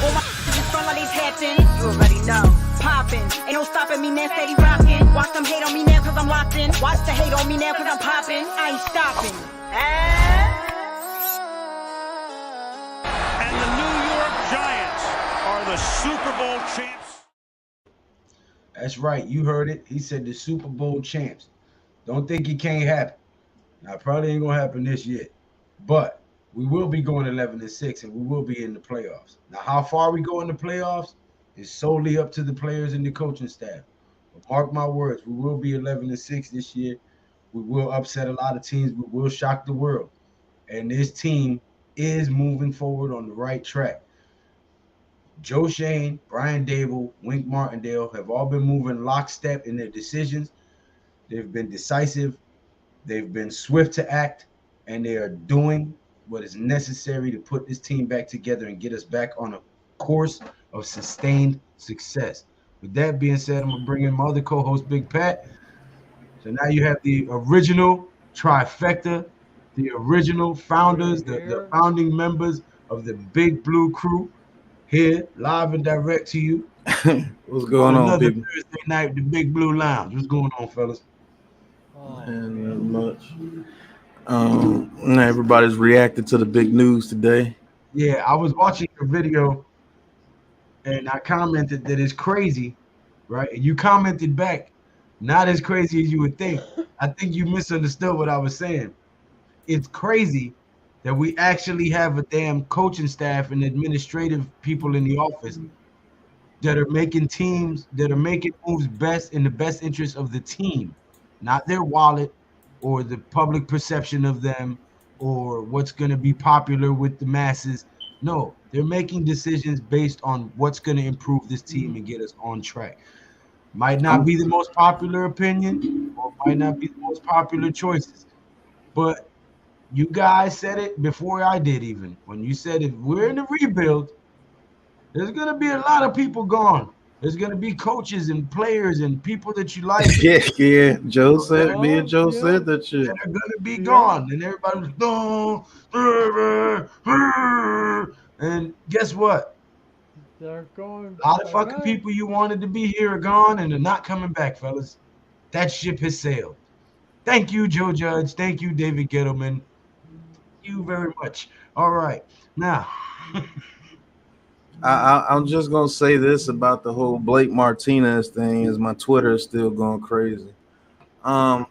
All my just strung on these hatching. You already know. Poppin'. Ain't no stopping me now, steady rockin'. Watch them hate on me now cause I'm locked in. Watch the hate on me now cause I'm poppin'. I ain't stopping. And the New York Giants are the Super Bowl champs. That's right. You heard it. He said the Super Bowl champs. Don't think it can't happen. Now, it probably ain't going to happen this year. But we will be going 11-6, and we will be in the playoffs. Now, how far we go in the playoffs is solely up to the players and the coaching staff. But mark my words, we will be 11-6 this year. We will upset a lot of teams. We will shock the world. And this team is moving forward on the right track. Joe Shane, Brian Dable, Wink Martindale have all been moving lockstep in their decisions. They've been decisive. They've been swift to act. And they are doing what is necessary to put this team back together and get us back on a course of sustained success. With that being said, I'm going to bring in my other co-host, Big Pat. So now you have the original trifecta, the original founders, the founding members of the Big Blue Krew here, live and direct to you. What's going on, another people? Thursday night at the Big Blue Lounge. What's going on, fellas? And not much. Everybody's reacting to the big news today. Yeah, I was watching your video and I commented that it's crazy, right? And you commented back, not as crazy as you would think. I think you misunderstood what I was saying. It's crazy that we actually have a damn coaching staff and administrative people in the office that are making teams, that are making moves best in the best interest of the team, not their wallet or the public perception of them or what's going to be popular with the masses. No, they're making decisions based on what's going to improve this team and get us on track. Might not be the most popular opinion or might not be the most popular choices, but you guys said it before I did even. When you said if we're in a rebuild, there's going to be a lot of people gone. There's going to be coaches and players and people that you like. yeah. Joe said, me and Joe said that shit. That are going to be gone. And everybody was gone. And guess what? They're going. A lot of fucking people you wanted to be here are gone and they're not coming back, fellas. That ship has sailed. Thank you, Joe Judge. Thank you, David Gettleman. Thank you very much. All right. Now, I'm just going to say this about the whole Blake Martinez thing is my Twitter is still going crazy. I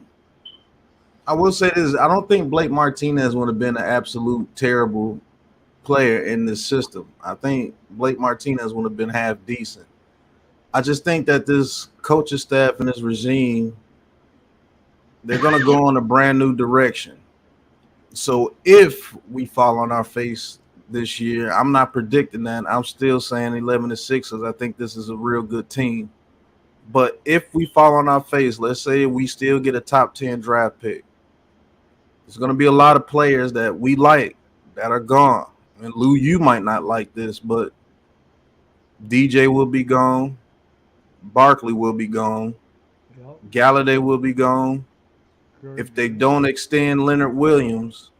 will say this. I don't think Blake Martinez would have been an absolute terrible player in this system. I think Blake Martinez would have been half decent. I just think that this coaching staff and this regime, they're going to go on a brand new direction. So if we fall on our face this year, I'm not predicting that. I'm still saying 11-6 because I think this is a real good team. But if we fall on our face, let's say we still get a top 10 draft pick, there's going to be a lot of players that we like that are gone. And Lou, you might not like this, but DJ will be gone. Barkley will be gone. Yep. Galladay will be gone. If they don't extend Leonard Williams,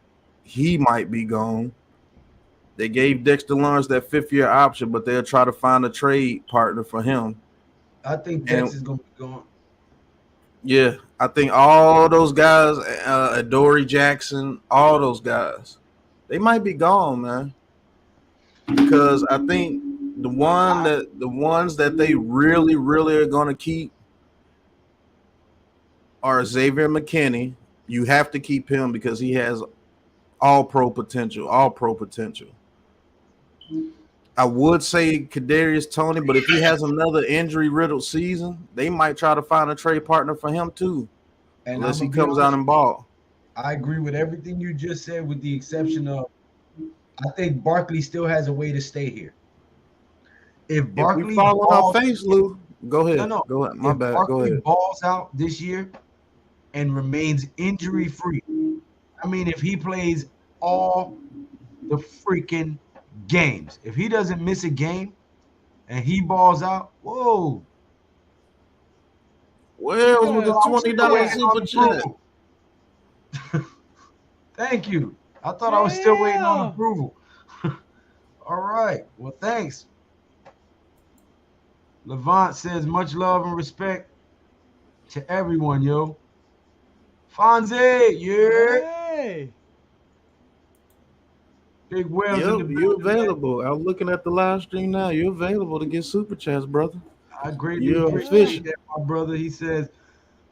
he might be gone. They gave Dexter Lawrence that fifth-year option, but they'll try to find a trade partner for him. I think Dex is going to be gone. Yeah, I think all those guys, Adoree Jackson, all those guys, they might be gone, man. Because I think the ones that they really, really are going to keep are Xavier McKinney. You have to keep him because he has all pro potential. I would say Kadarius Toney, but if he has another injury-riddled season, they might try to find a trade partner for him too, And unless he comes out and ball. I agree with everything you just said, with the exception of I think Barkley still has a way to stay here. If Barkley we fall on our face, Lou, go ahead. Go ahead. My bad. Barkley Go ahead. balls out this year and remains injury-free. I mean, if he plays all the freaking games, if he doesn't miss a game and he balls out, whoa. Well, with the $20 super chat. Thank you. I thought I was still waiting on approval. All right. Well, thanks. Levant says much love and respect to everyone, yo. Fonzie, yeah. Hey! Big whales in the Yep, you're building, man. available. I'm looking at the live stream now. You're available to get super chats, brother. I greatly You're Yeah. appreciate official. that, my brother. He says,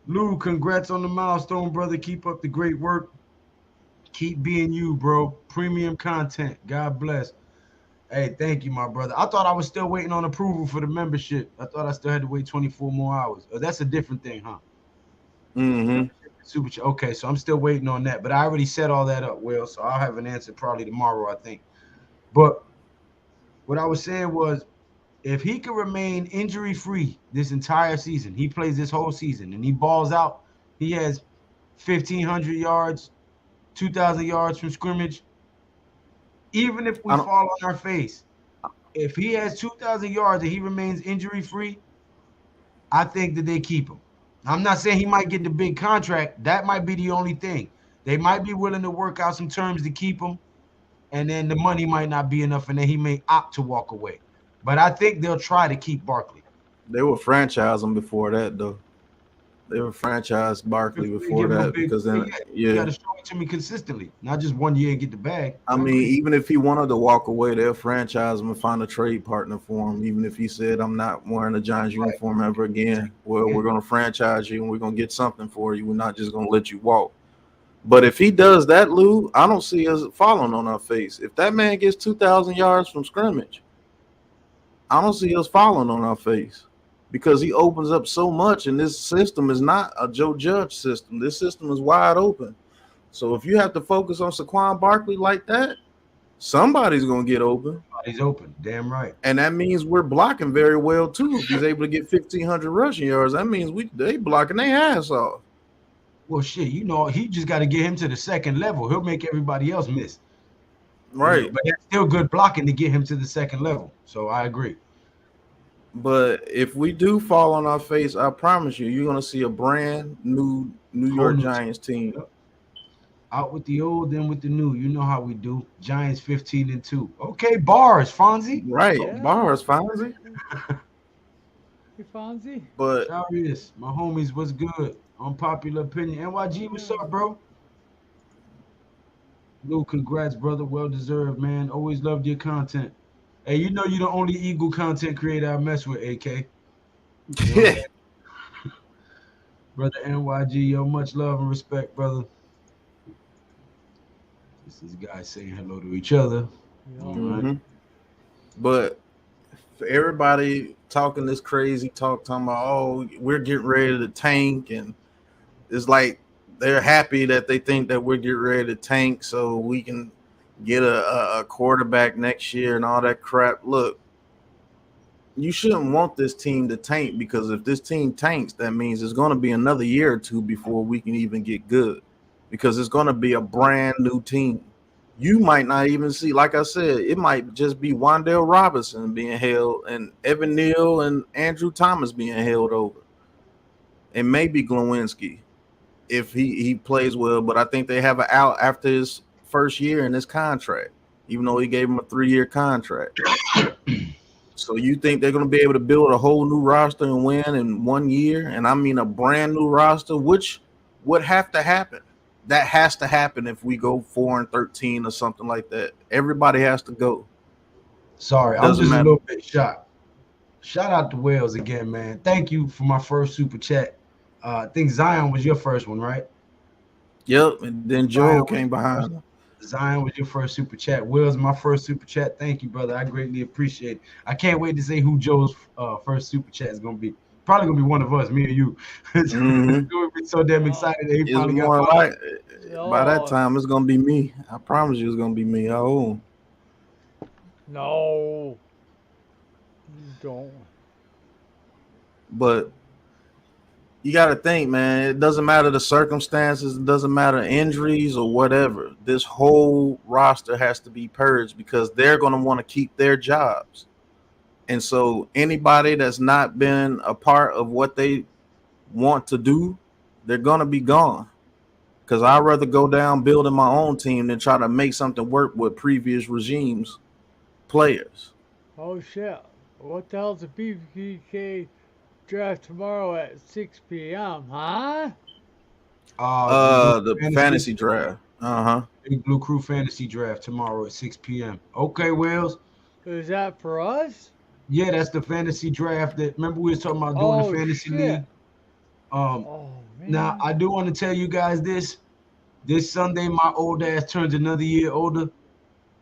Lou, congrats on the milestone, brother. Keep up the great work. Keep being you, bro. Premium content. God bless. Hey, thank you, my brother. I thought I was still waiting on approval for the membership. I thought I still had to wait 24 more hours. Oh, that's a different thing, huh? Mm-hmm. Super chat. Okay, so I'm still waiting on that, but I already set all that up, Will. So I'll have an answer probably tomorrow, I think. But what I was saying was, if he can remain injury free this entire season, he plays this whole season and he balls out. He has 1,500 yards, 2,000 yards from scrimmage. Even if we I don't. fall on our face, if he has 2,000 yards and he remains injury free, I think that they keep him. I'm not saying he might get the big contract. That might be the only thing. They might be willing to work out some terms to keep him, and then the money might not be enough, and then he may opt to walk away. But I think they'll try to keep Barkley. They were franchising before that, though. They were franchised Barkley If they before give him a that big, because yeah, then, you got yeah. to show it to me consistently, not just 1 year and get the bag. I mean, agree. even if he wanted to walk away, they'll franchise him and find a trade partner for him. Even if he said, "I'm not wearing a Giants Right. uniform ever again," well, Yeah. we're going to franchise you and we're going to get something for you. We're not just going to let you walk. But if he does that, Lou, I don't see us falling on our face. If that man gets 2,000 yards from scrimmage, I don't see us falling on our face because he opens up so much. And this system is not a Joe Judge system. This system is wide open. So if you have to focus on Saquon Barkley like that, somebody's going to get open. He's open. Damn right. And that means we're blocking very well, too. If he's able to get 1,500 rushing yards, that means they blocking their ass off. Well, shit, he just got to get him to the second level. He'll make everybody else miss. Right. But that's still good blocking to get him to the second level. So I agree. But if we do fall on our face, I promise you, you're going to see a brand new New York Giants team. Yep. Out with the old, then with the new. You know how we do. Giants 15-2. Okay, bars, Fonzie. Right. Yeah. Bars, Fonzie. Hey, Fonzie. But Sharius, my homies, what's good? Unpopular opinion. NYG, what's up, bro? Lou, congrats, brother. Well deserved, man. Always loved your content. Hey, you know you're the only Eagle content creator I mess with, AK. You know what I'm yeah, saying? Brother NYG, yo, much love and respect, brother. This is guys saying hello to each other. Yeah. All right. mhm. But for everybody talking this crazy talking about, oh, we're getting ready to tank, and it's like they're happy that they think that we're getting ready to tank so we can get a quarterback next year and all that crap. Look, you shouldn't want this team to tank, because if this team tanks, that means it's going to be another year or two before we can even get good, because it's going to be a brand new team. You might not even see, like I said, it might just be Wan'Dale Robinson being held and Evan Neal and Andrew Thomas being held over, and maybe Glowinski if he plays well. But I think they have an out after his first year in his contract, even though he gave him a 3-year contract. So you think they're going to be able to build a whole new roster and win in 1 year? And I mean a brand new roster, which would have to happen. That has to happen if we go 4-13 or something like that. Everybody has to go. Sorry, I'm Doesn't just matter. a little bit shocked. Shout out to Wales again, man. Thank you for my first super chat. I think Zion was your first one, right? Yep. And then Joe came behind him. Zion was your first super chat. Will's my first super chat. Thank you, brother. I greatly appreciate it. I can't wait to say who Joe's first super chat is going to be. Probably going to be one of us, me and you. Mhm. We're going to be so damn excited that he It's finally more got like Oh, by that time it's gonna be me. I promise you, it's gonna be me. Oh, No. Don't. but you got to think, man. It doesn't matter the circumstances. It doesn't matter injuries or whatever. This whole roster has to be purged, because they're gonna want to keep their jobs. And so anybody that's not been a part of what they want to do, they're gonna be gone. Because I'd rather go down building my own team than try to make something work with previous regimes players. Oh, shit. What the hell's a BBK draft tomorrow at 6 p.m., huh? The The fantasy draft. Uh-huh. Big Blue Krew fantasy draft tomorrow at 6 p.m. Okay, Wells. Is that for us? Yeah, that's the fantasy draft. That remember we was talking about doing the Oh, fantasy shit. league. Um, Oh, Now man. I do want to tell you guys this. This Sunday, my old ass turns another year older.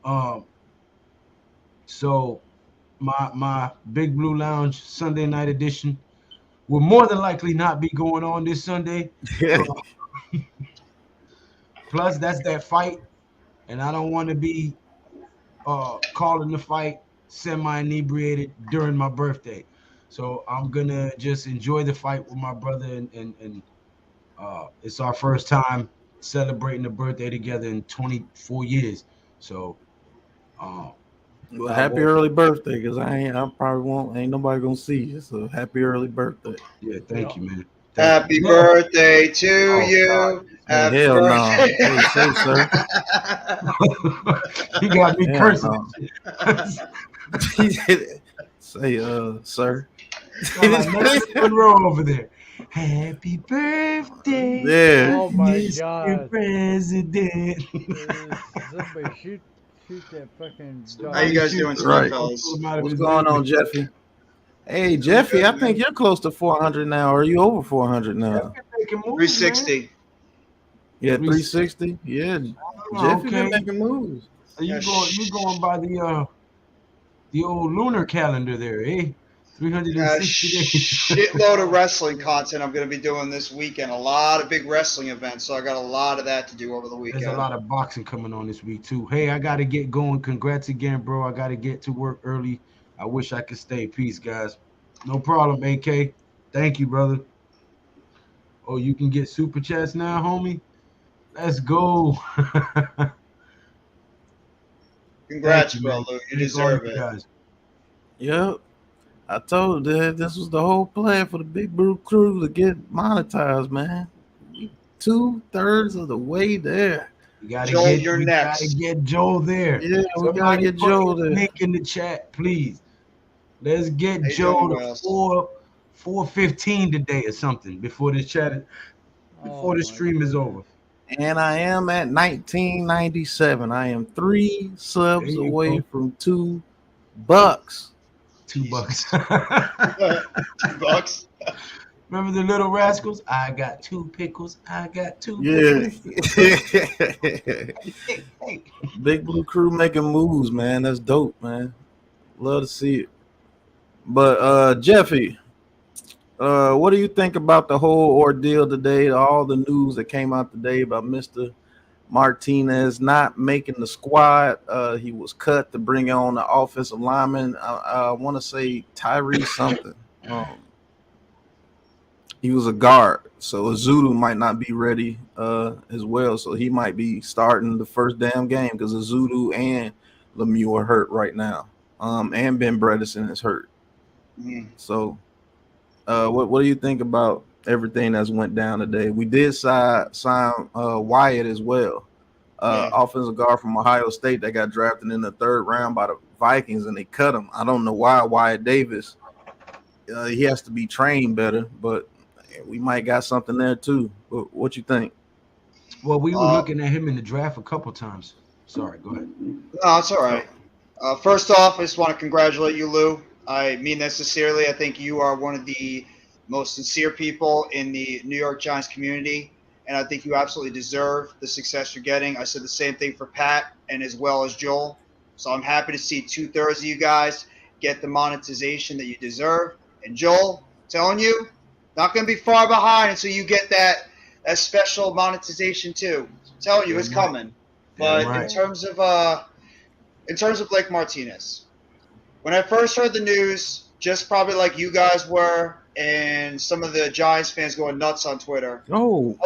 Um, so my Big Blue Lounge Sunday night edition will more than likely not be going on this Sunday. Uh, plus, that's that fight, and I don't want to be calling the fight semi-inebriated during my birthday. So I'm gonna just enjoy the fight with my brother, and it's our first time celebrating the birthday together in 24 years. So um, Well, I happy will. early birthday, cause I probably won't. Ain't nobody gonna see you. So happy early birthday. Yeah, Yeah. thank you, man. Thank you. Happy Yeah. birthday to Oh God. you. Hey, Happy hell no. birthday. Hey, say, sir. You got me Hell cursing. no. And shit. Say, sir. Sound like Marilyn Monroe over there. Happy birthday, Yeah. Oh, my Mr. God. President. Somebody shoot that fucking How you dog. guys doing tonight, Right. fellas? Pull him out of What's his going on, element. Jeffy? Hey, Doing Jeffy, I good, think man. you're close to 400 now. Are you over 400 now? Making moves, man. 360. Yeah, 360. 360. Yeah, Oh, Jeffy been okay. making moves. So you Yeah, going by the old lunar calendar there, eh? 360 days. shitload of wrestling content I'm going to be doing this weekend. A lot of big wrestling events, so I got a lot of that to do over the There's weekend. a lot of boxing coming on this week too. Hey, I gotta get going. Congrats again, bro. I gotta get to work early. I wish I could stay. Peace, guys. No problem, AK. Thank you, brother. Oh, you can get super chats now, homie. Let's go. Thank Congrats, you, bro, man. Lou. You Thank all deserve you it. guys. Yep. I told that this was the whole plan for the Big Blue Crew to get monetized, man. 2/3 of the way there. Joel, you're We gotta next. get Joel there. Yeah, we gotta Somebody get put Joe his there. link in the chat, please. Let's get How you Joe doing, to Wells? 4:15 today or something before this chat before Oh, the my stream is over. goodness. And I am at 1997. I am 3 There subs you away go. from $2. $2. $2. Remember the Little Rascals? I got 2 pickles. I got 2 Yeah. pickles. Hey. Big Blue Crew making moves, man. That's dope, man. Love to see it. But Jeffy, what do you think about the whole ordeal today? All the news that came out today about Mr. Martinez not making the squad. He was cut to bring on the offensive lineman. I want to say Tyree something. He was a guard, so Azudu might not be ready as well. So he might be starting the first damn game because Azudu and Lemieux are hurt right now. And Ben Bredesen is hurt. So what do you think about everything that's went down today? We did sign Wyatt as well. Yeah. Offensive guard from Ohio State that got drafted in the 3rd round by the Vikings, and they cut him. I don't know why. Wyatt Davis, he has to be trained better, but we might got something there too. What you think? Well, we were looking at him in the draft a couple times. Sorry, go ahead. No, it's all right. First off, I just want to congratulate you, Lou. I mean that sincerely. I think you are one of the most sincere people in the New York Giants community, and I think you absolutely deserve the success you're getting. I said the same thing for Pat and as well as Joel. So I'm happy to see 2/3 of you guys get the monetization that you deserve. And Joel, telling you, not going to be far behind until you get that special monetization too. I'm telling you, it's coming. But right. in terms of Blake Martinez, when I first heard the news, just probably like you guys were, and some of the Giants fans going nuts on Twitter. Oh,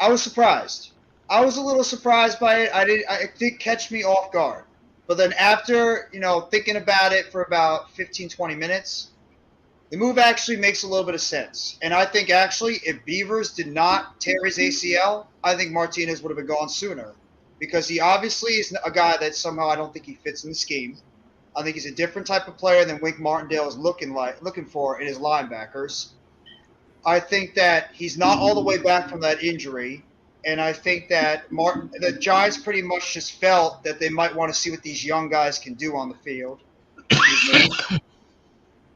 I was surprised. I was a little surprised by it. It did catch me off guard. But then after, thinking about it for about 15, 20 minutes, the move actually makes a little bit of sense. And I think actually if Beavers did not tear his ACL, I think Martinez would have been gone sooner. Because he obviously is a guy that somehow I don't think he fits in the scheme. I think he's a different type of player than Wink Martindale is looking for in his linebackers. I think that he's not all the way back from that injury, and I think that the Giants pretty much just felt that they might want to see what these young guys can do on the field.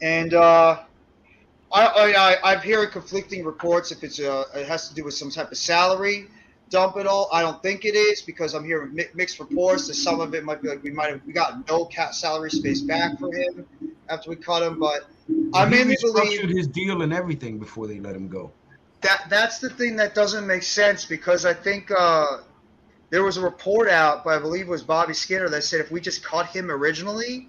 And I'm hearing conflicting reports if it has to do with some type of salary dump at all. I don't think it is, because I'm hearing mixed reports that some of it might be like we got no cap salary space back for him after we cut him. But I mainly believe his deal and everything before they let him go. That's the thing that doesn't make sense, because I think there was a report out, but I believe it was Bobby Skinner, that said if we just cut him originally,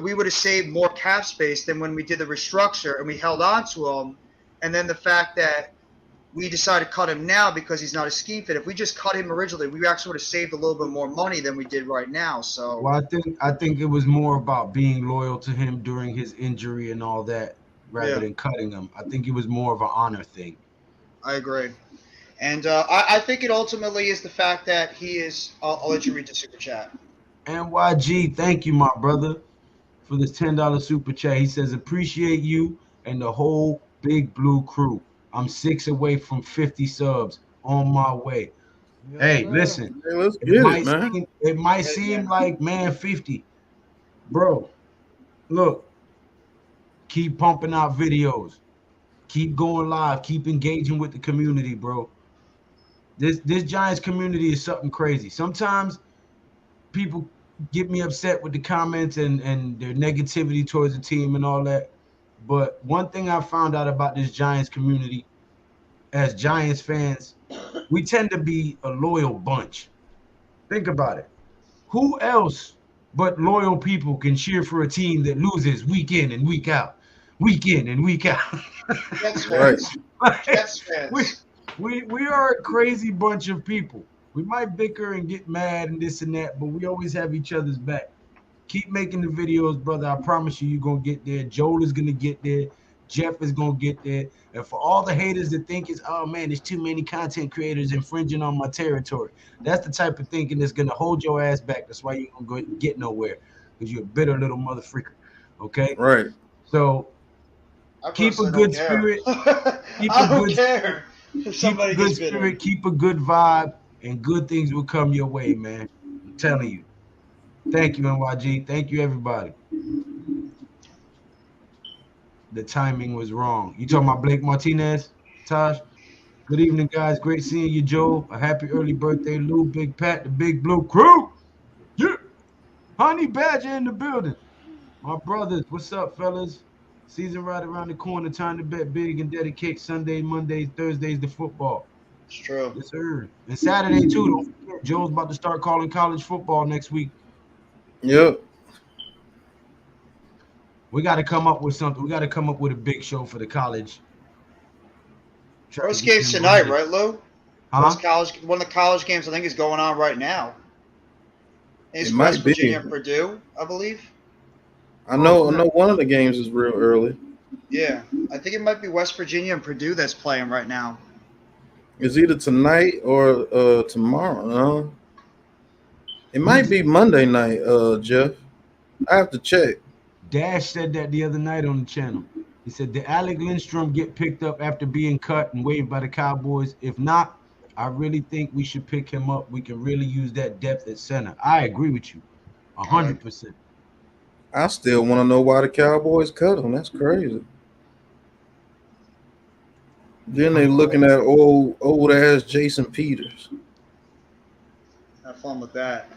we would have saved more cap space than when we did the restructure and we held on to him. And then the fact that we decided to cut him now because he's not a scheme fit. If we just cut him originally, we actually would have saved a little bit more money than we did right now. So, well, I think it was more about being loyal to him during his injury and all that, rather than cutting him. I think it was more of an honor thing. I agree. And I think it ultimately is the fact that he is. I'll let you read the super chat. NYG, thank you, my brother, for this $10 super chat. He says, appreciate you and the whole Big Blue Krew. I'm 6 away from 50 subs, on my way. Yes, Hey, sir. listen. Hey, let's get it, man. It might seem like, man, 50. Bro, look. Keep pumping out videos. Keep going live. Keep engaging with the community, bro. This Giants community is something crazy. Sometimes people get me upset with the comments and their negativity towards the team and all that. But one thing I found out about this Giants community, as Giants fans, we tend to be a loyal bunch. Think about it. Who else but loyal people can cheer for a team that loses week in and week out? Week in and week out. Jets Right. fans. Jets fans. We are a crazy bunch of people. We might bicker and get mad and this and that, but we always have each other's back. Keep making the videos, brother. I promise you're going to get there. Joel is going to get there. Jeff is going to get there. And for all the haters that think it's, oh, man, there's too many content creators infringing on my territory. That's the type of thinking that's going to hold your ass back. That's why you ain't going to get nowhere, because you're a bitter little motherfucker, okay? Right. So keep a good spirit. Keep I a don't good care if somebody keep a good gets bitter. spirit. Keep a good vibe, and good things will come your way, man. I'm telling you. Thank you, NYG. Thank you, everybody. The timing was wrong. You talking about Blake Martinez, Taj? Good evening, guys. Great seeing you, Joe. A happy early birthday, Lou, Big Pat, the Big Blue Krew. Yeah. Honey Badger in the building. My brothers, what's up, fellas? Season right around the corner. Time to bet big and dedicate Sundays, Mondays, Thursdays to football. It's true. Yes, sir. And Saturday, too. Don't forget, Joe's about to start calling college football next week. Yep. We got to come up with something. We got to come up with a big show for the college. First game's tonight, right, Lou? Huh? One of the college games I think is going on right now. It's It might West be. Virginia and Purdue, I believe. I know one of the games is real early. Yeah, I think it might be West Virginia and Purdue that's playing right now. It's either tonight or tomorrow. No? It might be Monday night, Jeff. I have to check. Dash said that the other night on the channel. He said, did Alec Lindstrom get picked up after being cut and waived by the Cowboys? If not, I really think we should pick him up. We can really use that depth at center. I agree with you 100%. I still want to know why the Cowboys cut him. That's crazy. Then they looking at old ass Jason Peters. Have fun with that.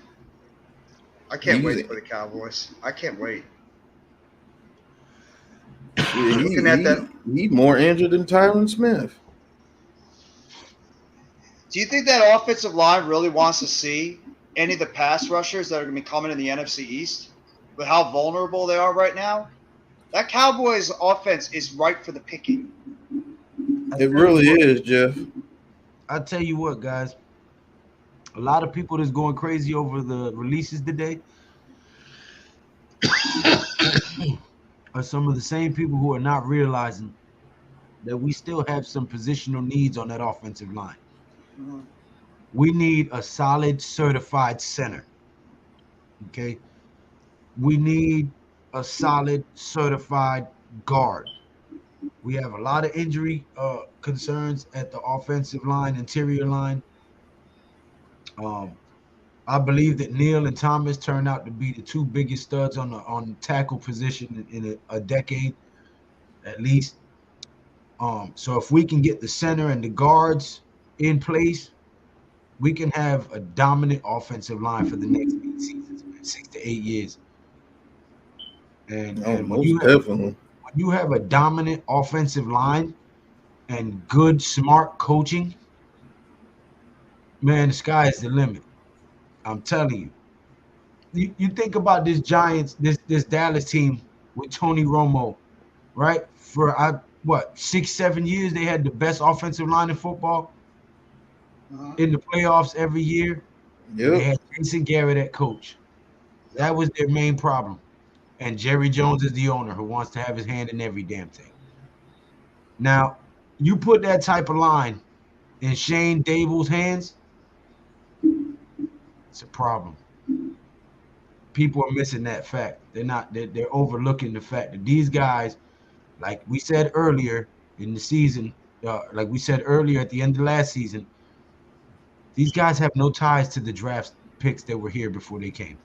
I can't Easy. wait for the Cowboys. I can't wait. Yeah, Looking at that. He more injured than Tyron Smith. Do you think that offensive line really wants to see any of the pass rushers that are going to be coming in the NFC East with how vulnerable they are right now? That Cowboys offense is ripe for the picking. It really is, Jeff. I'll tell you what, guys. A lot of people that's going crazy over the releases today are some of the same people who are not realizing that we still have some positional needs on that offensive line. Mm-hmm. We need a solid certified center. Okay. we need a solid certified guard. We have a lot of injury concerns at the offensive line, interior line. Um, I believe that Neal and Thomas turned out to be the two biggest studs on tackle position in a decade at least. So if we can get the center and the guards in place, we can have a dominant offensive line for the next 8 seasons, man, 6 to 8 years. And Oh, and most definitely. when you have a dominant offensive line and good, smart coaching, man, the sky is the limit. I'm telling you. You think about this Giants, this Dallas team with Tony Romo, right? For what 6, 7 years, they had the best offensive line in football Uh-huh. in the playoffs every year, and they Yep. had Jason Garrett at coach. That was their main problem. And Jerry Jones is the owner who wants to have his hand in every damn thing. Now, you put that type of line in Shane Dable's hands, it's a problem. People are missing that fact. They're overlooking the fact that these guys, like we said earlier in the season, like we said earlier at the end of last season, these guys have no ties to the draft picks that were here before they came.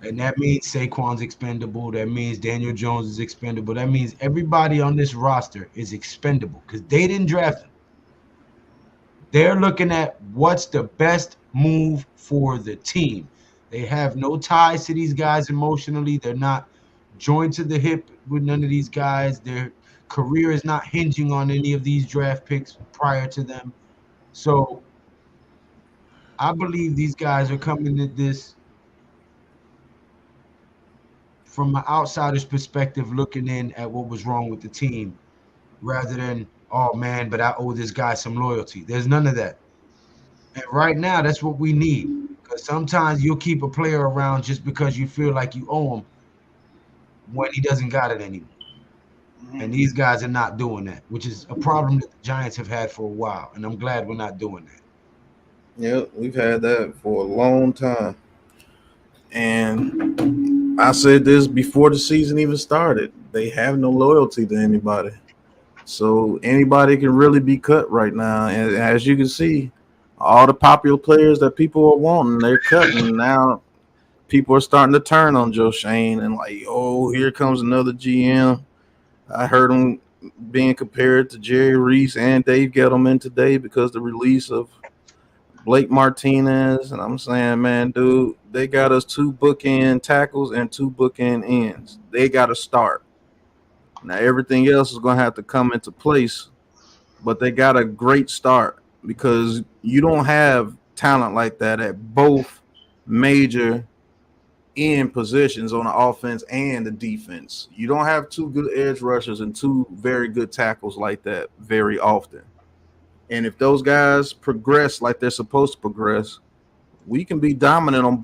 And that means Saquon's expendable. That means Daniel Jones is expendable. That means everybody on this roster is expendable because they didn't draft them. They're looking at what's the best move for the team. They have no ties to these guys emotionally. They're not joined to the hip with none of these guys. Their career is not hinging on any of these draft picks prior to them. So I believe these guys are coming at this from an outsider's perspective, looking in at what was wrong with the team rather than, oh man, but I owe this guy some loyalty. There's none of that. And right now, that's what we need. Because sometimes you'll keep a player around just because you feel like you owe him when he doesn't got it anymore. And these guys are not doing that, which is a problem that the Giants have had for a while. And I'm glad we're not doing that. Yep, we've had that for a long time. And I said this before the season even started. They have no loyalty to anybody. So anybody can really be cut right now. And as you can see, all the popular players that people are wanting, they're cutting. Now people are starting to turn on Joe Shane and like, oh, here comes another GM. I heard him being compared to Jerry Reese and Dave Gettleman today because the release of Blake Martinez. And I'm saying, man, dude, they got us 2 bookend tackles and 2 bookend ends. They got to start. Now everything else is going to have to come into place, but they got a great start because you don't have talent like that at both major end positions on the offense and the defense. You don't have 2 good edge rushers and 2 very good tackles like that very often. And if those guys progress like they're supposed to progress, we can be dominant on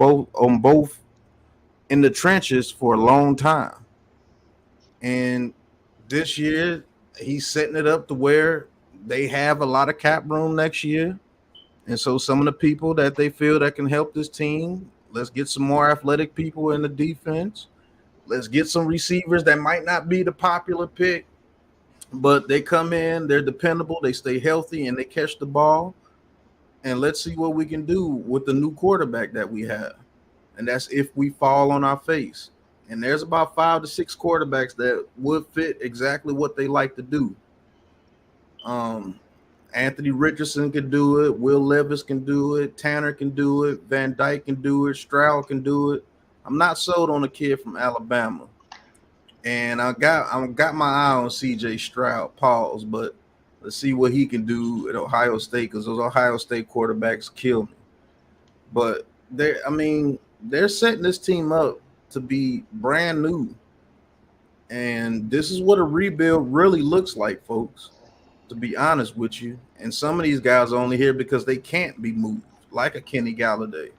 both in the trenches for a long time. And this year, he's setting it up to where they have a lot of cap room next year. And so some of the people that they feel that can help this team, let's get some more athletic people in the defense. Let's get some receivers that might not be the popular pick, but they come in, they're dependable, they stay healthy, and they catch the ball. And let's see what we can do with the new quarterback that we have. And that's if we fall on our face. And there's about 5 to 6 quarterbacks that would fit exactly what they like to do. Anthony Richardson can do it. Will Levis can do it. Tanner can do it. Van Dyke can do it. Stroud can do it. I'm not sold on a kid from Alabama. And I got my eye on CJ Stroud, pause, but let's see what he can do at Ohio State because those Ohio State quarterbacks kill me. But they're setting this team up to be brand new. And this is what a rebuild really looks like, folks, to be honest with you. And some of these guys are only here because they can't be moved, like a Kenny Galladay.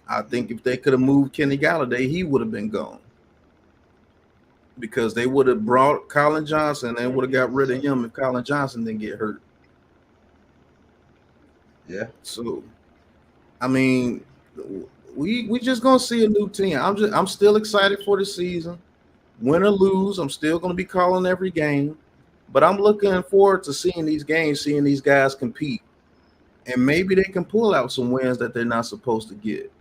I think if they could have moved Kenny Galladay, he would have been gone. Because they would have brought Colin Johnson and would have got rid of him if Colin Johnson didn't get hurt. Yeah. So, I mean, we just gonna see a new team. I'm still excited for the season. Win or lose, I'm still gonna be calling every game. But I'm looking forward to seeing these games, seeing these guys compete. And maybe they can pull out some wins that they're not supposed to get.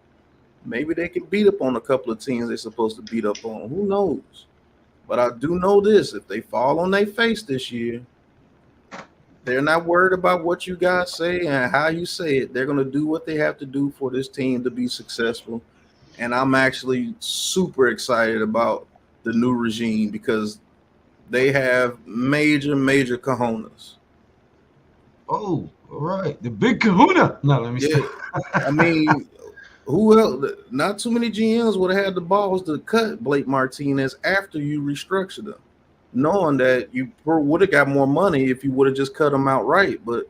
Maybe they can beat up on a couple of teams they're supposed to beat up on. Who knows? But I do know this: if they fall on their face this year, they're not worried about what you guys say and how you say it. They're going to do what they have to do for this team to be successful. And I'm actually super excited about the new regime because they have major cojones. Oh, all right. The big kahuna. No, let me Yeah. I mean, who else? Not too many GMs would have had the balls to cut Blake Martinez after you restructured him, knowing that you would have got more money if you would have just cut him outright. But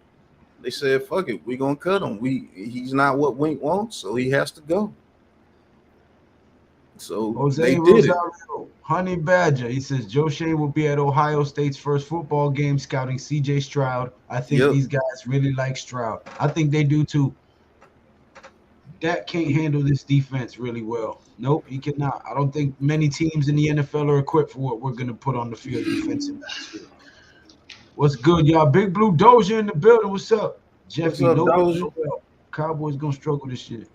they said, "Fuck it, we're gonna cut him. He's not what Wink wants, so he has to go." So Jose they did it. Rosario, Honey Badger. He says Joe Shane will be at Ohio State's first football game scouting CJ Stroud. I think these guys really like Stroud. I think they do too. Dak can't handle this defense really well. Nope, he cannot. I don't think many teams in the NFL are equipped for what we're going to put on the field defensively. What's good, y'all? Big Blue Dozier in the building. What's up? Jeffy, What's up, Dozier? Cowboys going to struggle this year.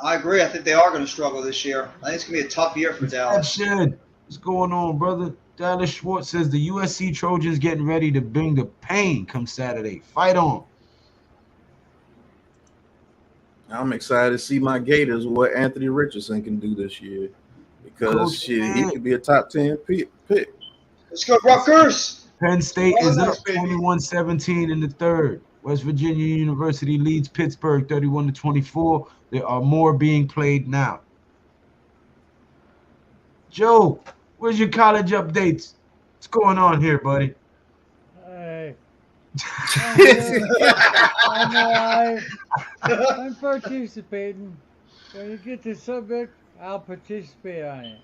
I agree. I think they are going to struggle this year. I think it's going to be a tough year for Dallas. What's going on, brother? Dallas Schwartz says the USC Trojans getting ready to bring the pain come Saturday. Fight on. I'm excited to see my Gators what Anthony Richardson can do this year because he could be a top 10 pick. Let's go, Rutgers. Penn State is up 21-17 in the third. West Virginia University leads Pittsburgh 31-24. There are more being played now. Joe, where's your college updates? What's going on here, buddy? Hey. I'm participating. When you get the subject, I'll participate on it.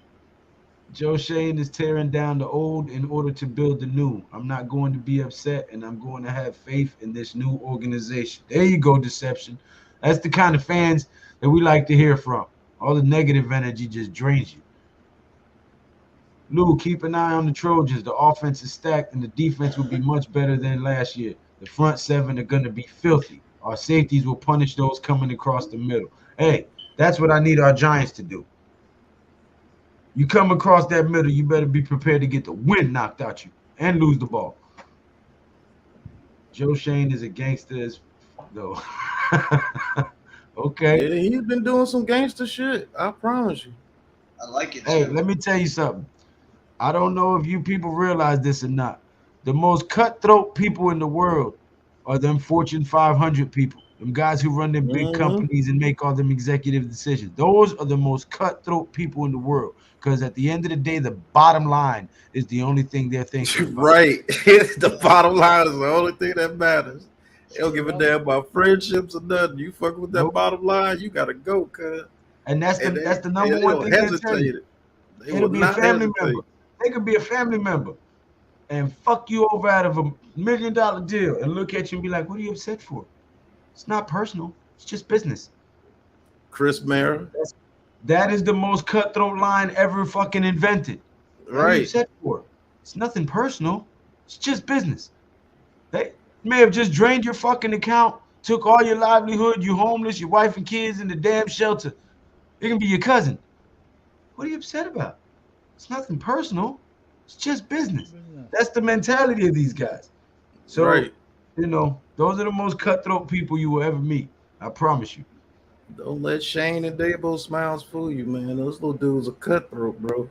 Joe Shane is tearing down the old in order to build the new. I'm not going to be upset, and I'm going to have faith in this new organization. There you go, Deception. That's the kind of fans that we like to hear from. All the negative energy just drains you. Lou, keep an eye on the Trojans. The offense is stacked, and the defense will be much better than last year. The front seven are going to be filthy. Our safeties will punish those coming across the middle. Hey, that's what I need our Giants to do. You come across that middle, you better be prepared to get the wind knocked out you and lose the ball. Joe Shane is a gangster, though. Okay. Yeah, he's been doing some gangster shit. I promise you. I like it. Hey, let me tell you something. I don't know if you people realize this or not. The most cutthroat people in the world are them Fortune 500 people. Them guys who run them big companies and make all them executive decisions. Those are the most cutthroat people in the world. Because at the end of the day, the bottom line is the only thing they're thinking about. Right. The bottom line is the only thing that matters. They don't give a damn about friendships or nothing. You fuck with that bottom line, you gotta go, cuz. And that's the number one thing they tell you. It'll be a family member. They could be a family member and fuck you over out of $1 million deal and look at you and be like, what are you upset for? It's not personal. It's just business. Chris Mara. That is the most cutthroat line ever fucking invented. What are you upset for? It's nothing personal. It's just business. They may have just drained your fucking account, took all your livelihood, you homeless, your wife and kids in the damn shelter. It can be your cousin. What are you upset about? It's nothing personal. It's just business. That's the mentality of these guys. So, you know, those are the most cutthroat people you will ever meet. I promise you. Don't let Shane and Dabo Smiles fool you, man. Those little dudes are cutthroat, bro.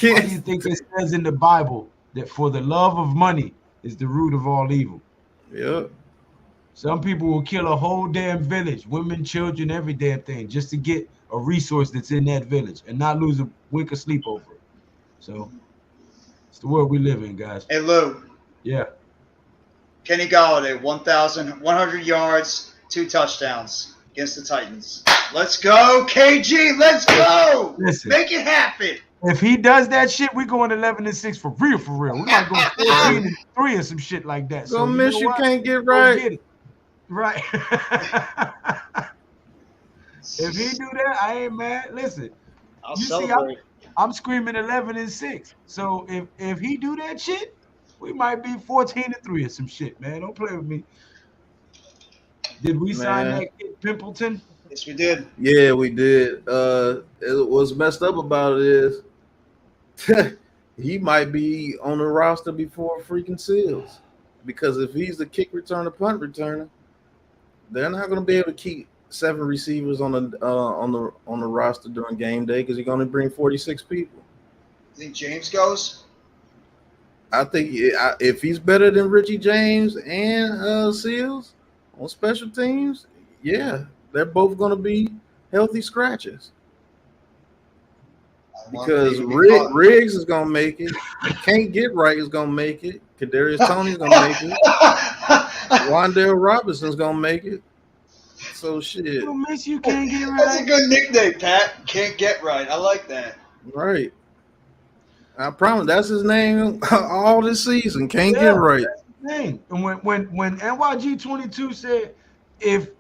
Why do you think it says in the Bible that for the love of money is the root of all evil? Yeah. Some people will kill a whole damn village, women, children, every damn thing, just to get a resource that's in that village and not lose a wink of sleep over it. So it's the world we live in, guys. Hey, Lou. Yeah. Kenny Golladay, 1,100 yards, 2 touchdowns against the Titans. Let's go, KG. Let's go. Listen, make it happen. If he does that shit, we're going 11-6 for real, for real. We might go 14-3 or some shit like that. So miss you can't get right. Get it. Right. If he do that, I ain't mad. Listen, I'll you see, celebrate. I'm screaming 11-6. So if he do that shit, we might be 14-3 or some shit, man. Don't play with me. Did we sign Man, that kid Pimpleton? Yes, we did. yeah, we did. What's messed up about it is he might be on the roster before freaking Seals. Because if he's the kick returner, punt returner, they're not going to be able to keep 7 receivers on the roster during game day because you're going to bring 46 people. You think James goes? I think if he's better than Richie James and Seals on special teams, yeah, they're both going to be healthy scratches. Because Riggs is going to make it. Can't Get Right is going to make it. Kadarius Toney's going to make it. Wandale Robinson's going to make it. So shit. You miss you can't get That's a right. good nickname, Pat. Can't get right. I like that. Right. I promise that's his name all this season. Can't get right. Thing. And when NYG 22 said if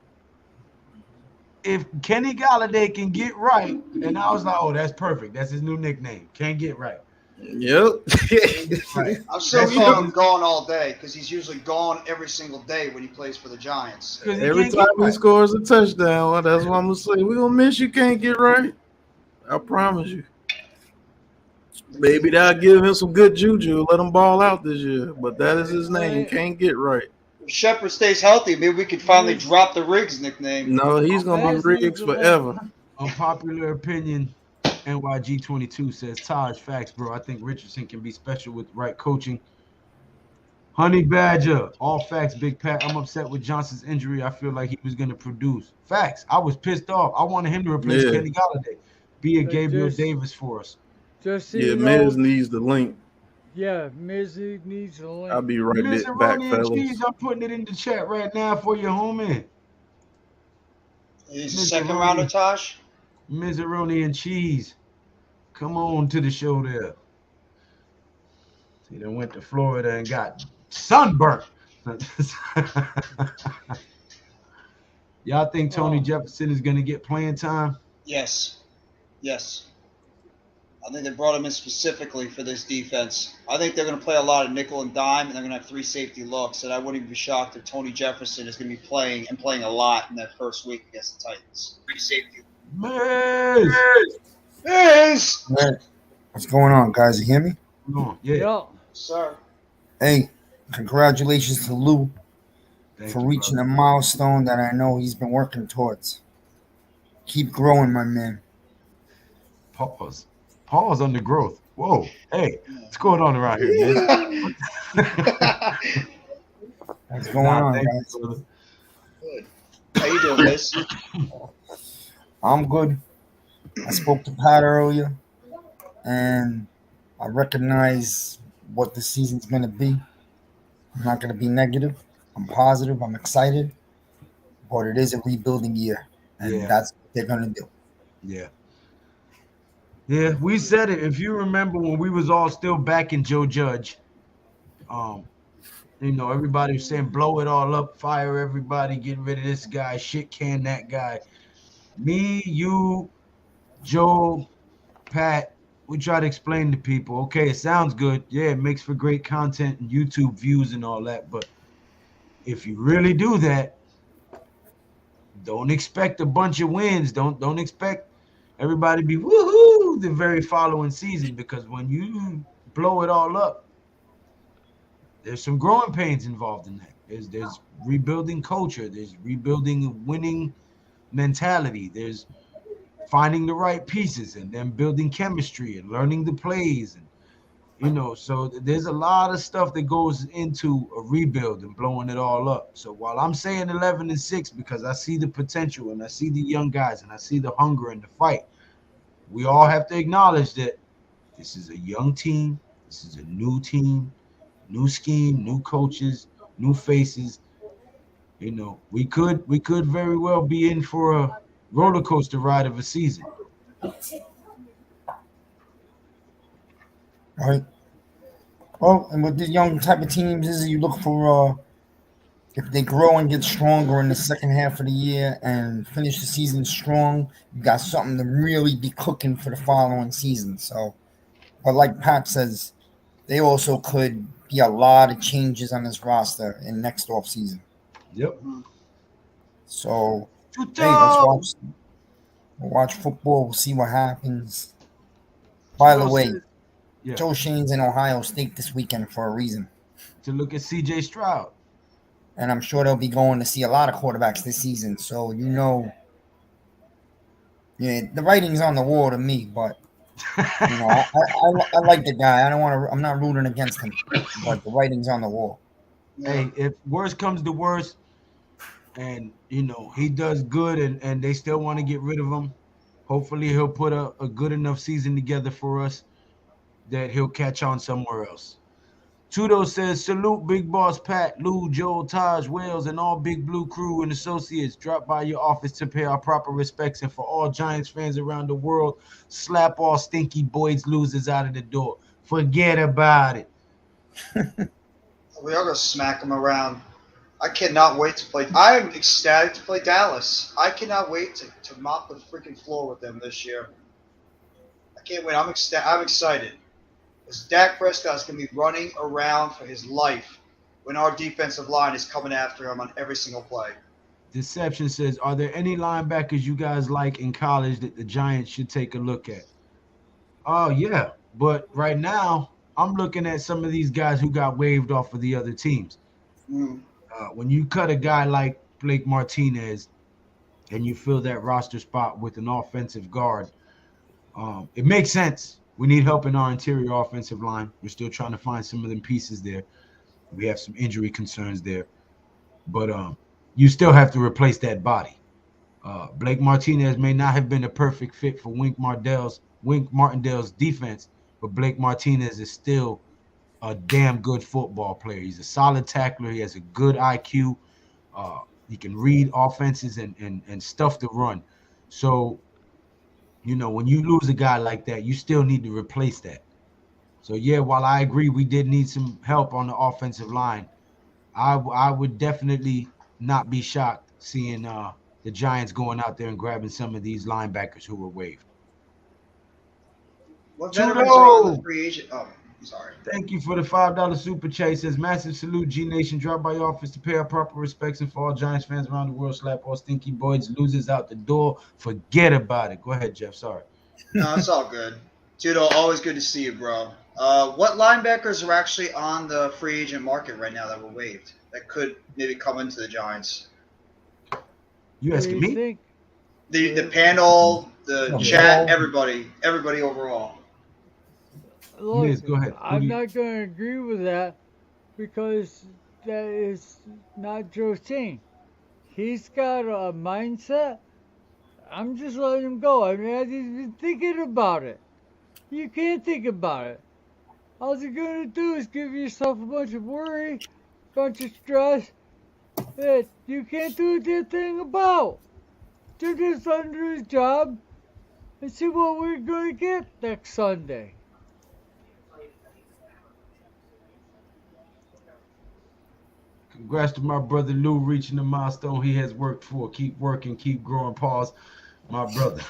Kenny Galladay can get right, and I was like, oh, that's perfect. That's his new nickname. Can't get right. Yep. Right. I'm so used to him gone all day because he's usually gone every single day when he plays for the Giants. Every time he scores a touchdown, well, that's what I'm gonna say. We're gonna miss you. Can't get right. I promise you. Maybe that'll give him some good juju. Let him ball out this year. But that is his name. Can't get right. If Shepard stays healthy, maybe we could finally drop the Riggs nickname. No, he's gonna be Riggs forever. Unpopular opinion. NYG 22 says, Taj, facts, bro. I think Richardson can be special with the right coaching. Honey Badger, all facts, Big Pat. I'm upset with Johnson's injury. I feel like he was going to produce. Facts. I was pissed off. I wanted him to replace Kenny Galladay. Be a Gabriel Davis for us. Just so Miz needs the link. Yeah, Miz needs the link. I'll be right back, fellas. Cheese, I'm putting it in the chat right now for your homie. He's a second rounder, Tosh. Mizzaroni and cheese. Come on to the show there. He done went to Florida and got sunburnt. Y'all think Tony Jefferson is going to get playing time? Yes. Yes. I think they brought him in specifically for this defense. I think they're going to play a lot of nickel and dime, and they're going to have 3 safety looks. And I wouldn't even be shocked if Tony Jefferson is going to be playing a lot in that first week against the Titans. 3 safety. Miz! What's going on, guys? You hear me? Yeah. Sir. Hey, congratulations to Lou for reaching a milestone that I know he's been working towards. Keep growing, my man. Pause on the growth. Whoa. Hey, what's going on around here, man? What's going on, guys? Good. How you doing, Liz? I'm good. I spoke to Pat earlier, and I recognize what the season's going to be. I'm not going to be negative. I'm positive. I'm excited. But it is a rebuilding year, and that's what they're going to do. Yeah. Yeah, we said it. If you remember when we was all still backing Joe Judge, everybody was saying blow it all up, fire everybody, get rid of this guy, shit can that guy. Me, you, Joe, Pat, we try to explain to people, okay, it sounds good. Yeah, it makes for great content and YouTube views and all that. But if you really do that, don't expect a bunch of wins. Don't expect everybody to be woohoo the very following season, because when you blow it all up, there's some growing pains involved in that. There's rebuilding culture. There's rebuilding winning mentality. There's finding the right pieces and then building chemistry and learning the plays, and so there's a lot of stuff that goes into a rebuild and blowing it all up. So while I'm saying 11-6 because I see the potential and I see the young guys and I see the hunger and the fight, we all have to acknowledge that this is a young team, this is a new team, new scheme, new coaches, new faces. We could very well be in for a roller coaster ride of a season. All right. Well, and with the young type of teams, you look for if they grow and get stronger in the second half of the year and finish the season strong, you got something to really be cooking for the following season. So, but like Pat says, they also could be a lot of changes on this roster in next off season. Yep. So, hey, let's Chuto! watch football. We'll see what happens. By the Chuto way, says, yeah, Joe Shane's in Ohio State this weekend for a reason. to look at CJ Stroud. And I'm sure they'll be going to see a lot of quarterbacks this season. So, yeah, the writing's on the wall to me, but I like the guy. I don't want to. I'm not rooting against him, but the writing's on the wall. Hey, if worst comes to worst, and he does good, and they still want to get rid of him, hopefully he'll put a good enough season together for us that he'll catch on somewhere else. Tudo says, salute Big Boss Pat, Lou, Joel, Taj, Wales, and all Big Blue Krew and associates. Drop by your office to pay our proper respects, and for all Giants fans around the world, slap all stinky boys losers out of the door. Forget about it. We are going to smack them around. I cannot wait to play. I'm ecstatic to play Dallas. I cannot wait to mop the freaking floor with them this year. I can't wait. I'm excited. Because Dak Prescott's going to be running around for his life when our defensive line is coming after him on every single play. Deception says, are there any linebackers you guys like in college that the Giants should take a look at? Oh, yeah. But right now, I'm looking at some of these guys who got waived off of the other teams. When you cut a guy like Blake Martinez and you fill that roster spot with an offensive guard, it makes sense. We need help in our interior offensive line. We're still trying to find some of them pieces there. We have some injury concerns there. But you still have to replace that body. Blake Martinez may not have been a perfect fit for Wink Martindale's defense, but Blake Martinez is still a damn good football player. He's a solid tackler. He has a good IQ. He can read offenses and stuff to run. So, when you lose a guy like that, you still need to replace that. So, yeah, while I agree we did need some help on the offensive line, I would definitely not be shocked seeing the Giants going out there and grabbing some of these linebackers who were waived. What veterans are on the free agent? Oh, I'm sorry. Thank you for the $5 super chat. Says, massive salute, G Nation. Drop by your office to pay our proper respects, and for all Giants fans around the world, slap all stinky boys, losers out the door. Forget about it. Go ahead, Jeff. Sorry. No, it's all good. Tudo, always good to see you, bro. What linebackers are actually on the free agent market right now that were waived that could maybe come into the Giants? You asking me? The panel, the chat, everybody overall. Look, Go ahead. I'm not going to agree with that because that is not Joe Shane. He's got a mindset. I'm just letting him go. I mean, I've been thinking about it. You can't think about it. All you're going to do is give yourself a bunch of worry, bunch of stress that you can't do a damn thing about. Just let him do his job and see what we're going to get next Sunday. Congrats to my brother Lou reaching the milestone he has worked for. Keep working, keep growing. Pause, my brother.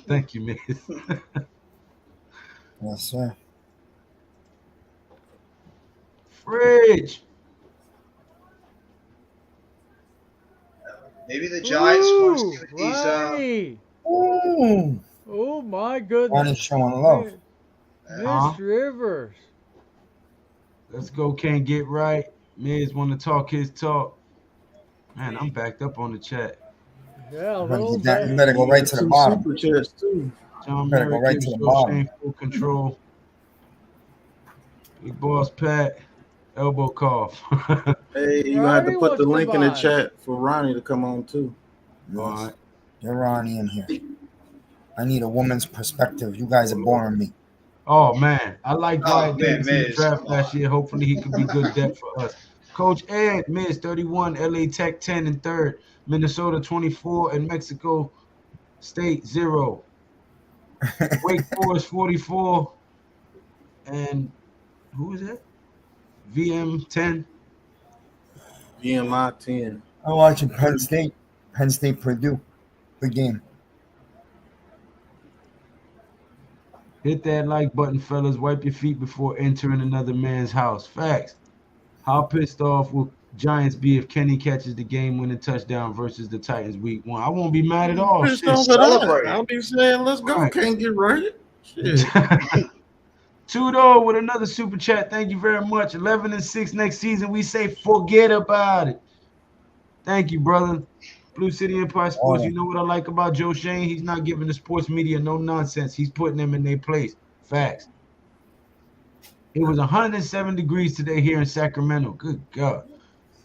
Thank you, Miss. Yes, sir. Fridge. Maybe the Giants want to see what Ronnie. Ooh. Oh my goodness. Ronnie's showing love. Miss Rivers. Let's go, can't get right. Miz want to talk his talk. Man, I'm backed up on the chat. Yeah, You better go right to the bottom. Super chats too. John Better go Merrick right gives to the Joe bottom. Shane full control. Big Boss Pat, elbow cough. Hey, you have to Ronnie put the wants link to in the buy. chat for Ronnie to come on too. Yes. All right. Get Ronnie in here. I need a woman's perspective. You guys are boring me. Oh man, I like Brian Davis in the Miz, draft come last on. year. Hopefully he could be good depth for us. Coach Ed, Miz 31, LA Tech 10 and 3rd, Minnesota 24, and Mexico State 0. Wake Forest 44, and who is that? VM 10. BMI 10. I'm watching Penn State Purdue. Good game. Hit that like button, fellas. Wipe your feet before entering another man's house. Facts. How pissed off will Giants be if Kenny catches the game-winning touchdown versus the Titans week 1? I won't be mad at all. Pissed Shit. off at us. Celebrate. I'll be saying, let's go. Right. Can't get right. Shit. Tudo with another super chat. Thank you very much. 11-6 next season. We say forget about it. Thank you, brother. Blue City Empire Sports. Oh. You know what I like about Joe Shane? He's not giving the sports media no nonsense. He's putting them in their place. Facts. It was 107 degrees today here in Sacramento. Good God.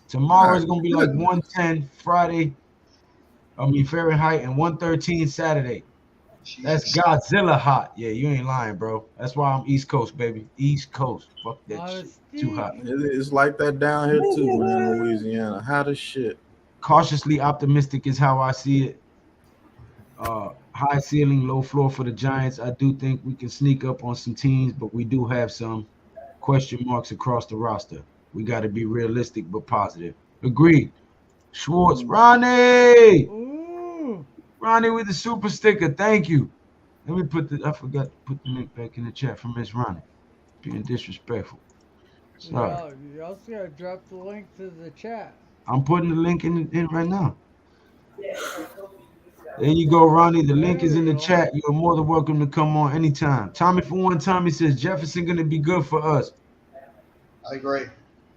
Tomorrow is going to be like 110 Friday. Fahrenheit, and 113 Saturday. That's Godzilla hot. Yeah, you ain't lying, bro. That's why I'm East Coast, baby. East Coast. Fuck that shit. Too hot. It's like that down here too, man, in Louisiana. Hot as shit. Cautiously optimistic is how I see it. High ceiling, low floor for the Giants. I do think we can sneak up on some teams, but we do have some question marks across the roster. We got to be realistic but positive. Agreed. Schwartz, Ronnie! Ooh. Ronnie with the super sticker. Thank you. Let me I forgot to put the link back in the chat from Miss Ronnie. Being disrespectful. Sorry. Yeah, you also gotta drop the link to the chat. I'm putting the link in right now. There you go, Ronnie. The link is in the chat. You're more than welcome to come on anytime. Tommy for one time, he says Jefferson gonna be good for us. I agree.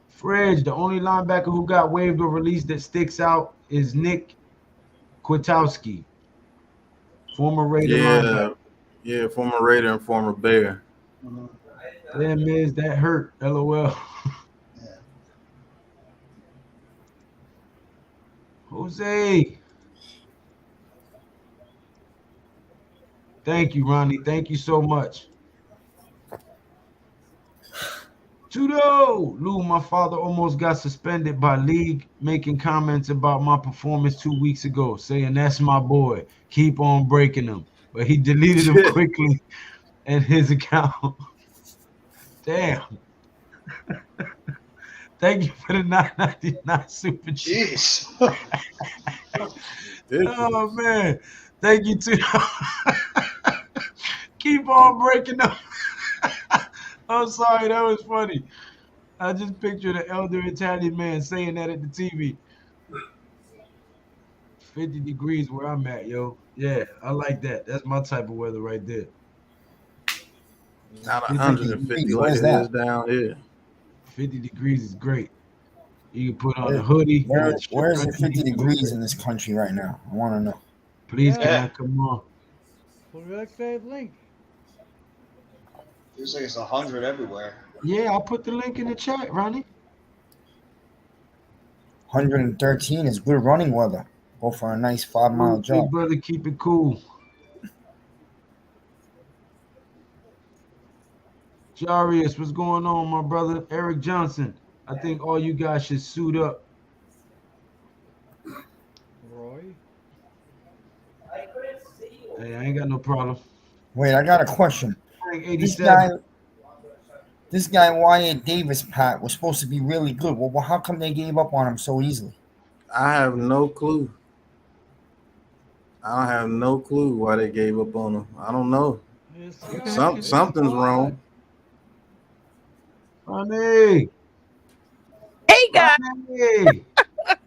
Fridge, the only linebacker who got waived or released that sticks out is Nick Kwiatkowski, former Raider linebacker. Yeah, former Raider and former Bear. Damn, Miz, that hurt. LOL. Jose. Thank you, Ronnie. Thank you so much. Tudo! Lou, my father almost got suspended by league, making comments about my performance 2 weeks ago, saying that's my boy. Keep on breaking him. But he deleted him quickly and his account. Damn. Thank you for the $9.99 super chat. Jeez. Oh, man. Thank you, Tudo. Keep on breaking them. I'm sorry, that was funny. I just pictured an elder Italian man saying that at the TV. 50 degrees where I'm at, yo. Yeah, I like that. That's my type of weather right there. Not 150 like it is down here. 50 degrees is great. You can put on a hoodie. Where is it 50 degrees in this country right now? I want to know. Please, can I come on? Put that link. Feels like it's 100 everywhere. Yeah, I'll put the link in the chat, Ronnie. 113 is good running weather. Go for a nice 5-mile Big jog. brother, keep it cool. Jarius, what's going on, my brother? Eric Johnson. I think all you guys should suit up. Roy? Hey, I ain't got no problem. Wait, I got a question. This guy Wyatt Davis, Pat, was supposed to be really good. Well, how come they gave up on him so easily? I have no clue. I have no clue why they gave up on him. I don't know. Something's wrong. Ronnie. Hey guys.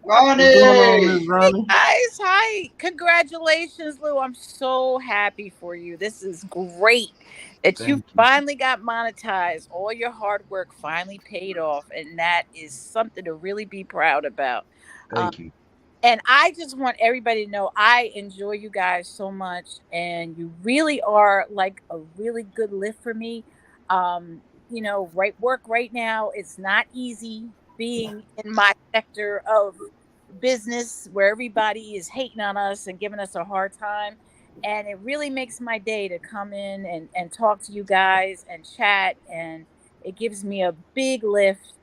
Ronnie. Hey guys, hi. Congratulations, Lou. I'm so happy for you. This is great that you finally got monetized. All your hard work finally paid off, and that is something to really be proud about. Thank you. And I just want everybody to know I enjoy you guys so much, and you really are like a really good lift for me. You know, work right now, it's not easy being in my sector of business where everybody is hating on us and giving us a hard time. And it really makes my day to come in and talk to you guys and chat. And it gives me a big lift.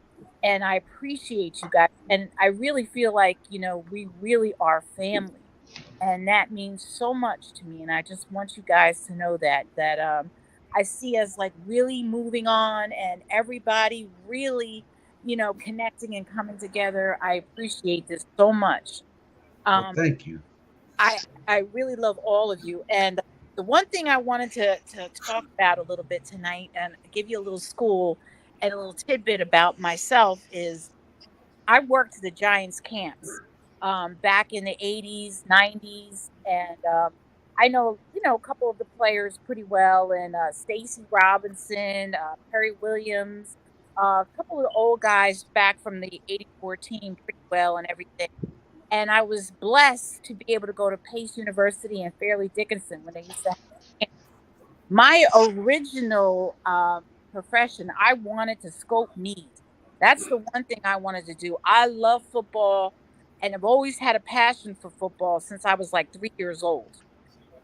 And I appreciate you guys. And I really feel like, you know, we really are family. And that means so much to me. And I just want you guys to know that I see us like really moving on and everybody really connecting and coming together. I appreciate this so much. Well, Um, thank you. I really love all of you. And the one thing I wanted to talk about a little bit tonight and give you a little school and a little tidbit about myself is I worked the Giants camps back in the 80s, 90s, and I know a couple of the players pretty well, and Stacy Robinson, Perry Williams, a couple of the old guys back from the '84 team pretty well, and everything. And I was blessed to be able to go to Pace University and Fairleigh Dickinson when they used to have camps. My original profession, I wanted to scope needs. That's the one thing I wanted to do. I love football and I've always had a passion for football since I was like 3 years old.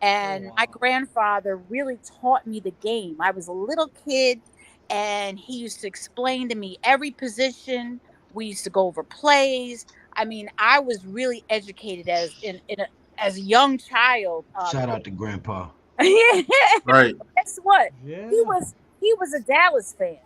And my grandfather really taught me the game. I was a little kid and he used to explain to me every position. We used to go over plays. I mean, I was really educated as a young child. Shout out to Grandpa. Right. Guess what? Yeah. He was a Dallas fan.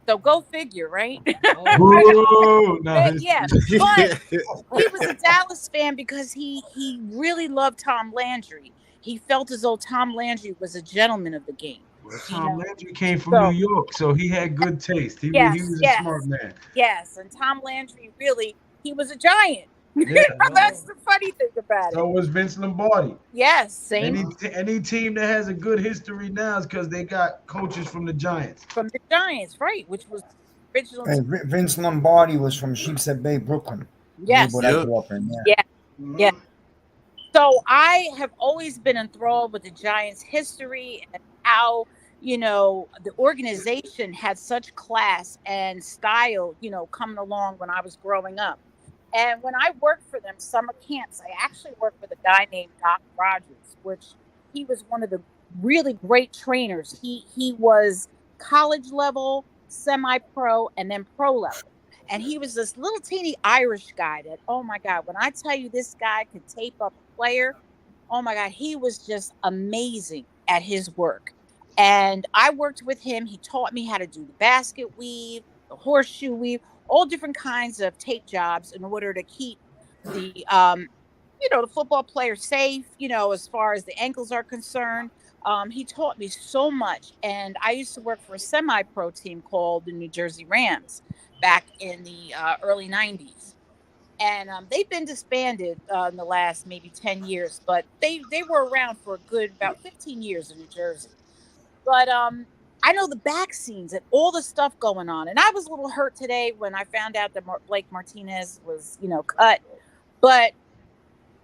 So go figure, right? Whoa, no, Yeah, but he was a Dallas fan because he really loved Tom Landry. He felt as though Tom Landry was a gentleman of the game. Well, Tom Landry came from So- New York, so he had good taste. He Yes, was yes. a smart man. Yes, and Tom Landry he was a giant. Yeah. That's the funny thing about it. So was Vince Lombardi. Yes, same Any team that has a good history now is because they got coaches from the Giants. from the Giants, right? Which was original. Hey, Vince Lombardi was from Sheepshead Bay, Brooklyn. Yes. What I Yep. grew up in. Yeah. Yeah. So I have always been enthralled with the Giants' history and how, the organization had such class and style, coming along when I was growing up. And when I worked for them, summer camps, I actually worked with a guy named Doc Rogers, which he was one of the really great trainers. He was college level, semi-pro, and then pro level. And he was this little teeny Irish guy that, oh my God, when I tell you this guy could tape up a player, oh my God, he was just amazing at his work. And I worked with him. He taught me how to do the basket weave, the horseshoe weave, all different kinds of tape jobs in order to keep the, the football player safe, as far as the ankles are concerned. He taught me so much. And I used to work for a semi-pro team called the New Jersey Rams back in the early 90s. And they've been disbanded in the last maybe 10 years, but they were around for a good about 15 years in New Jersey. But I know the back scenes and all the stuff going on. And I was a little hurt today when I found out that Blake Martinez was, cut. But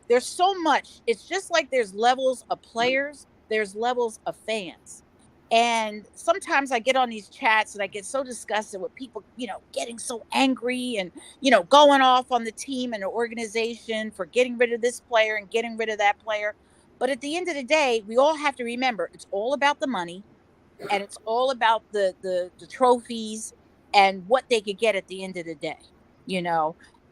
there's so much. It's just like there's levels of players, there's levels of fans. And sometimes I get on these chats and I get so disgusted with people, getting so angry and, going off on the team and the organization for getting rid of this player and getting rid of that player. But at the end of the day, we all have to remember it's all about the money and it's all about the trophies and what they could get at the end of the day,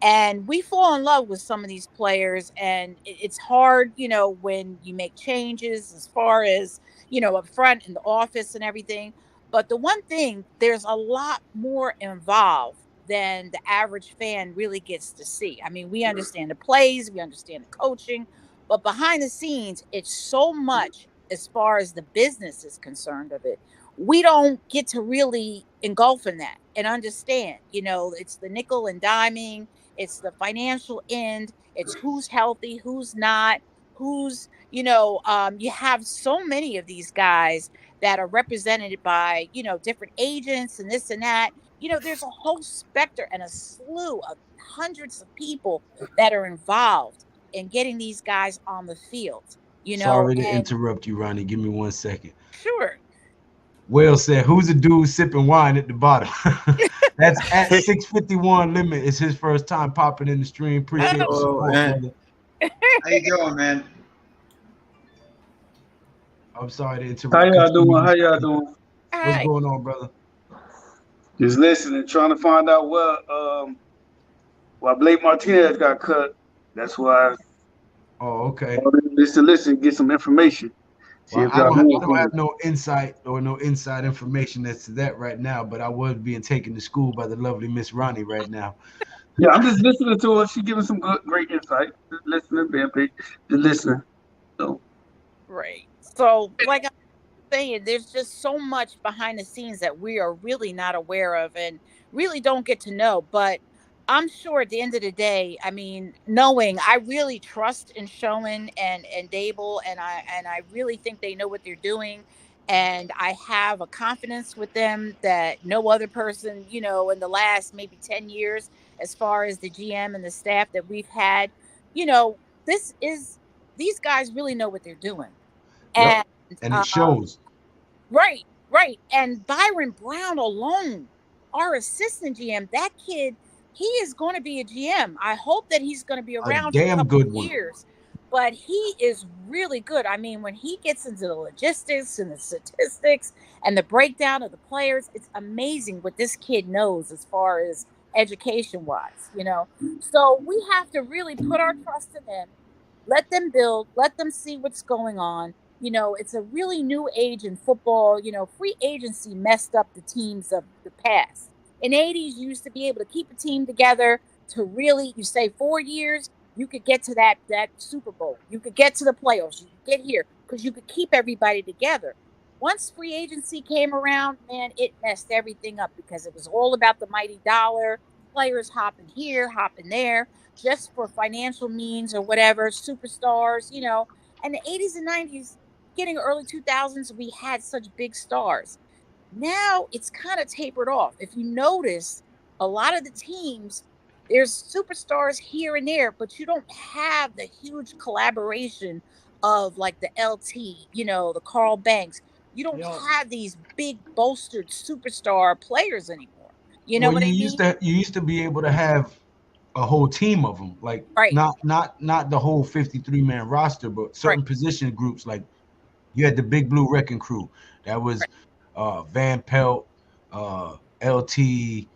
And we fall in love with some of these players, and it's hard, when you make changes as far as, up front in the office and everything. But the one thing, there's a lot more involved than the average fan really gets to see. I mean, we understand the plays, we understand the coaching, but behind the scenes, it's so much as far as the business is concerned of it. We don't get to really engulf in that and understand, it's the nickel and diming. It's the financial end. It's who's healthy, who's not, who's, you have so many of these guys that are represented by, different agents and this and that. There's a whole specter and a slew of hundreds of people that are involved in getting these guys on the field. Sorry to interrupt you, Ronnie. Give me 1 second. Sure. Will said, who's the dude sipping wine at the bottom? That's at 651 limit. It's his first time popping in the stream. Appreciate the support, brother. How you doing, man? I'm sorry to interrupt. How y'all doing? What's going on, brother? Just listening, trying to find out why Blake Martinez got cut. That's why. Oh, okay. Just to listen, get some information. See if I y'all doing don't good. have no insight or no inside information as to that right now, but I was being taken to school by the lovely Miss Ronnie right now. Yeah, I'm just listening to her. She giving some great insight. Just listening, just listening. So Right. So, like I'm saying, there's just so much behind the scenes that we are really not aware of and really don't get to know. But I'm sure at the end of the day, I mean, knowing I really trust in Showman and Dable, and I really think they know what they're doing. And I have a confidence with them that no other person, in the last maybe 10 years, as far as the GM and the staff that we've had, you know, this is these guys really know what they're doing. Yep. And And it shows. right, right. And Byron Brown alone, our assistant GM, that kid, he is going to be a GM. I hope that he's going to be A around for a damn couple of good one. years. But he is really good. I mean, when he gets into the logistics and the statistics and the breakdown of the players, it's amazing what this kid knows as far as education wise. So we have to really put our trust in them, let them build, let them see what's going on. It's a really new age in football. Free agency messed up the teams of the past. In '80s, you used to be able to keep a team together to really, you say 4 years, you could get to that Super Bowl. You could get to the playoffs. You could get here because you could keep everybody together. Once free agency came around, man, it messed everything up because it was all about the mighty dollar, players hopping here, hopping there, just for financial means or whatever, superstars. And the '80s and '90s, getting early 2000s, we had such big stars. Now it's kind of tapered off. If you notice, a lot of the teams, there's superstars here and there, but you don't have the huge collaboration of like the LT, the Carl Banks. You don't Yo, have these big bolstered superstar players anymore. You know Well, what I mean? you used to be able to have a whole team of them, like Right, not the whole 53-man roster, but right, certain position groups. Like you had the Big Blue Wrecking Crew. That was right. Van Pelt, LT,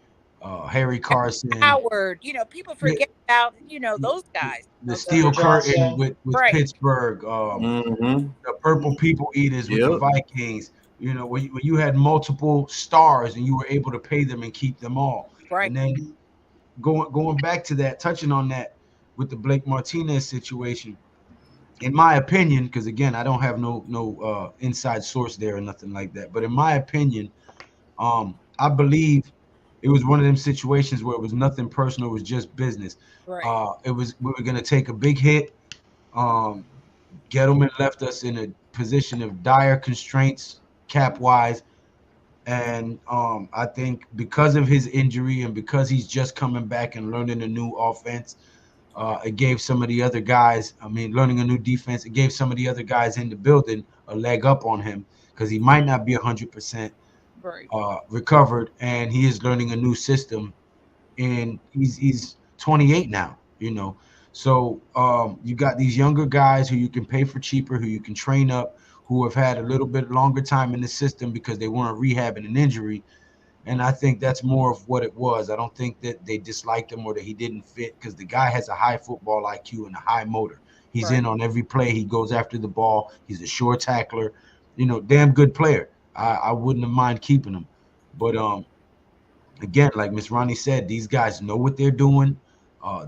Harry Carson, Howard, people yeah, forget about, those guys. the Thunder Steel Curtain Johnson. with Right, Pittsburgh, Mm-hmm. the Purple People Eaters with the Yep. Vikings. When you had multiple stars and you were able to pay them and keep them all. right, And then going back to that, touching on that with the Blake Martinez situation, in my opinion, because again, I don't have no inside source there or nothing like that, but in my opinion, I believe it was one of them situations where it was nothing personal, it was just business. right, It was we were gonna take a big hit. Um, Gettleman left us in a position of dire constraints cap wise. And I think because of his injury and because he's just coming back and learning a new offense, it gave some of the other guys, learning a new defense, it gave some of the other guys in the building a leg up on him because he might not be 100% right, recovered, and he is learning a new system. And he's 28 now, So you got these younger guys who you can pay for cheaper, who you can train up, who have had a little bit longer time in the system because they weren't rehabbing an injury. And I think that's more of what it was. I don't think that they disliked him or that he didn't fit because the guy has a high football IQ and a high motor. He's right. in on every play. He goes after the ball. He's a sure tackler. Damn good player. I wouldn't have mind keeping him. But again, like Miss Ronnie said, these guys know what they're doing.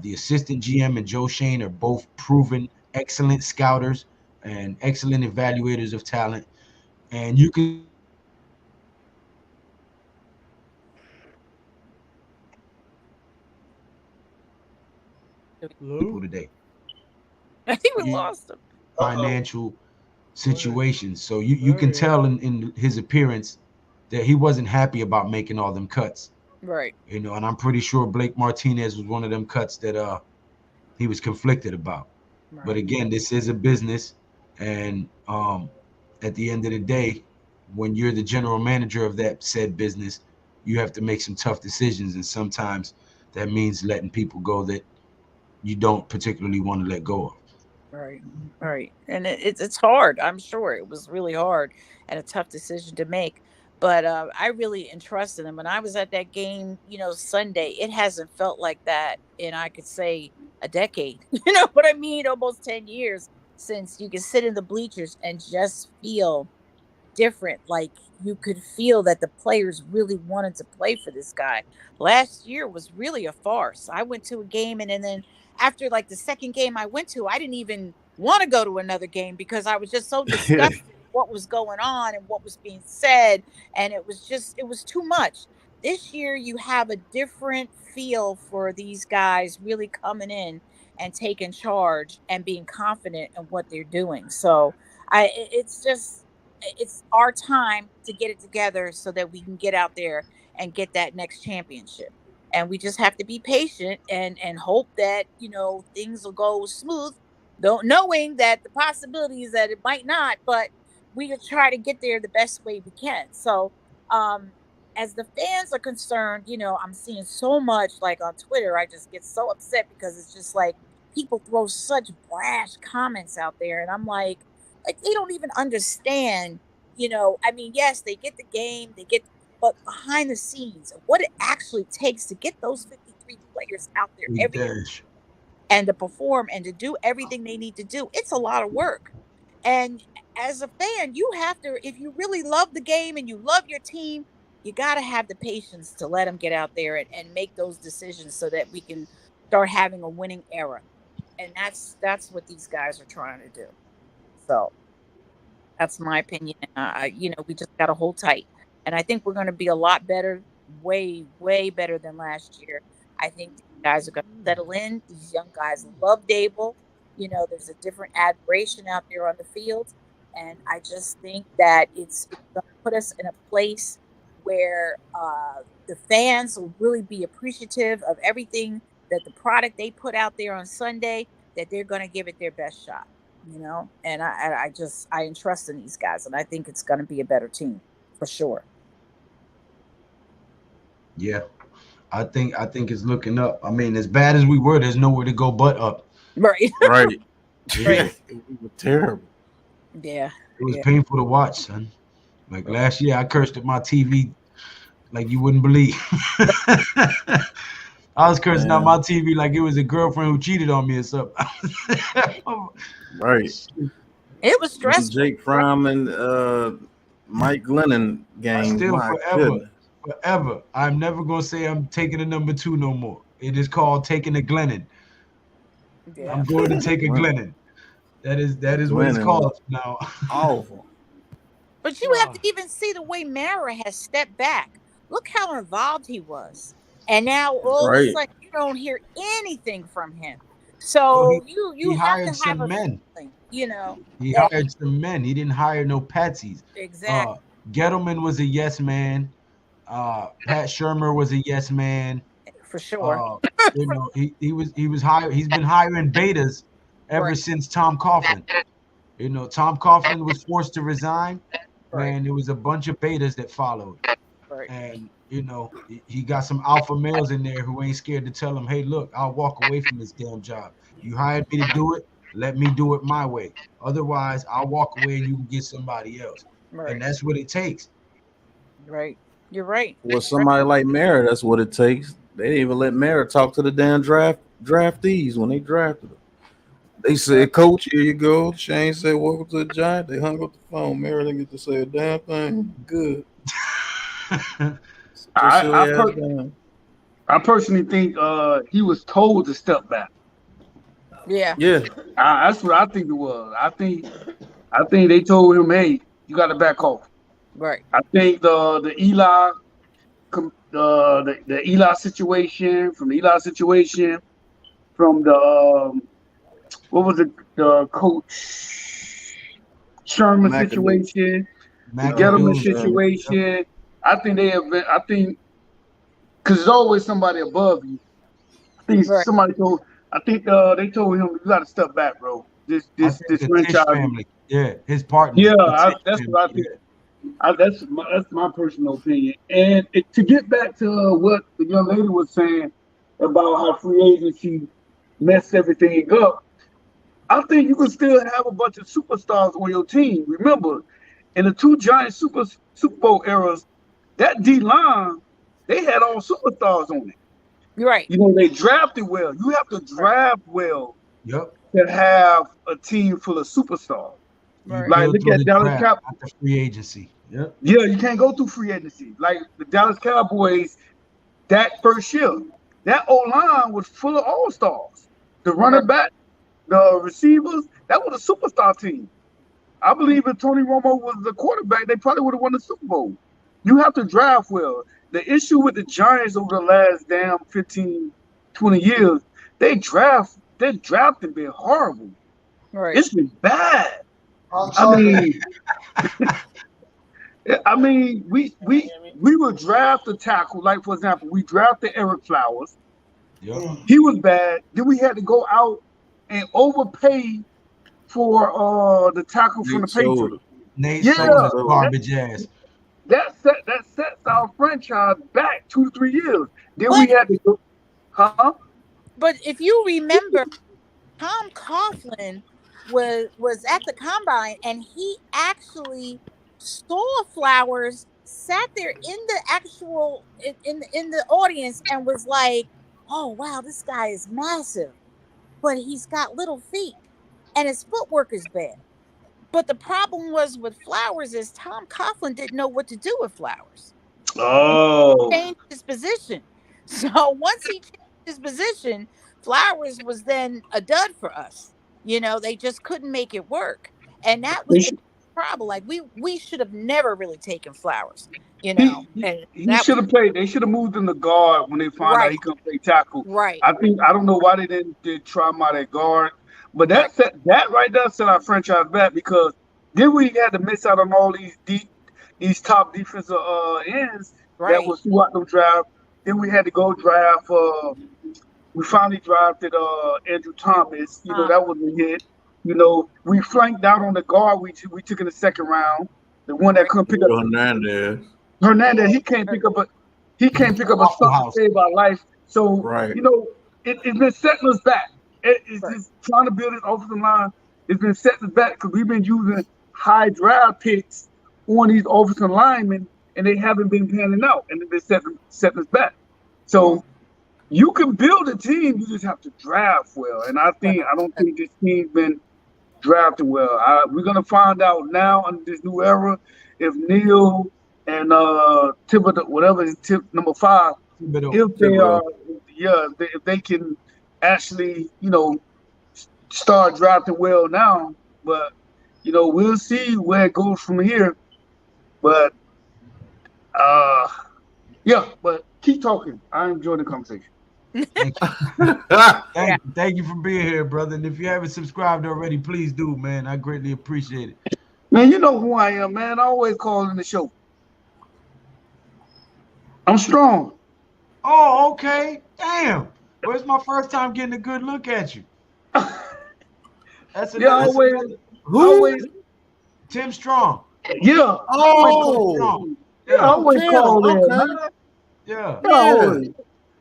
The assistant GM and Joe Shane are both proven excellent scouters and excellent evaluators of talent. And you can people Lou? today. I think we lost him. Uh-oh. Financial Go ahead. situations. So you There can he is. tell in his appearance that he wasn't happy about making all them cuts. Right, And I'm pretty sure Blake Martinez was one of them cuts that he was conflicted about. But right, again, this is a business, and at the end of the day, when you're the general manager of that said business, you have to make some tough decisions, and sometimes that means letting people go that you don't particularly want to let go of. right, right. And it's hard. I'm sure it was really hard and a tough decision to make. But I really entrusted him. When I was at that game, Sunday, it hasn't felt like that in, I could say, a decade. You know what I mean? Almost 10 years. since you can sit in the bleachers and just feel different. Like you could feel that the players really wanted to play for this guy. Last year was really a farce. I went to a game and then after like the second game I went to, I didn't even want to go to another game because I was just so disgusted with what was going on and what was being said. And it was too much. This year you have a different feel for these guys really coming in and taking charge and being confident in what they're doing. So it's just it's our time to get it together so that we can get out there and get that next championship. And we just have to be patient and hope that things will go smooth, though knowing that the possibility is that it might not, but we will try to get there the best way we can. So as the fans are concerned, I'm seeing so much like on Twitter. I just get so upset because it's just like people throw such brash comments out there, and I'm like they don't even understand, I mean, yes, they get the game, but behind the scenes, what it actually takes to get those 53 players out there every year and to perform and to do everything they need to do, it's a lot of work. And as a fan, you have to, if you really love the game and you love your team, you got to have the patience to let them get out there and make those decisions so that we can start having a winning era. And that's what these guys are trying to do. So that's my opinion. We just got to hold tight. And I think we're going to be a lot better, way, way better than last year. I think these guys are going to settle in. These young guys love Dable. There's a different admiration out there on the field. And I just think that it's going to put us in a place where the fans will really be appreciative of everything that the product they put out there on Sunday, that they're going to give it their best shot. And I entrust in these guys, and I think it's going to be a better team for sure. Yeah, I think it's looking up. I mean, as bad as we were, there's nowhere to go but up. Right. Right. Yeah. It was terrible. Yeah. It was painful to watch, son. Like last year, I cursed at my TV like you wouldn't believe. I was cursing out my TV like it was a girlfriend who cheated on me or something. Right. It was stressful. Jake Fromm and Mike Glennon game. Still forever. I'm never gonna say I'm taking a number 2 no more. It is called taking a Glennon. Yeah. I'm going to take a Glennon. That is what it's called now. Awful. But you have to even see the way Mara has stepped back. Look how involved he was. And now all of a sudden you don't hear anything from him. So you have to have a men. He hired some men. He didn't hire no patsies. Exactly. Gettleman was a yes man. Pat Shermer was a yes man. For sure. He was hired. He's been hiring betas ever since Tom Coughlin. Tom Coughlin was forced to resign, and there was a bunch of betas that followed. Right. And he got some alpha males in there who ain't scared to tell him, hey, look, I'll walk away from this damn job. You hired me to do it. Let me do it my way. Otherwise, I'll walk away and you can get somebody else. Right. And that's what it takes. Right. You're right. Well, somebody like Mara, that's what it takes. They didn't even let Mara talk to the damn draftees when they drafted him. They said, Coach, here you go. Shane said, welcome to the Giant. They hung up the phone. Mara didn't get to say a damn thing. Good. I personally think he was told to step back. Yeah. That's what I think it was. I think they told him, hey, you got to back off. Right. I think the Eli situation, from the what was it, the coach Sherman situation, the Gettleman situation. I think because there's always somebody above you. I think they told him, you got to step back, bro. This franchise family. Yeah, his partner. Yeah, that's what I think. That's my personal opinion. And to get back to what the young lady was saying about how free agency messed everything up, I think you can still have a bunch of superstars on your team. Remember, in the 2 Giant Super Bowl eras, that D-line, they had all superstars on it. You're right. They drafted well. You have to draft well. Yep. to have a team full of superstars. You Right. Like build look through at the Dallas draft, Cowboys. not the free agency. Yep. Yeah, you can't go through free agency. Like the Dallas Cowboys, that first year, that O line was full of all stars. The Right. running back, the receivers, that was a superstar team. I believe if Tony Romo was the quarterback, they probably would have won the Super Bowl. You have to draft well. The issue with the Giants over the last damn 15, 20 years, their drafting been horrible. Right. It's been bad. I'm I sorry. mean, we would draft a tackle. Like for example, we drafted Eric Flowers. Yep. He was bad. Then we had to go out and overpay for the tackle from the Nick Solder. Patriots. Nate Yeah, Solder's that- garbage ass. that sets our franchise back 2 to 3 years. Then But- we had to go, huh? But if you remember, Tom Coughlin was at the combine, and he actually saw Flowers, sat there in the actual in the audience, and was like, "Oh wow, this guy is massive, but he's got little feet, and his footwork is bad." But the problem was with Flowers is Tom Coughlin didn't know what to do with Flowers. Oh, Changed his position. So once he changed his position, Flowers was then a dud for us. You know, they just couldn't make it work. And that was the problem. Like we should have never really taken Flowers, you know. And he that should have played. They should have moved him to guard when they found out Right. he couldn't play tackle. right. I don't know why they did try him out at guard, but that right there set our franchise back because then we had to miss out on all these top defensive ends Right. that was throughout the draft. Then we had to go draft. We finally drafted Andrew Thomas. You know, that was a hit. You know, we flanked out on the guard we took in the second round. The one that couldn't pick up Hernandez. He can't pick up a Waffle stop House. to save our life. So Right. you know, it's been setting us back. It's just trying to build this offensive line. It's been setting us back because we've been using high draft picks on these offensive linemen, and they haven't been panning out, and they've been setting us back. So you can build a team, you just have to draft well. And I don't think this team's been drafted well. We're gonna find out now under this new era if Neil and Thibodeau, whatever is number 5, if they are, if they can actually, you know, start drafting well now. But you know, we'll see where it goes from here. But but keep talking. I enjoyed the conversation. Thank you for being here, brother. And if you haven't subscribed already, please do, man. I greatly appreciate it. Man, you know who I am, man. I always call in the show. I'm strong. Oh, okay. Damn. Well, it's my first time getting a good look at you. That's always Tim Strong. Yeah. Oh. Yeah, I always call in. Okay. Yeah. Yeah.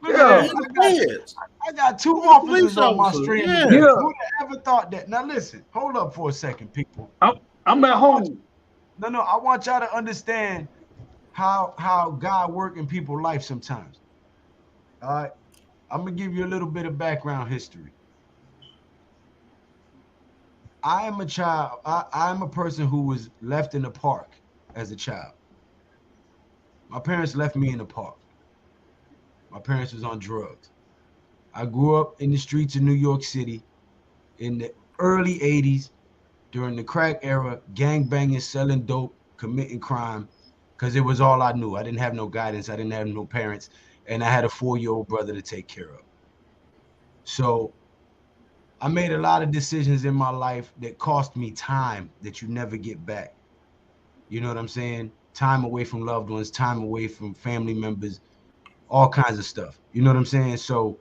Look at that. I got 2 officers on my stream. Yeah. Who would have ever thought that? Now listen, hold up for a second, people. I'm at home. No, I want y'all to understand how God work in people's life sometimes. All right. I'm gonna give you a little bit of background history. I am a child. I'm a person who was left in the park as a child. My parents left me in the park. My parents was on drugs. I grew up in the streets of New York City in the early 80s during the crack era, gang banging, selling dope, committing crime, because it was all I knew. I didn't have no guidance. I didn't have no parents. And I had a 4-year-old brother to take care of. So I made a lot of decisions in my life that cost me time that you never get back. You know what I'm saying? Time away from loved ones, time away from family members, all kinds of stuff. You know what I'm saying? So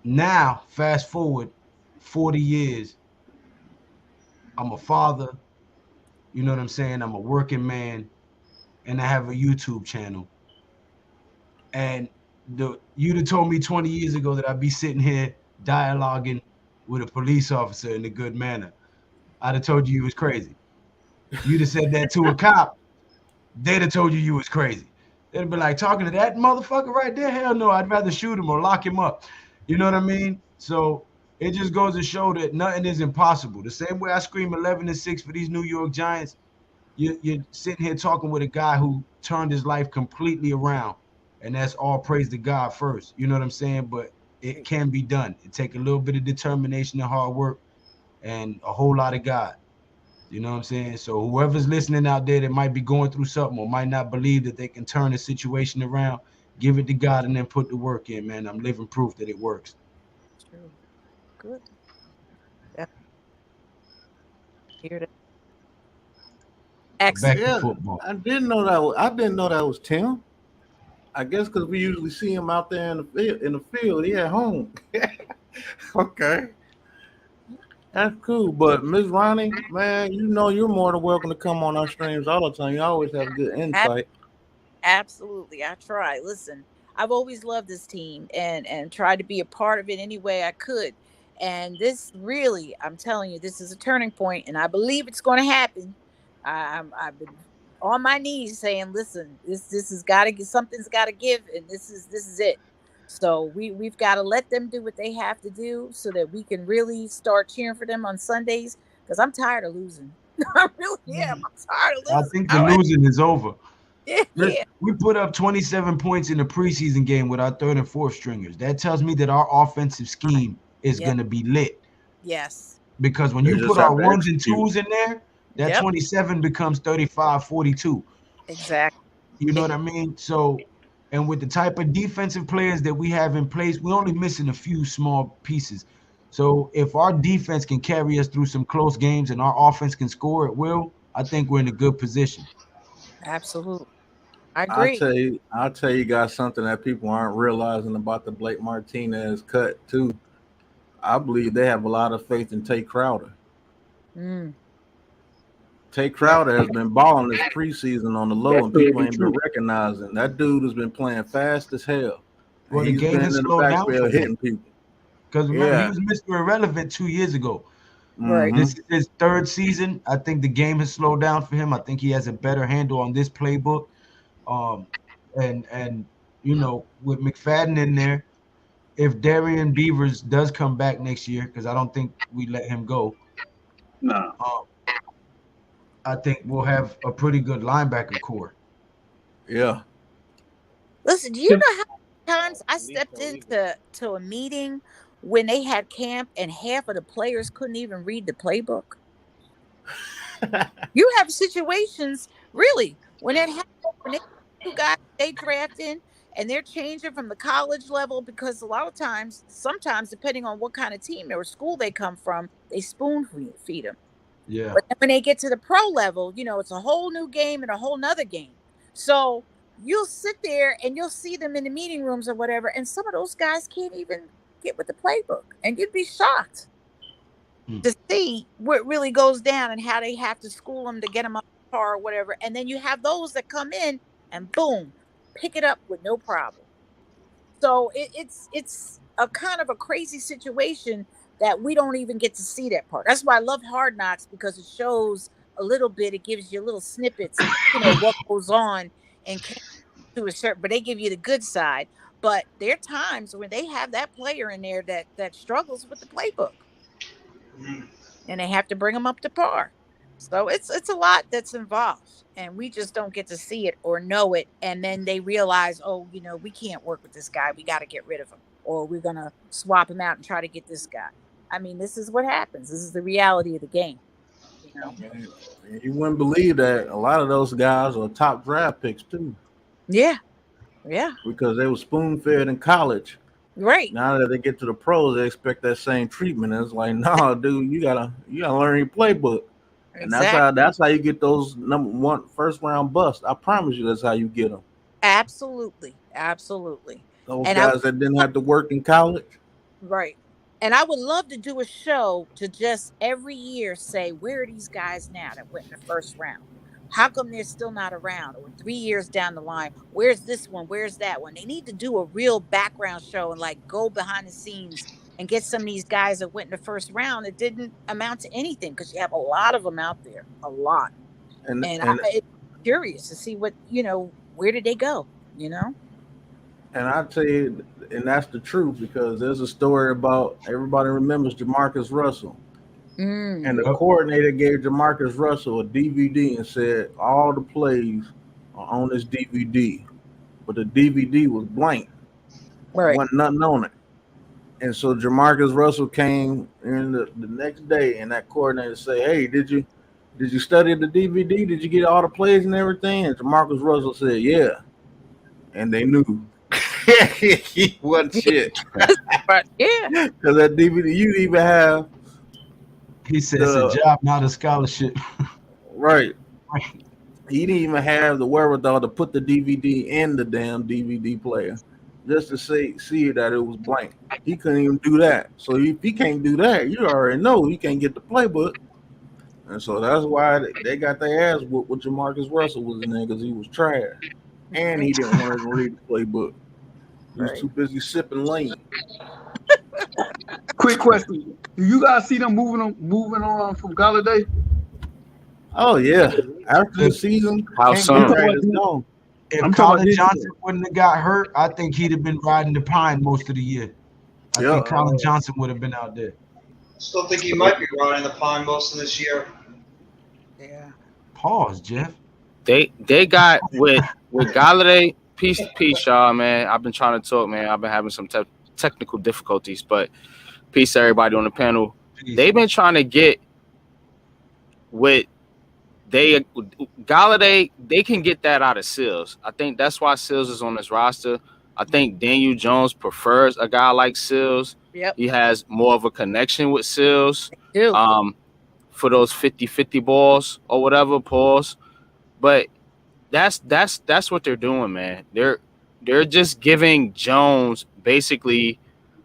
now, fast forward 40 years, I'm a father, you know what I'm saying? I'm a working man, and I have a YouTube channel. And you'd have told me 20 years ago that I'd be sitting here dialoguing with a police officer in a good manner. I'd have told you was crazy. You'd have said that to a cop, they'd have told you was crazy. They'd be like, talking to that motherfucker right there? Hell no, I'd rather shoot him or lock him up. You know what I mean? So it just goes to show that nothing is impossible. The same way I scream 11-6 for these New York Giants, you're sitting here talking with a guy who turned his life completely around, and that's all praise to God first. You know what I'm saying? But it can be done. It take a little bit of determination and hard work, and a whole lot of God. You know what I'm saying? So whoever's listening out there that might be going through something or might not believe that they can turn a situation around, give it to God and then put the work in, man. I'm living proof that it works. True. Good. Yeah. Hear that. But back Excellent. to Yeah, football. I didn't know that was Tim. I guess because we usually see him out there in the field. In the field, he at home. Okay, that's cool. But Miss Ronnie, man, you know you're more than welcome to come on our streams all the time. You always have good insight. Absolutely. I try. Listen, I've always loved this team and tried to be a part of it any way I could. And this really, I'm telling you, this is a turning point, and I believe it's going to happen. I've been on my knees saying, "Listen, this has got to get something's got to give, and this is it." So we've got to let them do what they have to do so that we can really start cheering for them on Sundays. Because I'm tired of losing. I really am. I'm tired of I losing. think the losing is over. Yeah, yeah. We put up 27 points in the preseason game with our third and fourth stringers. That tells me that our offensive scheme is Yep. going to be lit. Yes. Because when They you just put have our to ones and execute. twos in there, that Yep. 27 becomes 35, 42. Exactly. You know what I mean? So, and with the type of defensive players that we have in place, we're only missing a few small pieces. So, if our defense can carry us through some close games and our offense can score at will, I think we're in a good position. Absolutely. I agree. I'll tell you guys something that people aren't realizing about the Blake Martinez cut too. I believe they have a lot of faith in Tay Crowder. Mm. Tay Yeah. Crowder has been balling this preseason on the low, That's and people very ain't been true. recognizing that dude has been playing fast as hell, and Well, the he's game been has in the slowed down for backfield him hitting people. because remember he Yeah. was Mr. Irrelevant 2 years ago. Right. This Mm-hmm. is his third season. I think the game has slowed down for him. I think he has a better handle on this playbook. Um, and with McFadden in there, if Darian Beavers does come back next year, because I don't think we let him go, Nah. um, I think we'll have a pretty good linebacker core. Yeah. Listen, do you know how many times I stepped into a meeting when they had camp and half of the players couldn't even read the playbook? You have situations really when it happens when they two guys they draft in and they're changing from the college level because a lot of times, sometimes depending on what kind of team or school they come from, they spoon feed them. Yeah, But then when they get to the pro level, it's a whole new game and a whole nother game. So you'll sit there and you'll see them in the meeting rooms or whatever, and some of those guys can't even get with the playbook. And you'd be shocked Hmm. to see what really goes down and how they have to school them to get them up the par or whatever. And then you have those that come in and boom, pick it up with no problem. So it's a kind of a crazy situation that we don't even get to see that part. That's why I love Hard Knocks because it shows a little bit. It gives you little snippets of what goes on and to a certain. But they give you the good side. But there are times when they have that player in there that struggles with the playbook, and they have to bring them up to par. So it's a lot that's involved, and we just don't get to see it or know it. And then they realize, oh, we can't work with this guy. We got to get rid of him, or we're gonna swap him out and try to get this guy. I mean, this is what happens. This is the reality of the game. You know? And you wouldn't believe that a lot of those guys are top draft picks too, Yeah, yeah, because they were spoon fed in college. right. Now that they get to the pros, they expect that same treatment. And it's like, no, dude, you gotta learn your playbook. And Exactly. that's how you get those number one first round busts. I promise you, that's how you get them. Absolutely, absolutely. Those And I guys that didn't have to work in college. Right. And I would love to do a show to just every year say, where are these guys now that went in the first round? How come they're still not around? Or 3 years down the line, where's this one? Where's that one? They need to do a real background show and like go behind the scenes and get some of these guys that went in the first round that didn't amount to anything because you have a lot of them out there, a lot. And And and I'm curious to see where did they go? You know? And I tell you, and that's the truth because there's a story about everybody remembers Jamarcus Russell. And the Yep. coordinator gave Jamarcus Russell a DVD and said all the plays are on this DVD. But the DVD was blank. Right. Wasn't nothing on it. And so Jamarcus Russell came in the next day and that coordinator said, hey, did you study the DVD? Did you get all the plays and everything? And Jamarcus Russell said, yeah. And they knew he wasn't shit. But yeah. Because that DVD, you even have He said it's a job, not a scholarship. right. He didn't even have the wherewithal to put the DVD in the damn DVD player just to see that it was blank. He couldn't even do that. So if he can't do that, you already know he can't get the playbook. And so that's why they got their ass whooped with Jamarcus Russell was in there because he was trash. And he didn't want to read the playbook. He was too busy sipping lean. Quick question: do you guys see them moving on from Galladay? Oh yeah. After the season, How soon? If Colin Johnson wouldn't have got hurt, I think he'd have been riding the pine most of the year. I think Colin Johnson would have been out there. Still think he might be riding the pine most of this year. Yeah. Pause, Jeff. They got with Galladay. Peace, y'all, man. I've been trying to talk, man. I've been having some technical difficulties, but peace to everybody on the panel. Peace. They've been trying to get with Galladay. They can get that out of Sills. I think that's why Sills is on this roster. I think Daniel Jones prefers a guy like Sills. Yep. He has more of a connection with Sills. Do. For those 50-50 balls or whatever, pause. But that's what they're doing, man. They're just giving Jones basically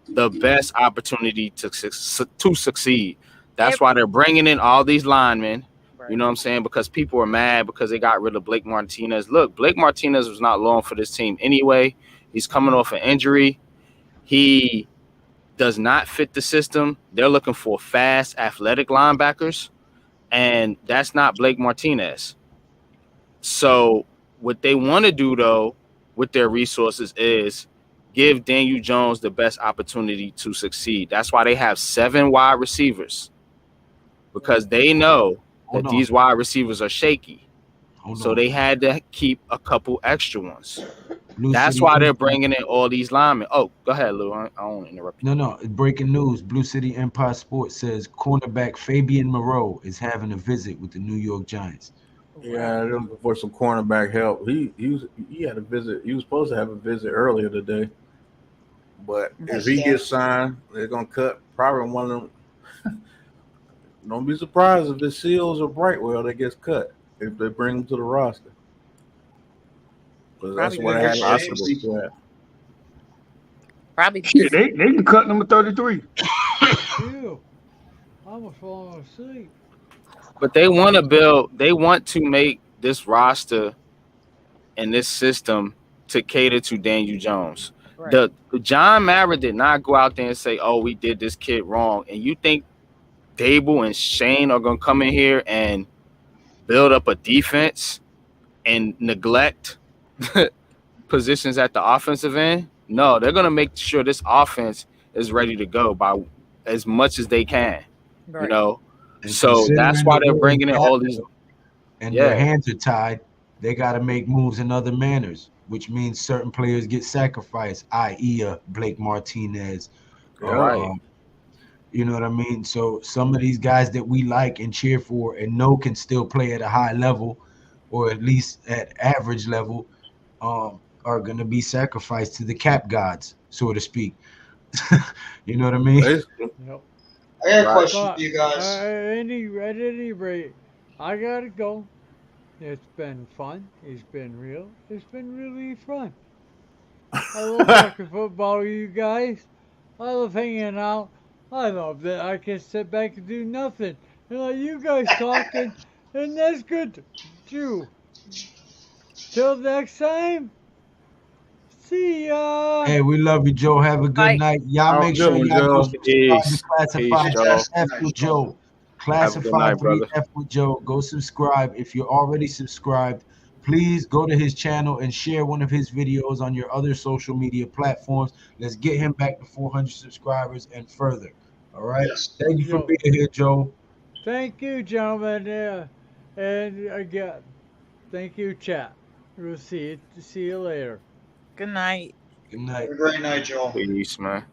the best opportunity to succeed. That's why they're bringing in all these linemen. Right. You know what I'm saying? Because people are mad because they got rid of Blake Martinez. Look, Blake Martinez was not long for this team anyway. He's coming off an injury. He does not fit the system. They're looking for fast, athletic linebackers, and that's not Blake Martinez. So what they want to do, though, with their resources is give Daniel Jones the best opportunity to succeed. That's why they have 7 wide receivers, because they know that these wide receivers are shaky. So they had to keep a couple extra ones. That's why they're bringing in all these linemen. Oh, go ahead, Lou. I don't want to interrupt you. No. Breaking news. Blue City Empire Sports says cornerback Fabian Moreau is having a visit with the New York Giants. Yeah, they're looking for some cornerback help. He had a visit. He was supposed to have a visit earlier today. But if he gets signed, they're going to cut probably one of them. Don't be surprised if it's Seals or Brightwell that gets cut if they bring him to the roster. Because that's what I have lots of people at. Probably. Yeah, they can cut number 33. Ew. I almost falling asleep. But they want to make this roster and this system to cater to Daniel Jones. Right. The John Mara did not go out there and say, oh, we did this kid wrong. And you think Dable and Shane are going to come in here and build up a defense and neglect positions at the offensive end? No, they're going to make sure this offense is ready to go by as much as they can, right. You know? And so that's why they're bringing in all these. And their hands are tied. They got to make moves in other manners, which means certain players get sacrificed, i.e. Blake Martinez. Right. You know what I mean? So some of these guys that we like and cheer for and know can still play at a high level or at least at average level are going to be sacrificed to the cap gods, so to speak. You know what I mean? Yep. I got a question for you guys. At any rate, I got to go. It's been fun. It's been real. It's been really fun. I love talking football with you guys. I love hanging out. I love that I can sit back and do nothing and let you guys talking, and that's good too. Till next time, see ya. Hey, we love you, Joe. Have a good night. Y'all make sure y'all go subscribe to Classified F with Joe. Classified 3F with Joe. Go subscribe. If you're already subscribed, please go to his channel and share one of his videos on your other social media platforms. Let's get him back to 400 subscribers and further. All right. Yes. Thank you for Yo. being here, Joe. Thank you, gentlemen. And again, thank you, chat. We'll see you later. Good night. Good night. Have a great night, Joel. Peace, man.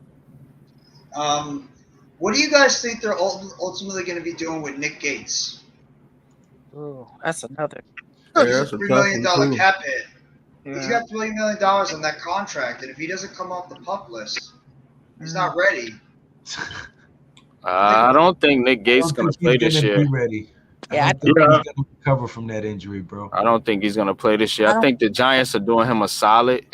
What do you guys think they're ultimately going to be doing with Nick Gates? Oh, that's another. Yeah, He's that's a a $3 tough million one, too. cap hit. He's Yeah. got $3 million on that contract, and if he doesn't come off the pup list, he's not ready. I don't think Nick I Gates don't is gonna think play he's this gonna year. be ready. I Yeah, don't think Yeah. he's gonna recover from that injury, bro. I don't think he's gonna play this year. I I don't- think the Giants are doing him a solid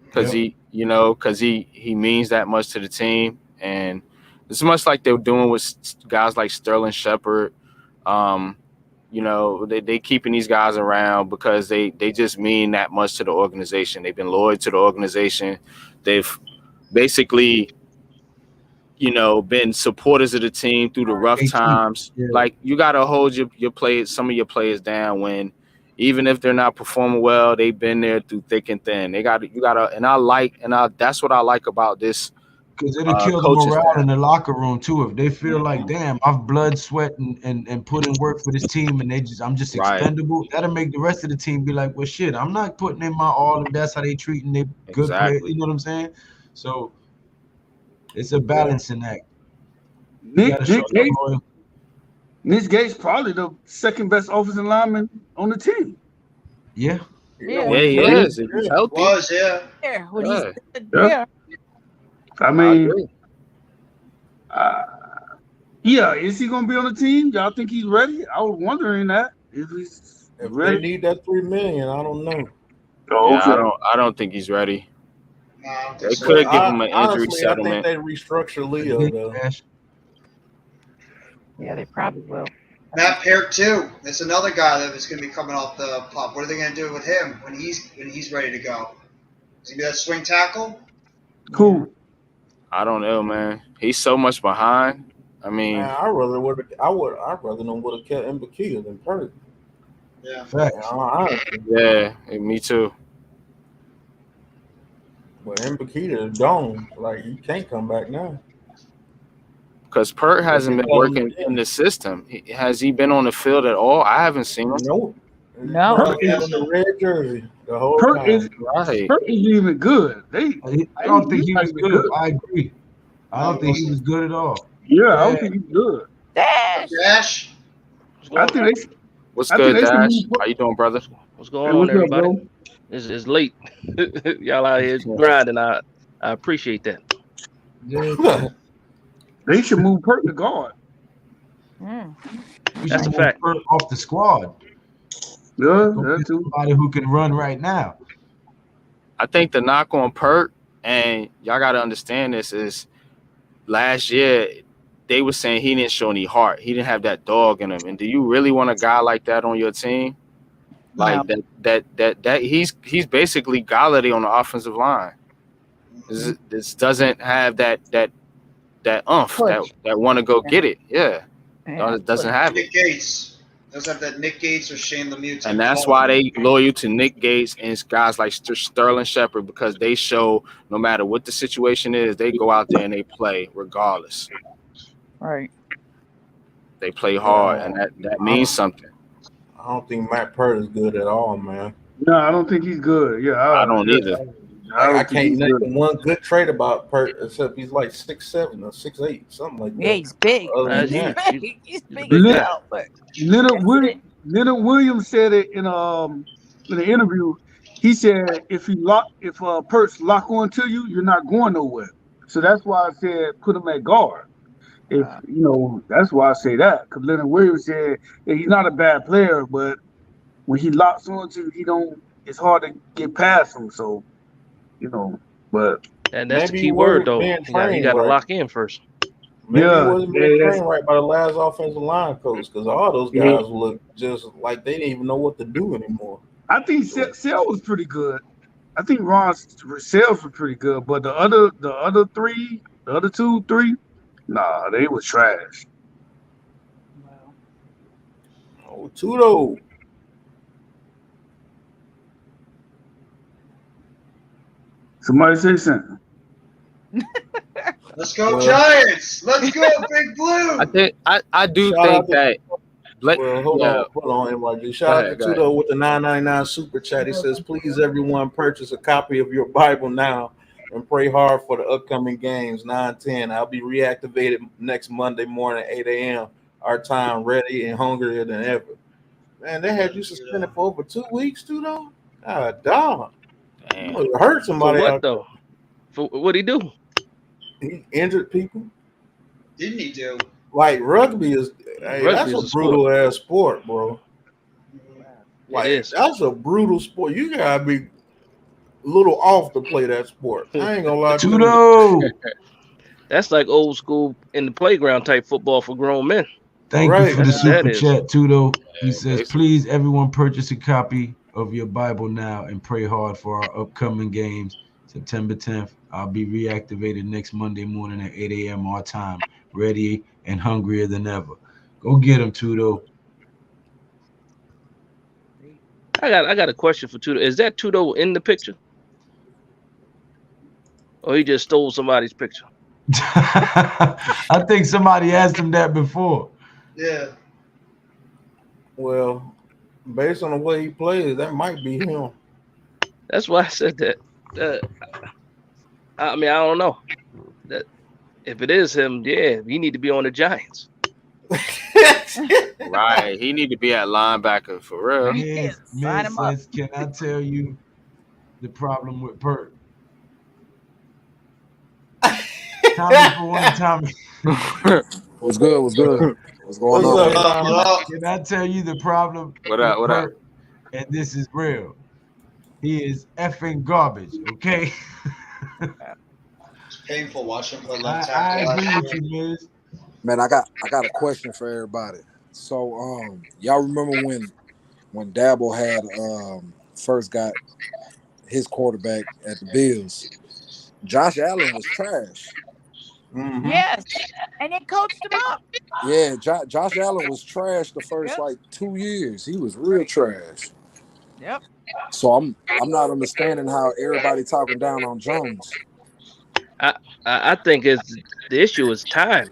because Yep. he means that much to the team, and it's much like they're doing with guys like Sterling Shepard. They keeping these guys around because they just mean that much to the organization. They've been loyal to the organization. They've basically been supporters of the team through the rough They keep- times. yeah. Like, you gotta hold your players, some of your players down when, even if they're not performing well, they've been there through thick and thin. That's what I like about this Because it'll kill the coaching morale staff. in the locker room too. If they feel like, damn, I've blood, sweat, and put in work for this team, and I'm just Right. expendable. That'll make the rest of the team be like, well, shit, I'm not putting in my all, and that's how they treating their good players. Exactly. You know what I'm saying? So it's a balancing act. You Nick gotta show Nick them Gates, loyal. Nick Gates probably the second best offensive lineman on the team. Yeah. Yeah. Yeah, he is. If he's healthy. Was, yeah. Yeah, when Yeah. he's good, Yeah. yeah. I I mean, agree. yeah, is he gonna be on the team? Y'all think he's ready? I was wondering that if he's If they ready. need that $3 million, I don't know. Oh, Yeah, okay. I don't think he's ready. No, I don't They think so. could give him an injury Honestly, I think settlement. they restructure Leo Big though. Ash. Yeah, they probably will. Matt Peart too. There's another guy that is going to be coming off the pup. What are they going to do with him when he's ready to go? Is he be that swing tackle? Cool. I don't know, man. He's so much behind. I mean, Man, I'd rather them would have kept Mbakia than Purdy. Yeah. Facts. Honestly, yeah, me too. but Mbakia is gone. Like, he can't come back now. Because Pert hasn't been They let him working in. in the system. Has he been on the field at all? I haven't seen him. Nope. No. Purdy is in the red jersey the whole Pert time. is Right. Pert isn't even good. I don't think he was He's not good. even I agree. I don't think he was good at all. Yeah, I don't think he's good. Dash. Dash. I think they. What's I think good, they should Dash? move- How you doing, brother? What's going Hey, on, what's up, everybody? bro? It's late. Y'all out here grinding. I appreciate that. They should move Pert to guard. Mm. We That's should a move fact. Pert off the squad. Yeah, Go that get too. somebody who can run right now. I think the knock on Pert, and y'all got to understand this, is last year they were saying he didn't show any heart. He didn't have that dog in him. And do you really want a guy like that on your team? Like that he's basically Galladay on the offensive line. This doesn't have that oomph that want to go get it. Yeah. It doesn't have it. Nick Gates. Doesn't have that Nick Gates or Shane Lemieux. And that's why they loyal to Nick Gates and guys like Sterling Shepard, because they show no matter what the situation is, they go out there and they play regardless. Right. They play hard, and that means something. I don't think Matt Purdy is good at all, man. No, I don't think he's good. Yeah, I don't either. I can't name one good trait about Pert except he's like 6'7" or 6'8", something like that. Yeah, he's big. Other He's than big. that, He's big Leonard- as hell. But Leonard Williams said it in an interview. He said if Pert's lock on to you, you're not going nowhere. So that's why I said put him at guard. If that's why I say that, because Leonard Williams said he's not a bad player, but when he locks on to you, it's hard to get past him. So, but And that's maybe the he key word, wasn't though. being You trained got to right. lock in first. Maybe Yeah, he wasn't yeah, being that's- trained right by the last offensive line coach, because all those Yeah. guys look just like they didn't even know what to do anymore. I think Sale was pretty good. I think Ron's sales were pretty good, but the other two, three, nah, they was trash. Oh, Tudo. Somebody say something. Let's go, Giants! Let's go, Big Blue! I do Shout think out to- that. Well, hold on, NYG. Shout out to Tudo with the $9.99 super chat. He says, "Please, everyone, purchase a copy of your Bible now and pray hard for the upcoming games, 9-10. I'll be reactivated next Monday morning, 8 a.m. our time, ready and hungrier than ever." Man, they had you suspended for over 2 weeks, Tudo? God, dog. You hurt For somebody what out though? For what'd he do? He injured people. Didn't he do? Like rugby is, hey, Rugby that's is a brutal ass sport, bro. Like is. that's a brutal sport. You gotta be a little off to play that sport. I ain't gonna lie to you. Tudo. That's like old school in the playground type football for grown men. Thank you for the That's what that super is. chat, Tudo. He says, basically. please, everyone, purchase a copy of your Bible now and pray hard for our upcoming games. September 10th, I'll be reactivated next Monday morning at 8 a.m. our time, ready and hungrier than ever. Go get him, Tudo. I got a question for Tudo. Is that Tudo in the picture? Or he just stole somebody's picture? I think somebody asked him that before. Yeah. Well, based on the way he plays, that might be him. That's why I said that. I mean, I don't know. That if it is him, yeah, he need to be on the Giants. Right. He need to be at linebacker for real. Miz says, can I tell you the problem with Pert? Tommy for one, Tommy. What's good? What's good? What's going on? Can I tell you the problem? What up? What up? Pert? And this is real. He is effing garbage, okay? It's painful watching for I left tackle. agree with you, Miz. Man, I got a question for everybody. So, y'all remember when Dabble had first got his quarterback at the Bills? Josh Allen was trash. Mm-hmm. Yes, and they coached him up. Yeah, Josh Allen was trash the first like 2 years. He was real trash. Yep. So I'm not understanding how everybody talking down on Jones. I think it's the issue is time.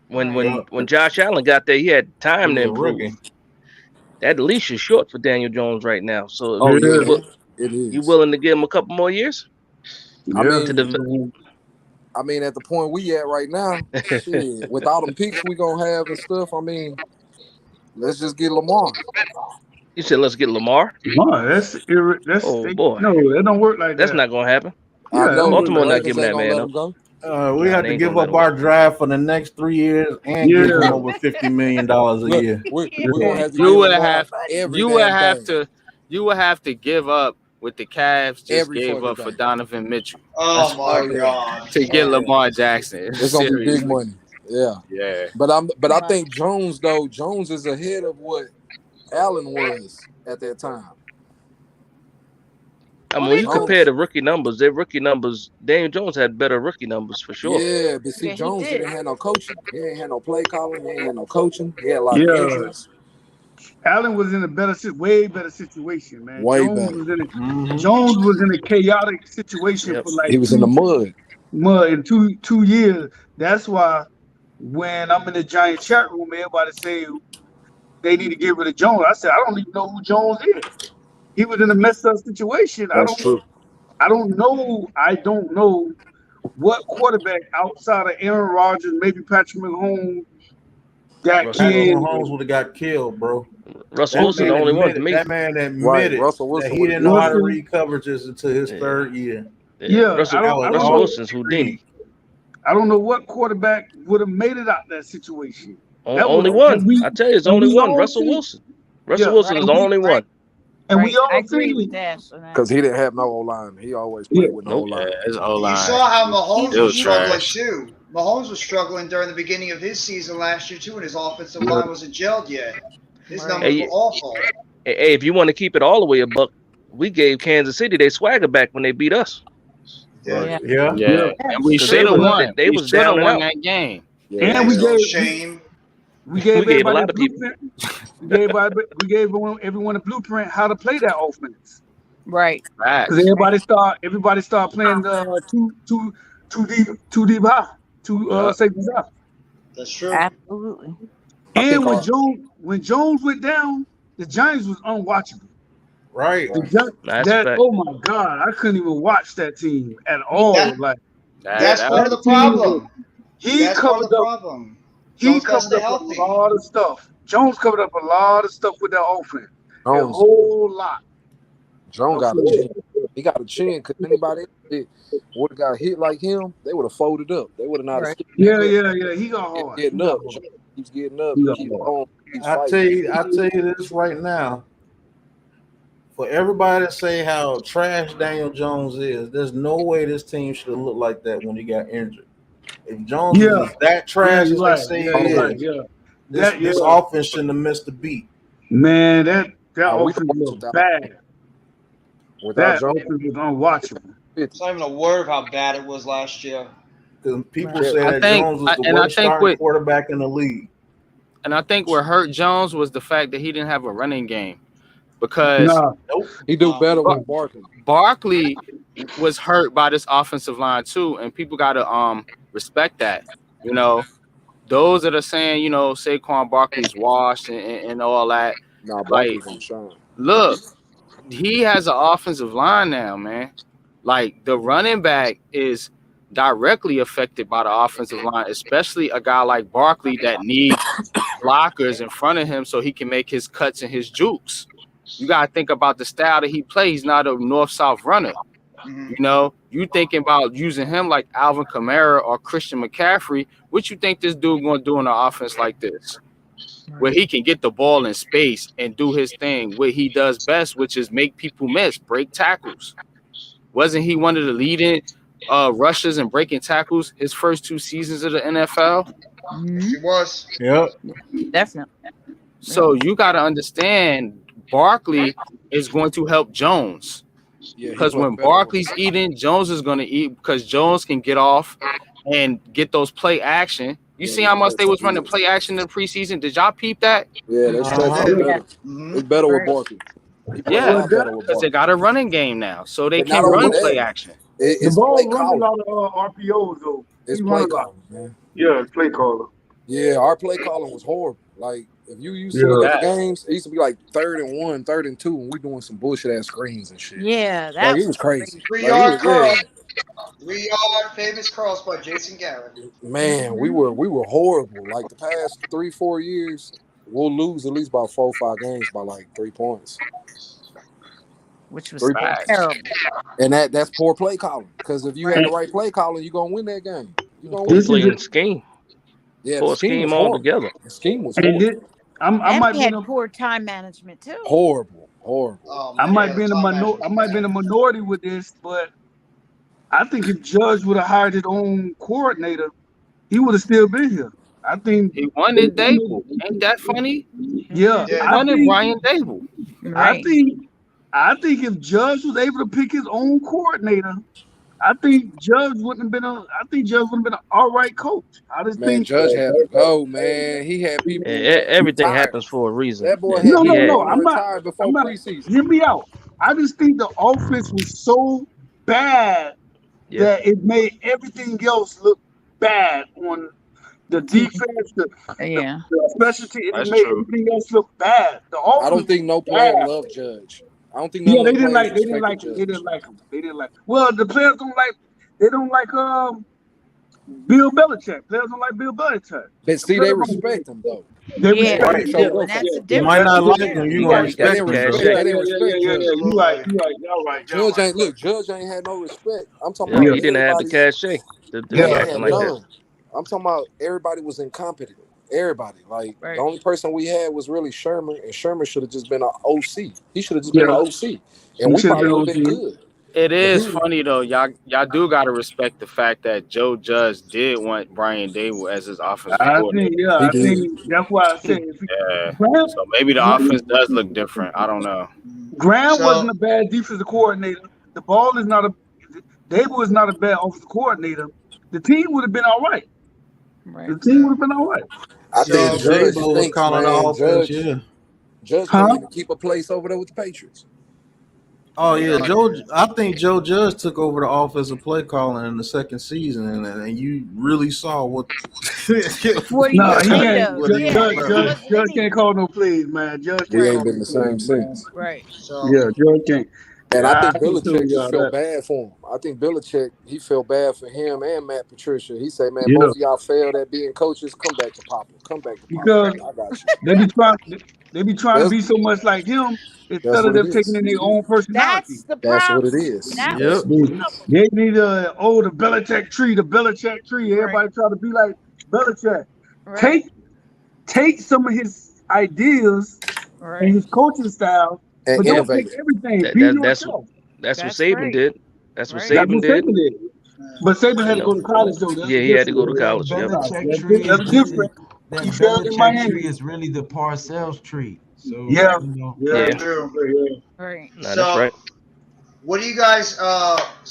When Josh Allen got there, he had time to improve. Rookie. That leash is short for Daniel Jones right now. So Oh yeah, it is. You willing to give him a couple more years? I mean, at the point we at right now, shit, with all them picks we gonna have and stuff, I mean, let's just get Lamar. You said let's get Lamar? Lamar, that's boy. No, it don't work like that. That's not gonna happen. I know, Baltimore not Ravens giving ain't that gonna man let up. him go. We have to give up our draft for the next 3 years and give him over $50 million a year. We're gonna have to You give would Lamar have every you would damn have thing. to you would have to give up what the Cavs just Every gave fucking up for thing. Donovan Mitchell. Oh my God! To get Lamar Jackson. It's gonna be big money. Yeah. Yeah. But I think Jones is ahead of what Allen was at that time. I mean, when you compare the rookie numbers, Daniel Jones had better rookie numbers for sure. Yeah, but see, Jones didn't have no coaching. He ain't had no play calling. He ain't had no coaching. He had a lot of injuries. Allen was in a way better situation, man. Way Jones better. Jones was in a chaotic situation for like he was in the mud. In two years. That's why when I'm in the Giant chat room, everybody say they need to get rid of Jones. I said I don't even know who Jones is. He was in a messed up situation. That's true. I don't know what quarterback outside of Aaron Rodgers, maybe Patrick Mahomes, Patrick Mahomes would have got killed, bro. Russell Wilson, the only one to me. That man admitted that he didn't know how to read coverages until his third year. Yeah, Russell Wilson's Houdini. I don't know what quarterback would have made it out that situation. Only one. I tell you, it's only one. Russell Wilson. Russell Wilson is the only one. And we all agree with that. Because he didn't have no O-line. He always played with no O-line. His O-line. You saw how Mahomes Still was struggling trash. too. Mahomes was struggling during the beginning of his season last year too, and his offensive line wasn't gelled yet. His numbers were awful. Hey, if you want to keep it all the way a buck, we gave Kansas City their swagger back when they beat us. Yeah. And we should have won. They was should have down won and out. that game. And we gave shame. We gave a lot everybody of people. we gave everyone a blueprint how to play that offense. Right. Because Facts. everybody start playing too deep high, too Yep. safety high. That's true. Absolutely. I think And when Jones went down, the Giants was unwatchable. Right. That's a fact. Oh my God, I couldn't even watch that team at That all. Like that's That part of that the team was, problem. he That's part of covered the up problem. he Jones got to covered stay up a healthy. lot of stuff. Jones covered up a lot of stuff with that offense. A Jones whole lot. got a chin. He got a chin because anybody would have got hit like him, they would have folded up. They would have not Right. escaped Yeah, back up. He got hard. Getting up. Jones keeps getting up. He He got keeps hard. going. Keeps I fighting. tell you this right now. For everybody to say how trash Daniel Jones is, there's no way this team should have looked like that when he got injured. If Jones Yeah, was that trash you're as they right. say Yeah, he you're right. is, Yeah, this offense shouldn't have missed a beat. Man, that We offense lost looked bad. without That Jones. offense was unwatchable. It's not even a word of how bad it was last year. Because people Right. say I that think, Jones was the and I worst think starting with, quarterback in the league. and I think what hurt Jones was the fact that he didn't have a running game because Nah, He do better Bar- with Barkley. Barkley was hurt by this offensive line too, and people gotta respect that. You know, those that are saying, Saquon Barkley's washed and all that, Nah, Barkley like, gonna shine. look, he has an offensive line now, man. Like the running back is directly affected by the offensive line, especially a guy like Barkley that needs blockers in front of him so he can make his cuts and his jukes. You gotta think about the style that he plays. He's not a north-south runner. You thinking about using him like Alvin Kamara or Christian McCaffrey. What you think this dude gonna do in an offense like this? Where he can get the ball in space and do his thing, what he does best, which is make people miss, break tackles. Wasn't he one of the leading rushers and breaking tackles his first 2 seasons of the NFL? Yes, he was. Yep. Definitely. So you got to understand, Barkley is going to help Jones. Yeah, he Because played when better with Barkley's eating, Jones is going to eat because Jones can get off and get those play action. You see how much they was running play action in the preseason? Did y'all peep that? Yeah, they stretched Yeah. better. It's better with Barkley. He played a Yeah, lot better with because they Barkley. got a running game now, so they And can not only run that, play action. the It's ball play runs a calling. lot of RPOs though. It's He play run a lot. calling, man. Yeah, it's play caller. Yeah, our play calling was horrible. Like if you used to Yeah. look at the games, it used to be like 3rd and 1, 3rd and 2, and we doing some bullshit ass screens and shit. Yeah, Like that it was crazy. 3-yard curl. Yeah. 3-yard famous curls by Jason Garrett. Man, we were horrible. Like the past 3-4 years, we'll lose at least about 4 or 5 games by like 3 points. which was 3 points. terrible. And that's poor play calling. Because if you had the right play calling, you're gonna win that game. You're gonna win. This is Playing it. scheme. Yeah, the Pull a scheme scheme was all horrible. together. The scheme was And horrible. this, I And might we be in had a poor time management too. Horrible. Horrible. Oh, I man, might yeah, be in a time I might be in a management. minority with this, but I think if Judge would have hired his own coordinator, he would have still been here. I think He wanted Dable. Ain't that funny? yeah, He Yeah. wanted Brian Dable. Right. I think if Judge was able to pick his own coordinator, I think Judge wouldn't have been an all right coach. I just Man, think Judge had to go, man. He had people Everything retired. happens for a reason. That boy had no, people I'm not. retired before preseason. Hear me out. I just think the offense was so bad that it made everything else look bad on the defense, the specialty. It That's made true. everything else look bad. The offense I don't think no was player bad. loved Judge. I don't think none Yeah, of they the didn't players like. They didn't like. respected They Judge. didn't like him. They didn't like. Well, the players don't like. They don't like Bill Belichick. Players don't like Bill Belichick. But see, they respect him though. They Yeah, respect they him. do, and that's the You difference. might not like Yeah. him. You Yeah, gonna they respect didn't him. respect. though. They didn't respect Judge. You right. Y'all right. Judge ain't look. Judge ain't had no respect. I'm talking Yeah, about he didn't have the everybody. cachet to be Yeah, acting had like that. none. I'm talking about everybody was incompetent. Everybody. Like Right. the only person we had was really Sherman, and Sherman should have just been an OC. He should have just been an OC, and we probably would have been good. It is he- funny though. Y'all do gotta respect the fact that Joe Judge did want Brian Dable as his offensive I coordinator. think that's why I said if Yeah. Graham, So maybe the offense does look different. I don't know. Graham So- wasn't a bad defensive coordinator. The ball is not a. Dable is not a bad offensive coordinator. The team would have been all right. Right. The team would have been all right. I think So- Judge Dabo was stinks, calling man. the offense. Judge Yeah. can't even keep a place over there with the Patriots. Oh yeah, Joe. I think Joe Judge took over the offensive play calling in the second season, and you really saw what. What he No, was he made can't. of. what he Yeah, was he about. wasn't Judge can't anything. call no plays, man. Judge We can't ain't call been no the plays, same man. since. Right. So Yeah, Judge can't. And I Yeah, think I can tell Belichick just y'all felt that. bad for him. I think Belichick, he felt bad for him and Matt Patricia. He said, man, Yeah, both of y'all failed at being coaches. Come back to Papa. Come back to Papa. because Right. I got you. they be trying. They be trying to That's be so much like him that's instead of what it them taking is. in their own personality. That's the That's what it problem. is. That was Yep. the They, problem. they need the Belichick tree, the Belichick tree. Right. Everybody try to be like Belichick. Right. Take some of his ideas and Right. his coaching style, And but Yeah, don't take innovative. everything. that Be that that's yourself. that's what That's Saban right. did. That's what Right. That's Saban what did. Saban did. But Saban You had to go know. to college though. That's Yeah, he had to go different. to That college. Yep. Belichick That's, tree is that's really different. He that failed in Belichick Miami. tree is really the Parcells tree. So Yeah, yeah, very Yeah. true. yeah. Right. No, that's So right. what do you guys?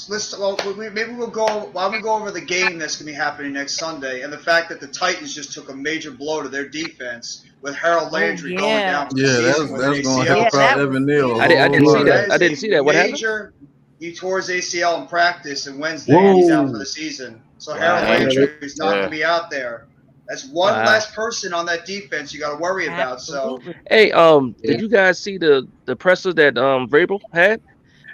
Let's. Well, maybe we'll go. Why don't we go over the game that's going to be happening next Sunday and the fact that the Titans just took a major blow to their defense with Harold Oh Landry going yeah. down for the Yeah, season with an that's gonna ACL Yeah, help out that tear. was Evan Neal a huge. I whole didn't see lot. that. That I is didn't a see that. What happened? major. He tore his ACL in practice, and Wednesday, and he's out for Whoa. the season. So Harold Wow. Landry is not going Yeah. to be out there. That's one Wow. less person on that defense you got to worry about. So Absolutely. Hey, yeah. did you guys see the presser that Vrabel had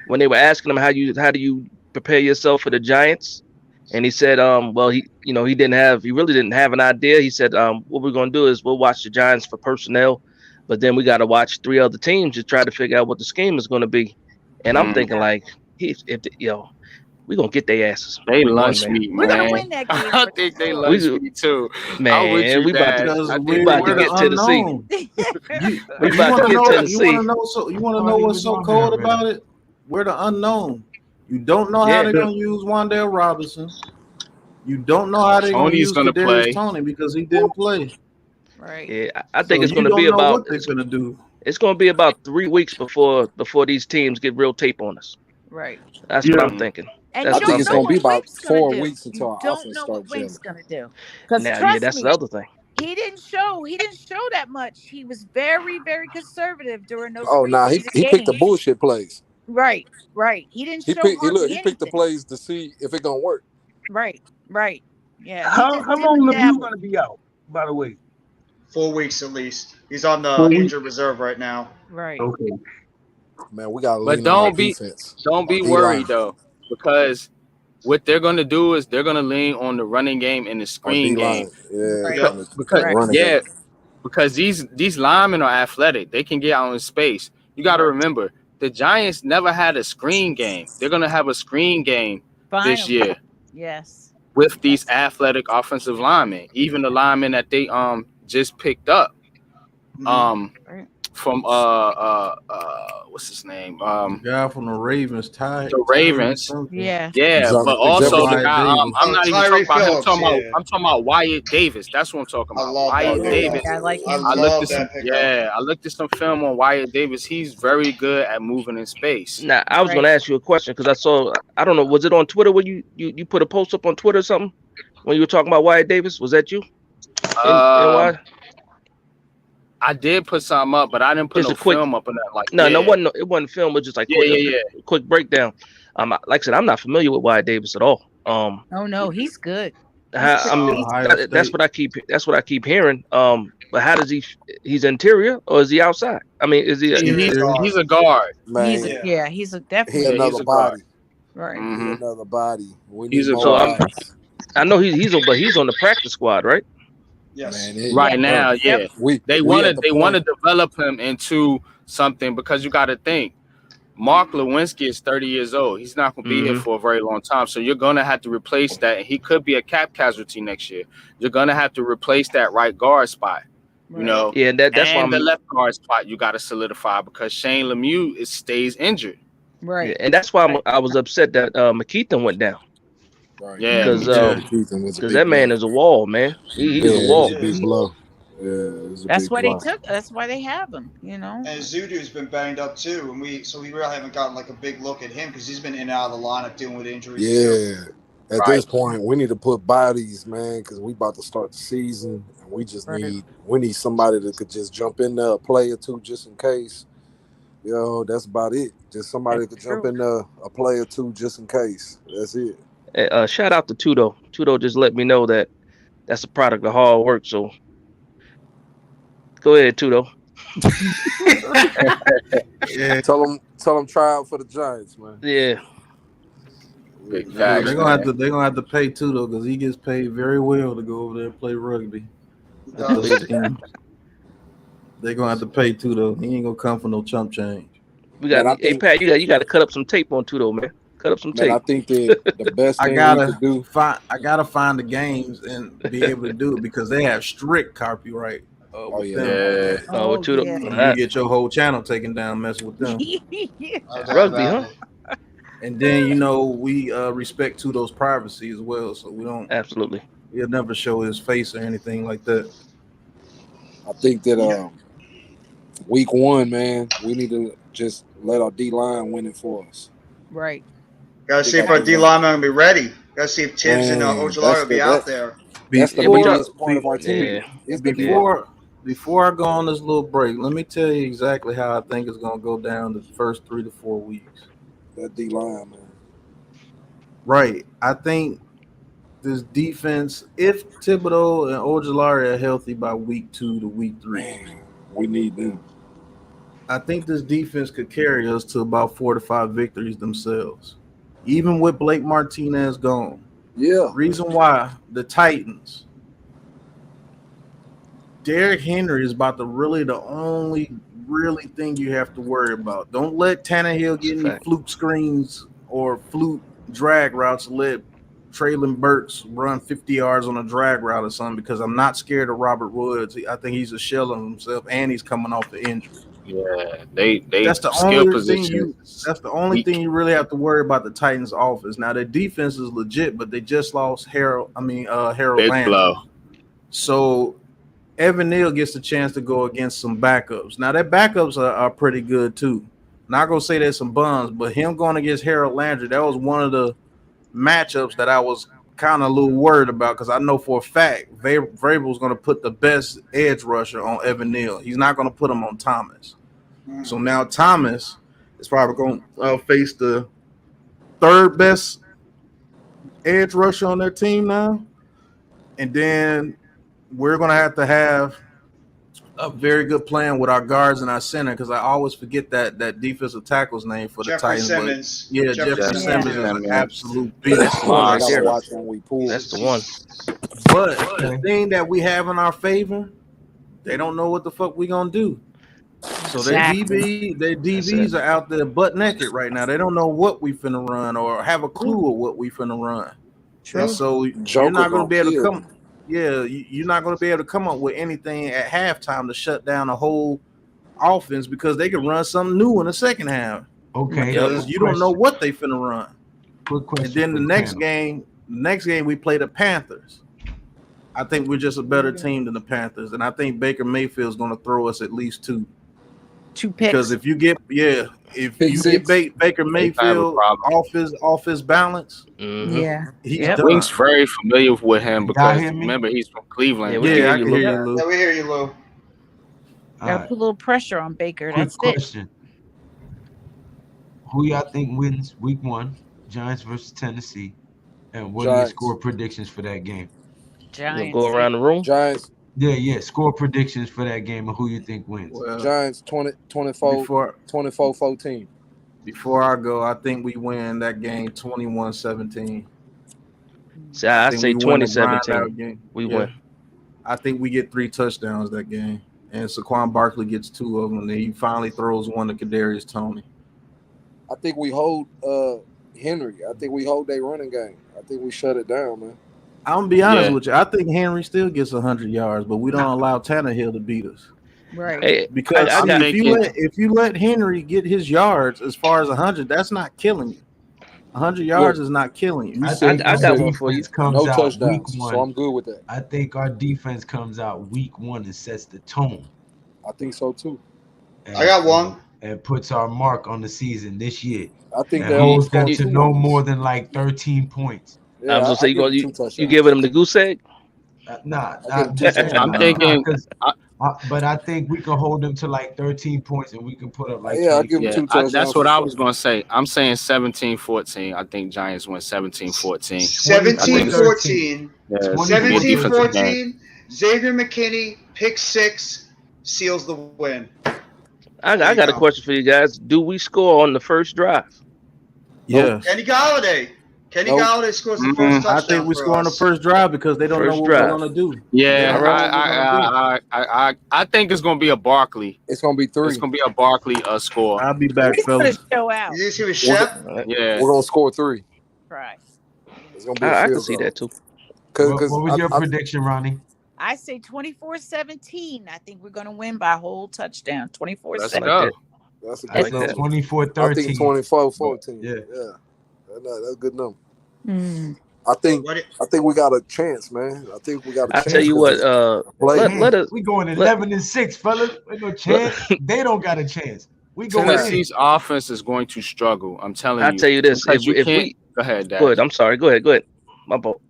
when they were asking him how do you prepare yourself for the Giants? And he said, well, he really didn't have an idea. He said, what we're gonna do is we'll watch the Giants for personnel, but then we got to watch three other teams to try to figure out what the scheme is going to be. And I'm Mm. thinking like, we gonna get their asses They week one, lunch man. meat, We're gonna man. win that game I for think they sure. lunch We meat too. I'm with man, you, we about to Dad. Because I we think they about to we're the get lunch. Tennessee. unknown. You We you about want to to get know Tennessee. you want to Thought know he what's was so on there cold already. about it? We're the unknown. You don't know how Yeah, they're gonna use Wandale Robinson. You don't know how they're gonna Tony's use gonna Kadarius play. Tony because he didn't play. Right. yeah. I think So it's you gonna be don't know about what they're gonna do. it's gonna be about 3 weeks before these teams get real tape on us. Right. That's what Yeah. I'm Mm. thinking. And I you That's what think I'm don't it's know gonna thinking. be what about Wink's gonna 4 do. weeks You until our don't offense know what start Wink's gelling. gonna do. Because Now, yeah, trust that's the me, other thing. he didn't show that much. He was very, very conservative during those Oh nah, he preseason he picked the games. bullshit plays. Right. Right. He didn't He show picked hardly he picked the anything. plays to see if it gonna work. Right. Right. Yeah. He How just how dib long and Lemieux dabble. gonna be out? By the way, 4 weeks at least. He's on the 4 weeks. injured reserve right now. Right. Okay. Man, we gotta But lean on our defense. don't Our be D line. worried though, because what they're gonna do is they're gonna lean on the running game and the Our screen D game. line. Yeah, Right. Because, Yep. and the because Right. running yeah, game. because these linemen are athletic. They can get out in space. You got to Right. remember, the Giants never had a screen game. They're gonna have a screen game this Finally. year Yes. with these Yes. athletic offensive linemen. Even the linemen that they just picked up um Right. from what's his name The guy from the Ravens, the Tyree Ravens. something. Yeah. Yeah, but also the Jefferson. Wyatt guy Davis. I'm Oh, not even Tyree talking about him. Phillips. Yeah, I'm talking about Wyatt Davis. That's what I'm talking I about. love that Oh Wyatt yeah. pickup. Davis. Yeah. I like I him I too. looked love at some that pickup. I looked at some film on Wyatt Davis. He's very good at moving in space. Now, I was gonna Right. ask you a question because I don't know, was it on Twitter when you put a post up on Twitter or something when you were talking about Wyatt Davis? Was that you? And Um, why? I did put something up, but I didn't put Just no a quick film up on that. Like, no, no, yeah, it wasn't film, but just like yeah, quick yeah, yeah. quick breakdown. Like I said, I'm not familiar with Wyatt Davis at all. Oh no, he's good. He's I pretty mean decent. Ohio that's State. what I keep hearing. But how does he's interior or is he outside? I mean, is he? Interior Interior. guard. He's a guard. He's Man, Yeah. he's a he definitely Yeah, he's another a guard. body. right. He Hmm. another body. We He's need a more So guard bodies. I know but he's on the practice squad, right? Yes. Man, it, Yeah. right bro, now. Yep. Yeah, we they we want at to the they want point. to develop him into something because you got to think. Mark Lewinsky is 30 years old. He's not going to be here Mm-hmm. for a very long time. So you're going to have to replace that. And he could be a cap casualty next year. You're going to have to replace that right guard spot, you Right. know, Yeah, and that's why and the I'm left guard spot you got to solidify because Shane Lemieux stays injured. yeah, Right. and that's why Right. I was upset that McKeithen went down Right. Yeah, Mm-hmm. me because Yeah, too. Keithan was a big that blow. man is a wall, man. He's Yeah, a it was wall. a He big is. blow. Yeah, it was a That's big why they blow. took. That's why they have him. You know. And Zudu's been banged up too, and we really haven't gotten like a big look at him because he's been in and out of the lineup dealing with injuries too. Yeah. At Right. this point, we need to put bodies, man, because we about to start the season, and we just Right. need somebody that could just jump in there, a play or two, just in case. Yo, that's about it. Just somebody That's could jump true. in a play or two just in case. That's it. Shout out to Tudo. Tudo just let me know that that's a product of hard work. So go ahead, Tudo. Yeah, Tell them try out for the Giants, man. Yeah. Big yeah, facts, they're gonna have to pay too though, because he gets paid very well to go over there and play rugby. I believe it. They're gonna have to pay too though. He ain't gonna come for no chump change. We got. Man, I Hey think, Pat, you got to cut up some tape on Tudo, man. Cut up some man, I tape. think that the best I thing we gotta could do. find the games and be able to do it because they have strict copyright with yeah. them. Yeah. Oh, with Tudo. yeah. So Alright. you get your whole channel taken down messing with them. Rugby, huh? And then we respect Tudo's privacy as well, so Absolutely. he'll never show his face or anything like that. I think that week 1, man, we need to just let our D line win it for us. Right. Gotta see if our D linemen gonna be ready. Gotta see if Tibbs and Man, Ojulari will be out there. That's the but y'all- biggest part of our team. Yeah. It's the Before I go on this little break, let me tell you exactly how I think it's gonna go down the first 3 to 4 weeks. that D line, man. Right. I think this defense, if Thibodeau and Ojulari are healthy by week 2 to week 3, Man, we need them. I think this defense could carry us to about 4 to 5 victories themselves, even with Blake Martinez gone. Yeah. Reason why the Titans, Derrick Henry is about the only really thing you have to worry about. Don't let Tannehill get any fluke screens or fluke drag routes. Let Traylon Burks run 50 yards on a drag route or something, because I'm not scared of Robert Woods. I think he's a shell of himself, and he's coming off the injury. Yeah, they That's the skill only position. That's the only thing you really have to worry about the Titans' offense. Now their defense is legit, but they just lost Harold Big Landry. blow. So Evan Neal gets a chance to go against some backups. Now their backups are pretty good too. Not gonna say there's some bums, but him going against Harold Landry, that was one of the matchups that I was kind of a little worried about, because I know for a fact Vrabel's going to put the best edge rusher on Evan Neal. He's not going to put him on Thomas. So now Thomas is probably going to face the third best edge rusher on their team now. And then we're going to have a very good plan with our guards and our center, because I always forget that defensive tackle's name for the Jeffrey Titans. Simmons. But yeah, Jeffrey Simmons is an absolute beast. That's the one right there. Watch when we pull. That's the one. But the thing that we have in our favor, they don't know what the fuck we gonna do. So their DBs are out there butt naked right now. They don't know what we finna run or have a clue of what we finna run. True. And so you're not gonna be able to come. Yeah, you're not gonna be able to come up with anything at halftime to shut down a whole offense, because they could run something new in the second half. Okay. Because you don't know what they finna run. Quick question. And then the next game we play the Panthers. I think we're just a better team than the Panthers, and I think Baker Mayfield's going to throw us at least two picks. Because if you get Baker Mayfield off his balance, he's done. Link's very familiar with him because remember he's from Cleveland. I can hear you, Lou. Yeah, we hear you, Lou. Gotta put a little pressure on Baker. Quick That's question. Who y'all think wins week 1, Giants versus Tennessee? And what are your score predictions for that game? Giants. Go around the room. Giants. Yeah. Score predictions for that game and who you think wins. Giants 24-14. Before I go, I think we win that game 21-17. See, I say 2017. We win. I think we get 3 touchdowns that game. And Saquon Barkley gets 2 of them, and then he finally throws one to Kadarius Toney. I think we hold Henry. I think we hold their running game. I think we shut it down, man. I'm gonna be honest with you. I think Henry still gets 100 yards, but we don't allow Tannehill to beat us. Right. Hey, because if you let Henry get his yards as far as 100, that's not killing you. 100 yards is not killing you. I got one for you. No touchdowns, so I'm good with that. I think our defense comes out week 1 and sets the tone. I think so too. I got one. And puts our mark on the season this year. I think that holds them to no more than like 13 points. Yeah, I was gonna say you giving them the goose egg? Nah. I'm thinking But I think we can hold them to like 13 points and we can put up like Yeah, I 20. give him Yeah, 2 touchdowns. that's what for I sure. was going to say. I'm saying 17-14. I think Giants win 17-14. 17-14. Yeah, it's gonna be a defensive game. 17-14. Xavier McKinney, pick 6, seals the win. I got a question for you guys. Do we score on the first drive? Yes. Kenny Galladay. Kenny Nope. Galladay scores the first touchdown. I think we for score on the us. first drive because they don't know First what drive. we're gonna do. Yeah, They don't know what we're gonna I think it's gonna be a Barkley. It's gonna be 3. It's gonna be a Barkley score. do. I'll be back, He's gonna fellas. show out. You see with Shep? Yeah, We're gonna score 3. Right. It's gonna be a I field can see goal. that too. What was your prediction, Ronnie? I say 24-17. I think we're gonna win by a whole touchdown. 24-17. let's go. That's a I good number. think 24-13. I think 24-14. Yeah. That's a good number. Mm. I think we got a chance, man. I think we got a I chance. tell you what, let us. We going 11-6, fellas. Ain't no chance. They don't got a chance. We go Tennessee's offense is going to struggle. I'm telling you. I tell you this: Because if can't- we go ahead, Dad. go ahead, I'm sorry. Go ahead. My fault.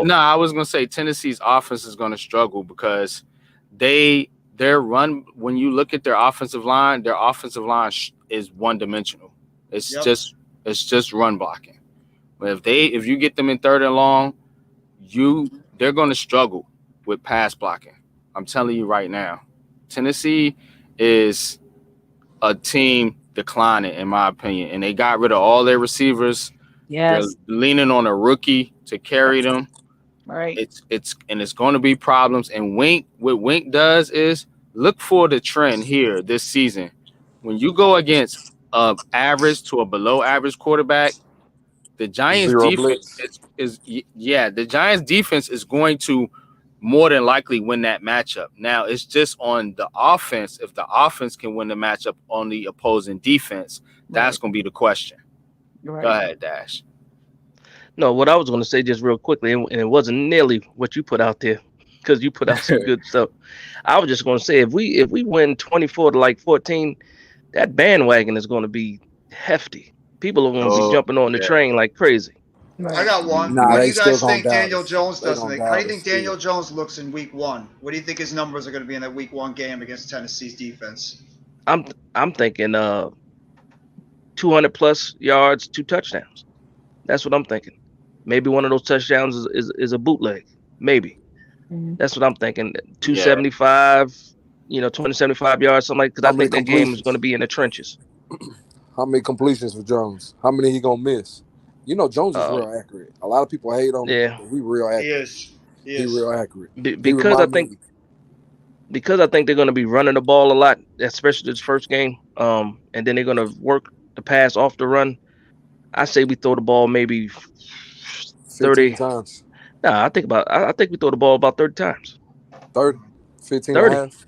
No, I was gonna say Tennessee's offense is gonna struggle because their run. When you look at their offensive line is one dimensional. It's just run blocking. But if you get them in 3rd and long, they're gonna struggle with pass blocking. I'm telling you right now, Tennessee is a team declining in my opinion, and they got rid of all their receivers. Yes. They're leaning on a rookie to carry them. Right. It's going to be problems. And what Wink does is look for the trend here this season. When you go against a average to a below average quarterback, the Giants defense the Giants defense is going to more than likely win that matchup. Now it's just on the offense. If the offense can win the matchup on the opposing defense, that's going to be the question. Right. Go ahead, Dash. No, what I was going to say just real quickly, and it wasn't nearly what you put out there because you put out some good stuff. I was just going to say if we win 24-14, that bandwagon is going to be hefty. People are going to be jumping on the train like crazy. I got one. Nah, what do they you still guys gonna think doubt Daniel us. Jones They does? gonna How do you doubt think us Daniel still. Jones looks in week 1? What do you think his numbers are going to be in that week 1 game against Tennessee's defense? I'm thinking 200 plus yards, 2 touchdowns. That's what I'm thinking. Maybe one of those touchdowns is a bootleg. Maybe. That's what I'm thinking. 275, 275 yards, something like. Because I think that game is going to be in the trenches. How many completions for Jones? How many he gonna miss? You know, Jones is real accurate. A lot of people hate on him. But he real accurate. He is. He real accurate. Because I think they're going to be running the ball a lot, especially this first game. And then they're going to work the pass off the run. I say we throw the ball maybe 30 times. Nah, I think we throw the ball about 30 times. 30, 15 30. and a half.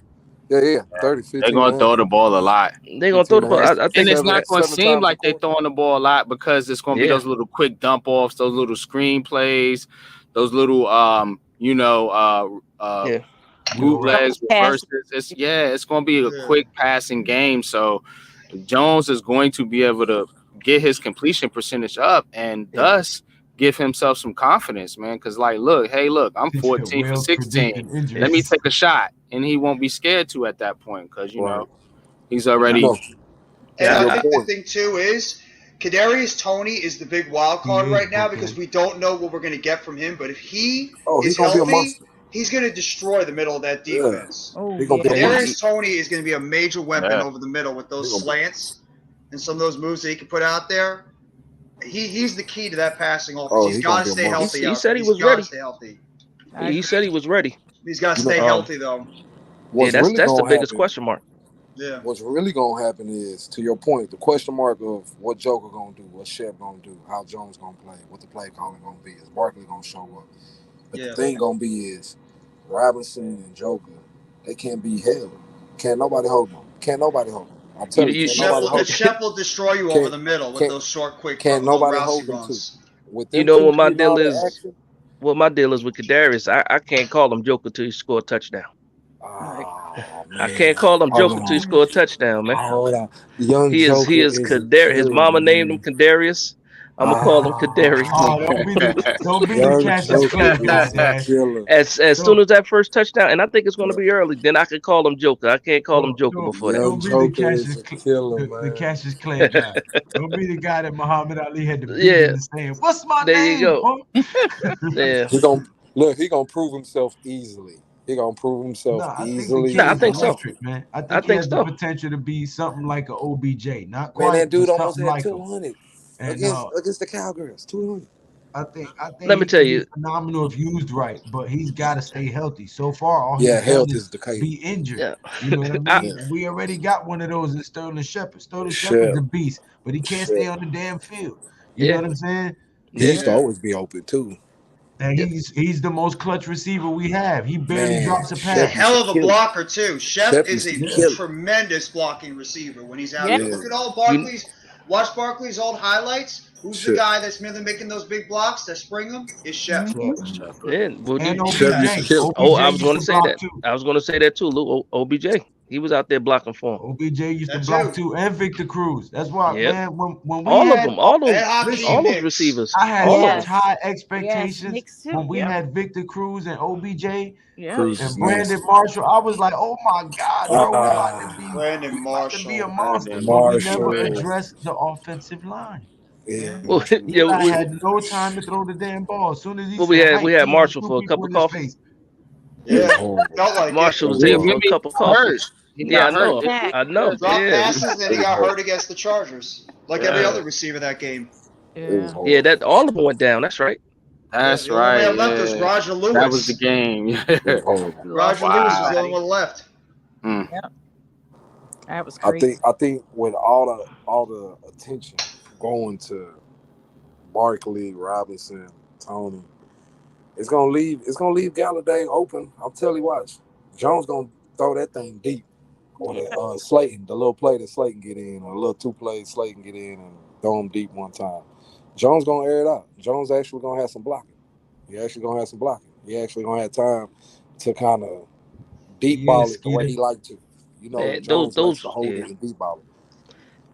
Yeah, 30, 15. They're going to throw the ball a lot. They're going to throw the ball. I think and it's not going to seem like they're throwing the ball a lot because it's going to be those little quick dump offs, those little screen plays, those little, bootlegs, reverses. It's going to be a quick passing game. So Jones is going to be able to get his completion percentage up and thus give himself some confidence, man. Because look, I'm 14 for 16. Let me take a shot. And he won't be scared to at that point because, he's already. And I think the thing, too, is Kadarius Toney is the big wild card right now because we don't know what we're going to get from him. But if he is healthy, he's going to destroy the middle of that defense. Kadarius Toney is going to be a major weapon over the middle with those slants and some of those moves that he can put out there. He's the key to that passing offense. He's got to stay healthy. He said he was ready. He said he was ready. He's got to stay healthy, though. That's the biggest question mark. Yeah. What's really gonna happen is, to your point, the question mark of what Joker gonna do, what Shep gonna do, how Jones gonna play, what the play calling gonna be, is Barkley gonna show up. But the thing gonna be is Robinson and Joker, they can't be held. Can't nobody hold them. I'm telling you, Shep will destroy you over the middle with those short, quick. Can't nobody hold them too. You know what my deal is? What my deal is with Kadarius, I can't call him Joker till he score a touchdown. I can't call him Joker till he score a touchdown, man. Hold on. Young he is Kadarius. His mama named him Kadarius. I'm gonna call him Kadarius. Oh, don't be the Young Cassius Joker Clay guy, is a Dash. killer. As soon Don't, as that first touchdown, and I think it's gonna be early, then I could call him Joker. I can't call him Joker before that. Young don't be the Joker is a killer, the man. Cassius Clay guy. Don't be the guy that Muhammad Ali had to beat Yeah, in the stand. What's my there you name, go. bro? Yeah. He gonna prove himself easily. He gonna prove himself No, I think the easily. kid I is think so. electric, man. I I think he think has the so. potential to be something like an OBJ. Not Man, quite, that but dude almost something had like him. 200 And against the Cowgirls. 200. I think Let me he tell can be you. phenomenal if used right, but he's got to stay healthy. So far, all Yeah, he's done health is is the key. be injured. Yeah. You know what I I, mean? We already got one of those in Sterling Shepard. Sterling Shepard's Shep. a beast, but he can't stay on the damn field. You know yeah. what I'm saying? He Yeah. used to always be open too. And Yep. he's the most clutch receiver we have. He barely Man, drops a He's a Shep pass. used hell to of a kill it. blocker too. Shep Shep is used to a kill it. tremendous blocking receiver when he's out Yeah. there. Yeah. Look at all You Barkley's. Watch Barkley's old highlights. Who's the Shep. guy that's really making those big blocks that spring them? It's Shep. Shep. yeah. Well, And Shep used to OBJ. kill it. Oh, I OBJ was used gonna to say block that. too. I was gonna say that too, Lou. OBJ. He was out there blocking for him. OBJ used to That block too. too, and Victor Cruz. That's why, Yep. man. When we All of had them. All And those. Hakeem All those Nicks. receivers. I had All of such them. high Yes, expectations Knicks too. when we Yep. had Victor Cruz and OBJ Yep. Cruz and is Brandon nasty. Marshall. I was like, oh my God, bro, we about to be Brandon we about to be a Marshall. monster. Brandon But we never Marshall. addressed the offensive line. Yeah, Well, Marshall. yeah, Eli had no time to throw the damn ball. As soon as he well, said we hike, had he had Marshall two for a cup people of in his coffee. face. He was Yeah, horrible. felt like Marshall it. was He there was for a Remember, he cup of got coffee. hurt. He Yeah, I got hurt. know. didn't he? I know. Drop Yeah. passes, then he got hurt against the Chargers, like every Yeah. other receiver that game. It was Yeah. horrible. Yeah. That all of them went down. That's right. Yeah, That's the only right. man left was Yeah, Roger that was the Lewis. game. It was horrible. We lost Roger Lewis was the Wow. only one left. Mm. Yep. That was I crazy. think with all the attention going to Barkley, Robinson, Tony, it's gonna leave Galladay open. I'm telling you, watch. Jones gonna throw that thing deep. Or that Slayton, the little play that Slayton get in, or a little two plays Slayton get in and throw him deep one time. Jones gonna air it out. Jones actually gonna have some blocking. He actually gonna have time to kind of deep Yeah, ball it the way Skeeter. he like to. You know, Man, Jones likes to those. hold Yeah. it and deep ball it.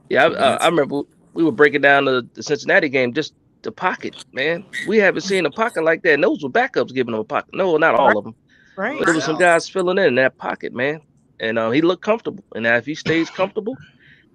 Yeah. So I that's remember we were breaking down the Cincinnati game. Just the pocket, man. We haven't seen a pocket like that. And those were backups giving them a pocket. No, not all Right. of them, Right. but there was some guys filling in that pocket, man. And he looked comfortable. And now if he stays comfortable,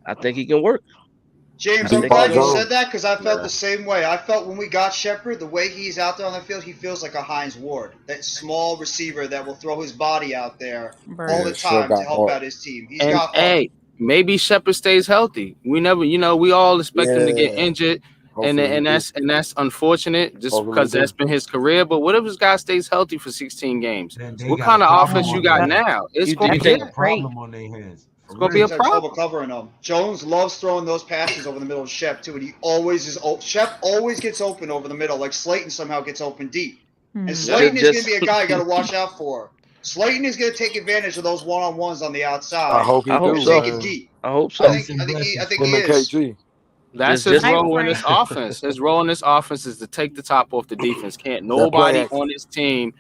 I think he can work. I James, deep I'm think ball glad you he said Jones. that because I felt Yeah. the same way. I felt when we got Shepard, the way he's out there on the field, he feels like a Hines Ward, that small receiver that will throw his body out there all Right. the Yeah, sure time to got help heart. out his team. He's And got heart. hey, maybe Shepard stays healthy. We never, we all expect him to get Yeah. injured, and Hopefully he do. that's unfortunate just Hopefully he because that's do. been his career. But what if this guy stays healthy for 16 games? Then they What got a kind of problem offense you on got their hands. now? It's You gonna They be got a bad. Great. problem on their hands. It's For gonna be a Teams real. have trouble problem. covering him. Jones loves throwing those passes over the middle of Shep too, and he always is. Shep always gets open over the middle, like Slayton somehow gets open deep. And Mhm. Slayton is Just going to be a guy you got to watch out for. Slayton is going to take advantage of those one-on-ones on the I outside hope he I hope and do, so. take it man. deep. I hope I so. Peace think and I think he blessings. I think Him he and is. KG. That's Just his Hi, role in this Frank. offense. His role in this offense is to take the top off the defense. Can't That play nobody action. on his team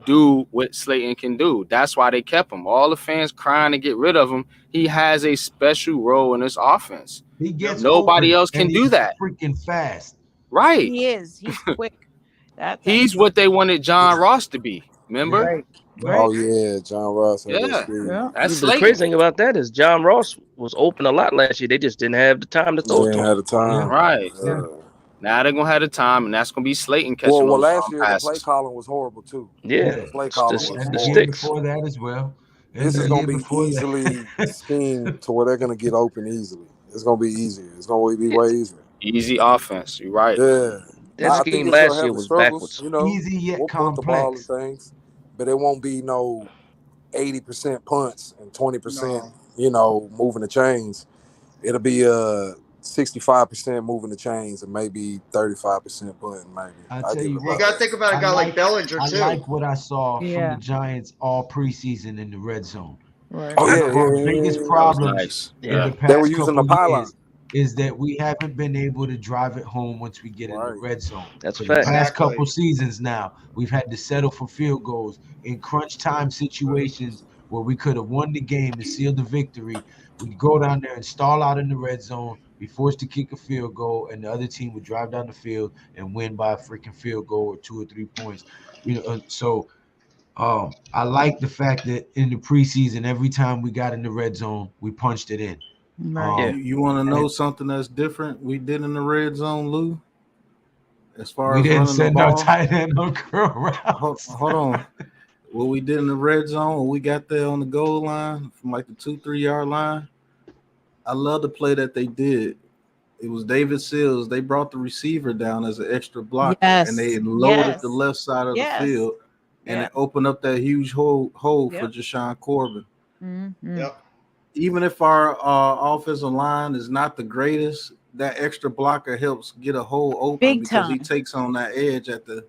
do what Slayton can do. That's why they kept him. All the fans crying to get rid of him. He has a special role in this offense. He gets Nobody open else can and do he's that. freaking fast. Right. He is. He's quick. That's He's what they wanted John Ross to be. Remember? Yeah. right. Right. Oh yeah, John Ross had that Yeah. speed. Yeah. That's The crazy Slayton. thing about that is John Ross was open a lot last year. They just didn't have the time to They throw it didn't to have him. the time. Right. Yeah. Now they're gonna have the time, and that's gonna be Slayton catching Well, those last year the play passes. calling was horrible too. Yeah. Yeah. The play It's calling the, was And the the horrible. year sticks. before that as well. And This is the gonna year be before easily that. schemed to where they're gonna get open easily. It's gonna be easier. It's gonna be way easier. Easy offense. You're right. Yeah. That I think scheme it's gonna last have year its was struggles. backwards. You know, Easy yet we'll punt the ball and complex. things, but it won't be no 80% punts and 20%. No. Moving the chains. It'll be 65% moving the chains and maybe 35% punting. Maybe I I tell give you it You what, about got to that. think about a I guy like like Bellinger I too. like what I saw from the Yeah. Giants all preseason in the red zone. Right. Oh One yeah, of our yeah, yeah, biggest yeah, yeah. That was problems nice. in Yeah. the They were past using the couple pylon. years is that we haven't been able to drive it home once we get in the Right. red zone. That's For a the fact. past Exactly. couple seasons now, we've had to settle for field goals in crunch time situations where we could have won the game and sealed the victory. We'd go down there and stall out in the red zone, be forced to kick a field goal, and the other team would drive down the field and win by a freaking field goal or 2 or 3 points. So I like the fact that in the preseason, every time we got in the red zone, we punched it in. Right. Yeah. You want to know something that's different we did in the red zone, Lou? As far We as didn't running the send our ball? tight end on curl routes. Hold on. What we did in the red zone when we got there on the goal line from like the 2-3 yard line, I love the play that they did. It was David Sills. They brought the receiver down as an extra blocker, and they Yes. loaded the Yes. left side of the Yes. field, and Yeah. it opened up that huge hole for Yep. Jashawn Corbin. Mm-hmm. Yep. Even if our offensive line is not the greatest, that extra blocker helps get a hole open Big because he time. takes on that edge at the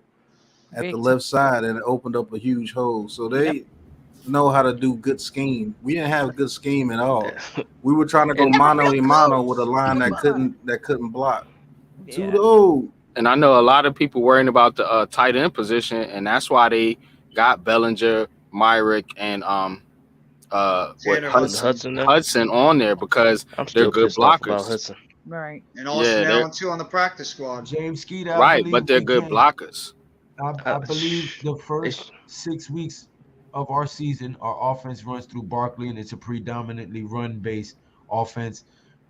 Big left side, and it opened up a huge hole. So they know how to do good scheme. We didn't have good scheme at all. We were trying to go And- mano a mano with a line that couldn't block. Yeah. Tudo. And I know a lot of people worrying about the tight end position, and that's why they got Bellinger, Myrick, and Tanner Hudson on there because I'm they're still good pissed off about blockers. Hudson. Right. And Austin Yeah, they're- Allen too on the practice squad. James Skeeter, I Right, believe but they're we good can. blockers. I believe the first 6 weeks of our season, our offense runs through Barkley, and it's a predominantly run-based offense.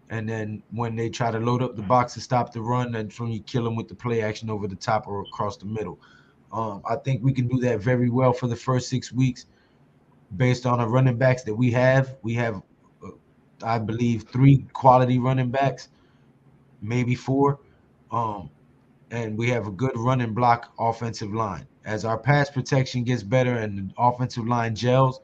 And then when they try to load up the box to stop the run, that's when you kill them with the play action over the top or across the middle. I think we can do that very well for the first 6 weeks based on our running backs that we have. We have, I believe, 3 quality running backs, maybe 4. And we have a good run and block offensive line. As our pass protection gets better and the offensive line gels,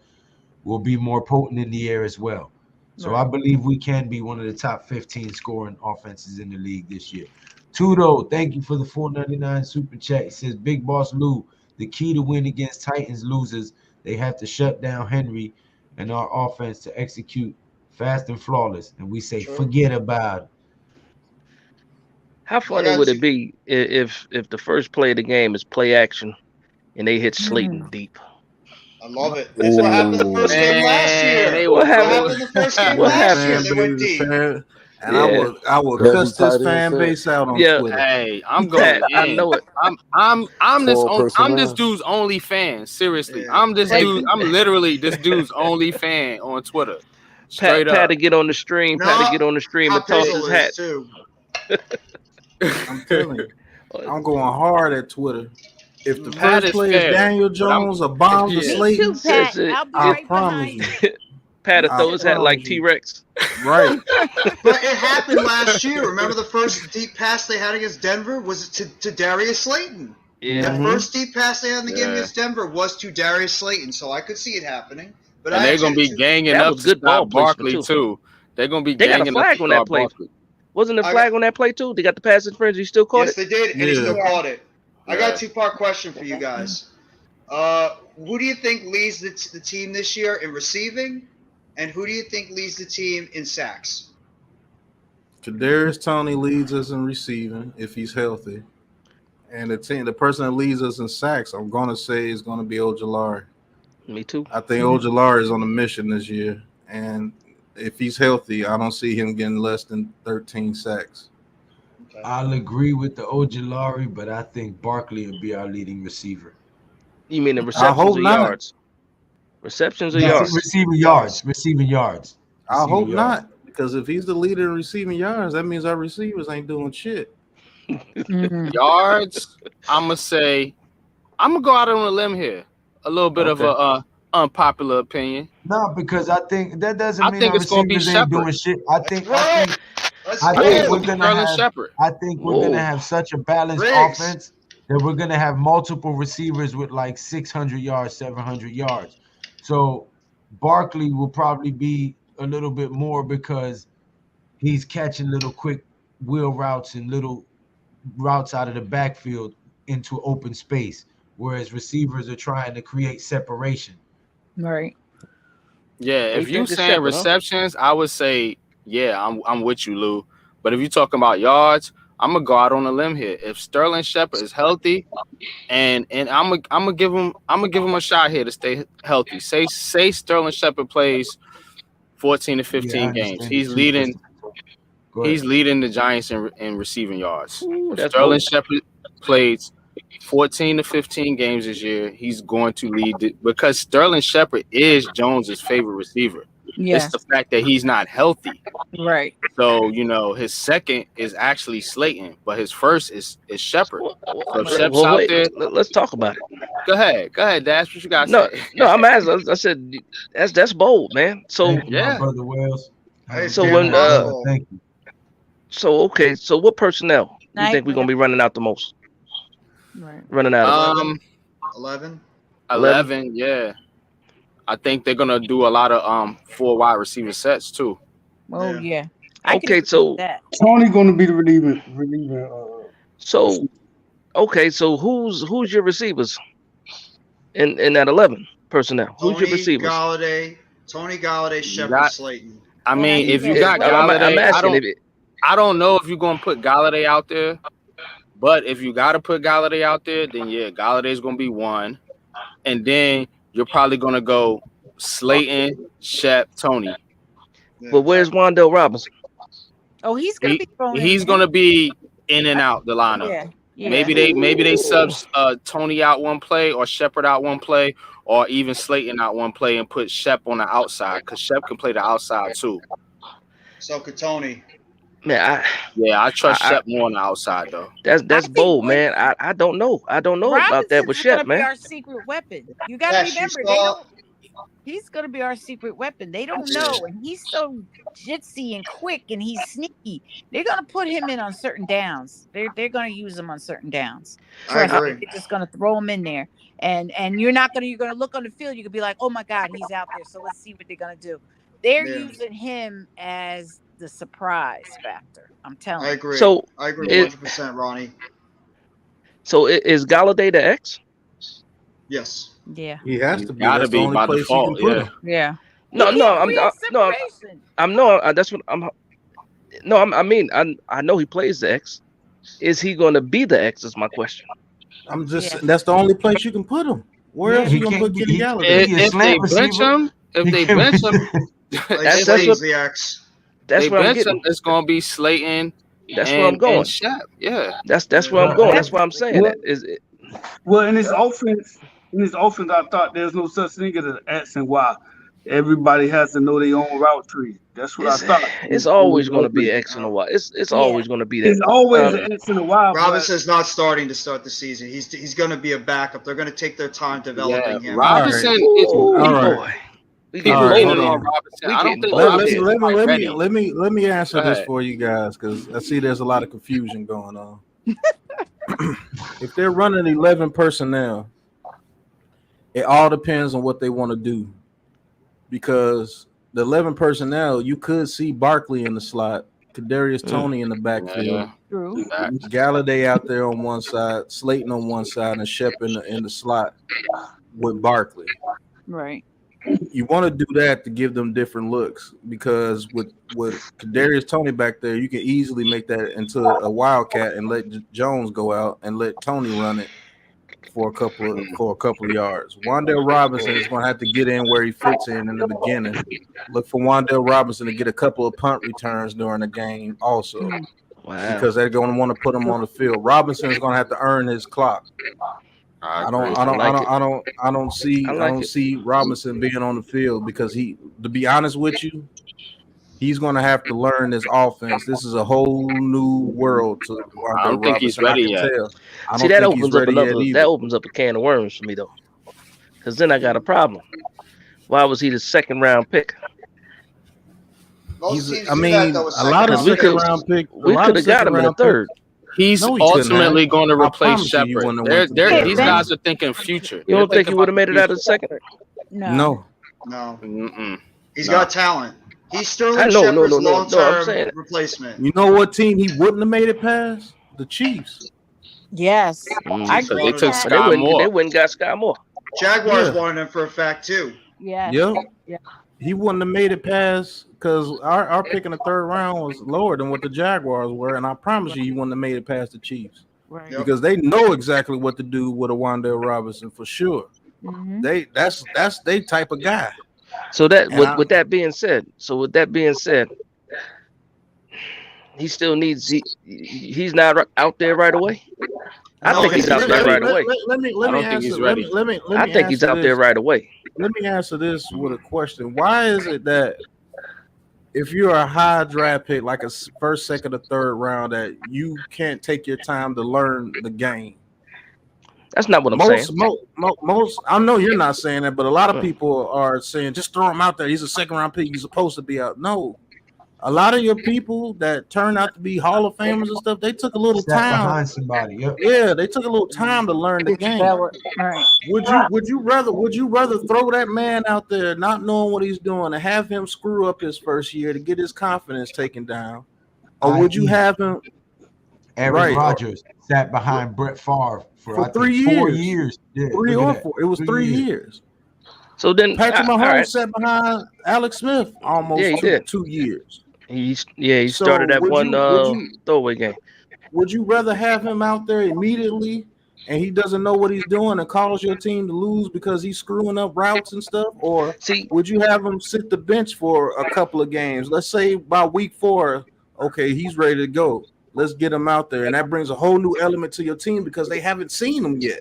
we'll be more potent in the air as well. So I believe we can be one of the top 15 scoring offenses in the league this year. Tudo, thank you for the $4.99 super chat. It says, Big Boss Lou, the key to win against Titans losers, they have to shut down Henry and our offense to execute fast and flawless. And we say, forget about it. How funny would it be if the first play of the game is play action and they hit Slayton deep? I love it. That's what happened the first game last year. What What happened? happened the first game What last happened? year? They went deep. And I would cuss this fan base out on Twitter. Hey, I'm going in. I know it. I'm this dude's only fan. Seriously, I'm literally this dude's only fan on Twitter. Straight Pat up. to get on the stream. Pat to get on the stream and toss his hat. Too. I'm telling you, I'm going hard at Twitter. If the Pat first is play fair, is Daniel Jones or bomb to Yeah. Slayton, Me too, Pat. I'll be I right promise behind you. Pat to I throw his hat like promise you. T-Rex. Right. But it happened last year. Remember the first deep pass they had against Denver was to Darius Slayton. Yeah. The first deep pass they had in the game against Denver was to Darius Slayton, so I could see it happening. But And they're gonna be ganging up to good ball stop placement, Barkley too. too. They're gonna be They got a ganging up flag to on that stop play. Barkley. Wasn't a flag on that play too? They got the pass interference. He still caught Yes, it. they did, and he still Yeah. caught it. I got a two-part question for you guys. Who do you think leads the team this year in receiving, and who do you think leads the team in sacks? Kadarius Toney leads us in receiving if he's healthy, and the person that leads us in sacks, I'm gonna say is gonna be Ojulari. Me too. I think Ojulari is on a mission this year, and if he's healthy, I don't see him getting less than 13 sacks. I'll agree with the Ojulari, but I think Barkley will be our leading receiver. You mean the I receptions hope or not. yards? Receptions or Yes, yards? receiving yards. Receiving yards. I Receiving hope yards. not, because if he's the leader in receiving yards, that means our receivers ain't doing shit. Yards, I'm gonna go out on a limb here. A little bit of a unpopular opinion. No, because I think that doesn't I mean think our it's gonna be receivers ain't doing Shepard. shit. I think I think it's we're gonna be gonna Sterling have. Shepard. I think we're gonna have such a balanced Riggs. offense that we're gonna have multiple receivers with like 600 yards, 700 yards. So Barkley will probably be a little bit more because he's catching little quick wheel routes and little routes out of the backfield into open space, whereas receivers are trying to create separation. Right. Yeah, What if you you think of saying Shepard, huh? receptions, I would say, yeah, I'm with you, Lou. But if you're talking about yards, I'm gonna go out on a limb here. If Sterling Shepard is healthy, and I'm gonna give him a shot here to stay healthy. Say Sterling Shepard plays 14 to 15 games. understand He's the two leading. questions. He's leading the Giants in receiving yards. Ooh, that's Sterling bold. Shepard played 14 to 15 games this year. He's going to lead because Sterling Shepard is Jones's favorite receiver. It's Yes. the fact that he's not healthy. Right. So, his second is actually Slayton, but his first is Shepard. So if Shep's Well, out wait. there, Let's talk about it. go ahead, Dash. What you got to No, say? no, I'm asking. I said that's bold, man. So Thank you, my brother Wells. So when Thank you. so okay, so what personnel you Night, think we're gonna be running out the most? Right. Running out of 11. Yeah. I think they're gonna do a lot of 4 wide receiver sets too. Oh yeah. Okay, so that. Tony going to be the reliever. so okay, so who's your receivers in that 11 personnel? Who's your receivers? Tony Galladay, Shepard, Slayton. I mean, if you got I'm Galladay, asking I don't know if you're gonna put Galladay out there, but if you gotta put Galladay out there, then yeah, Galladay's gonna be one, and then you're probably gonna go Slayton, Shep, Tony. But where's Wandale Robinson? Oh, he's gonna be thrown in He's there. gonna be in and out the lineup. Yeah. Maybe they subs Tony out one play or Shepard out one play or even Slayton out one play and put Shep on the outside because Shep can play the outside too. So could Tony. Man, I trust Shep more on the outside though. That's bold, man. I don't know. I don't know about that with Shep, Robinson's gonna be man. our secret weapon. You gotta remember, he's gonna be our secret weapon. They don't know, and he's so jitsy and quick, and he's sneaky. They're gonna put him in on certain downs. They're gonna use him on certain downs. I agree. They're just gonna throw him in there, and you're gonna look on the field. You could be like, oh my God, he's out there. So let's see what they're gonna do. They're using him as the surprise factor. I'm telling you. I agree. So I agree 100%, Ronnie. So is Galladay the X? Yes. Yeah. He has to be. Gotta That's the be only by place default. you can put Yeah. him. Yeah. That's what I'm. No, I know he plays the X. Is he going to be the X? Is my question. I'm just. That's the only place you can put him. Where else you gonna put Kenny Galladay? If they bench him, that's Slayton's what the X. That's they where I'm bench getting. him, it's gonna be Slayton. That's where I'm going. And Shep. Yeah. That's where I'm going. That's why I'm saying that. Well, in his offense, I thought there's no such thing as an X and Y. Everybody has to know their own route tree. That's what I thought. It's always going to be X and a Y. It's always going to be that. It's always an X and a Y. Robinson's not starting to start the season. He's going to be a backup. They're going to take their time developing him. Robinson is boy. Robinson. I don't think let me answer this for you guys because I see there's a lot of confusion going on. If they're running 11 personnel, it all depends on what they want to do. Because the 11 personnel, you could see Barkley in the slot, Kadarius Toney in the backfield, Galladay out there on one side, Slayton on one side, and Shep in the slot with Barkley. Right. You want to do that to give them different looks because with Kadarius Toney back there, you can easily make that into a wildcat and let Jones go out and let Toney run it for a couple of yards. Wandale Robinson is going to have to get in where he fits in the beginning. Look for Wandale Robinson to get a couple of punt returns during the game also. Wow. Because they're going to want to put him on the field. Robinson is going to have to earn his clock. I don't see Robinson being on the field because to be honest with you, he's going to have to learn this offense. This is a whole new world to Wandale I don't think he's ready yet. See, that opens up a can of worms for me though, because then I got a problem. Why was he the second round pick? A lot of second round pick. We could have got him in the third. He's ultimately going to replace Shepard. These guys are thinking future. You don't think he would have made it out of the second? No. He's got talent. He's Sterling No, Shepard's I'm long-term saying replacement. You know what team he wouldn't have made it past? The Chiefs. Yes. I agree. They took Sky Moore. They wouldn't got Sky Moore. Jaguars wanted him for a fact too. Yeah. Yep. Yeah. He wouldn't have made it past because our pick in the third round was lower than what the Jaguars were, and I promise you, he wouldn't have made it past the Chiefs. Right. Because they know exactly what to do with a Wandale Robinson for sure. Mm-hmm. That's they type of guy. So that with that being said, he still needs he's not out there right away. I No, think he's out there right away. Let I me don't think answer. he's ready. Let I me think he's answer out there this. right away. Let me answer this with a question. Why is it that if you're a high draft pick, like a first, second, or third round, that you can't take your time to learn the game? That's not what I'm saying. Most, I know you're not saying that, but a lot of Mm. people are saying just throw him out there. He's a second round pick. He's supposed to be out. No, a lot of your people that turn out to be Hall of Famers and stuff, they took a little Sat time. behind somebody. Yep. Yeah, they took a little time to learn the game. All right. Would you rather throw that man out there not knowing what he's doing and have him screw up his first year to get his confidence taken down, or would you i.e. have him Aaron right Rodgers sat behind Brett Favre for I think 3 years? 4 years. Yeah, Three look or at that. four? It was 3 years. So then Patrick all Mahomes right. sat behind Alex Smith almost Yeah, he did. 2 years. He So started that one you throwaway game. would you rather have him out there immediately and he doesn't know what he's doing and cause your team to lose because he's screwing up routes and stuff? Or See, would you have him sit the bench for a couple of games? Let's say by week 4, okay, he's ready to go. Let's get him out there. And that brings a whole new element to your team because they haven't seen him yet.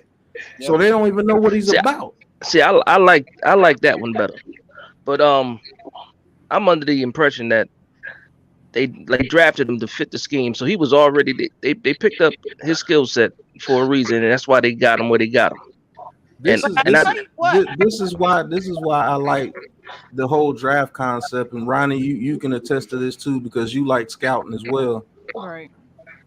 So they don't even know what he's about. See, I like that one better. But I'm under the impression that they drafted him to fit the scheme. So he was already they picked up his skill set for a reason, and that's why they got him where they got him. This is why I like the whole draft concept. And Ronnie, you can attest to this too because you like scouting as well. Right.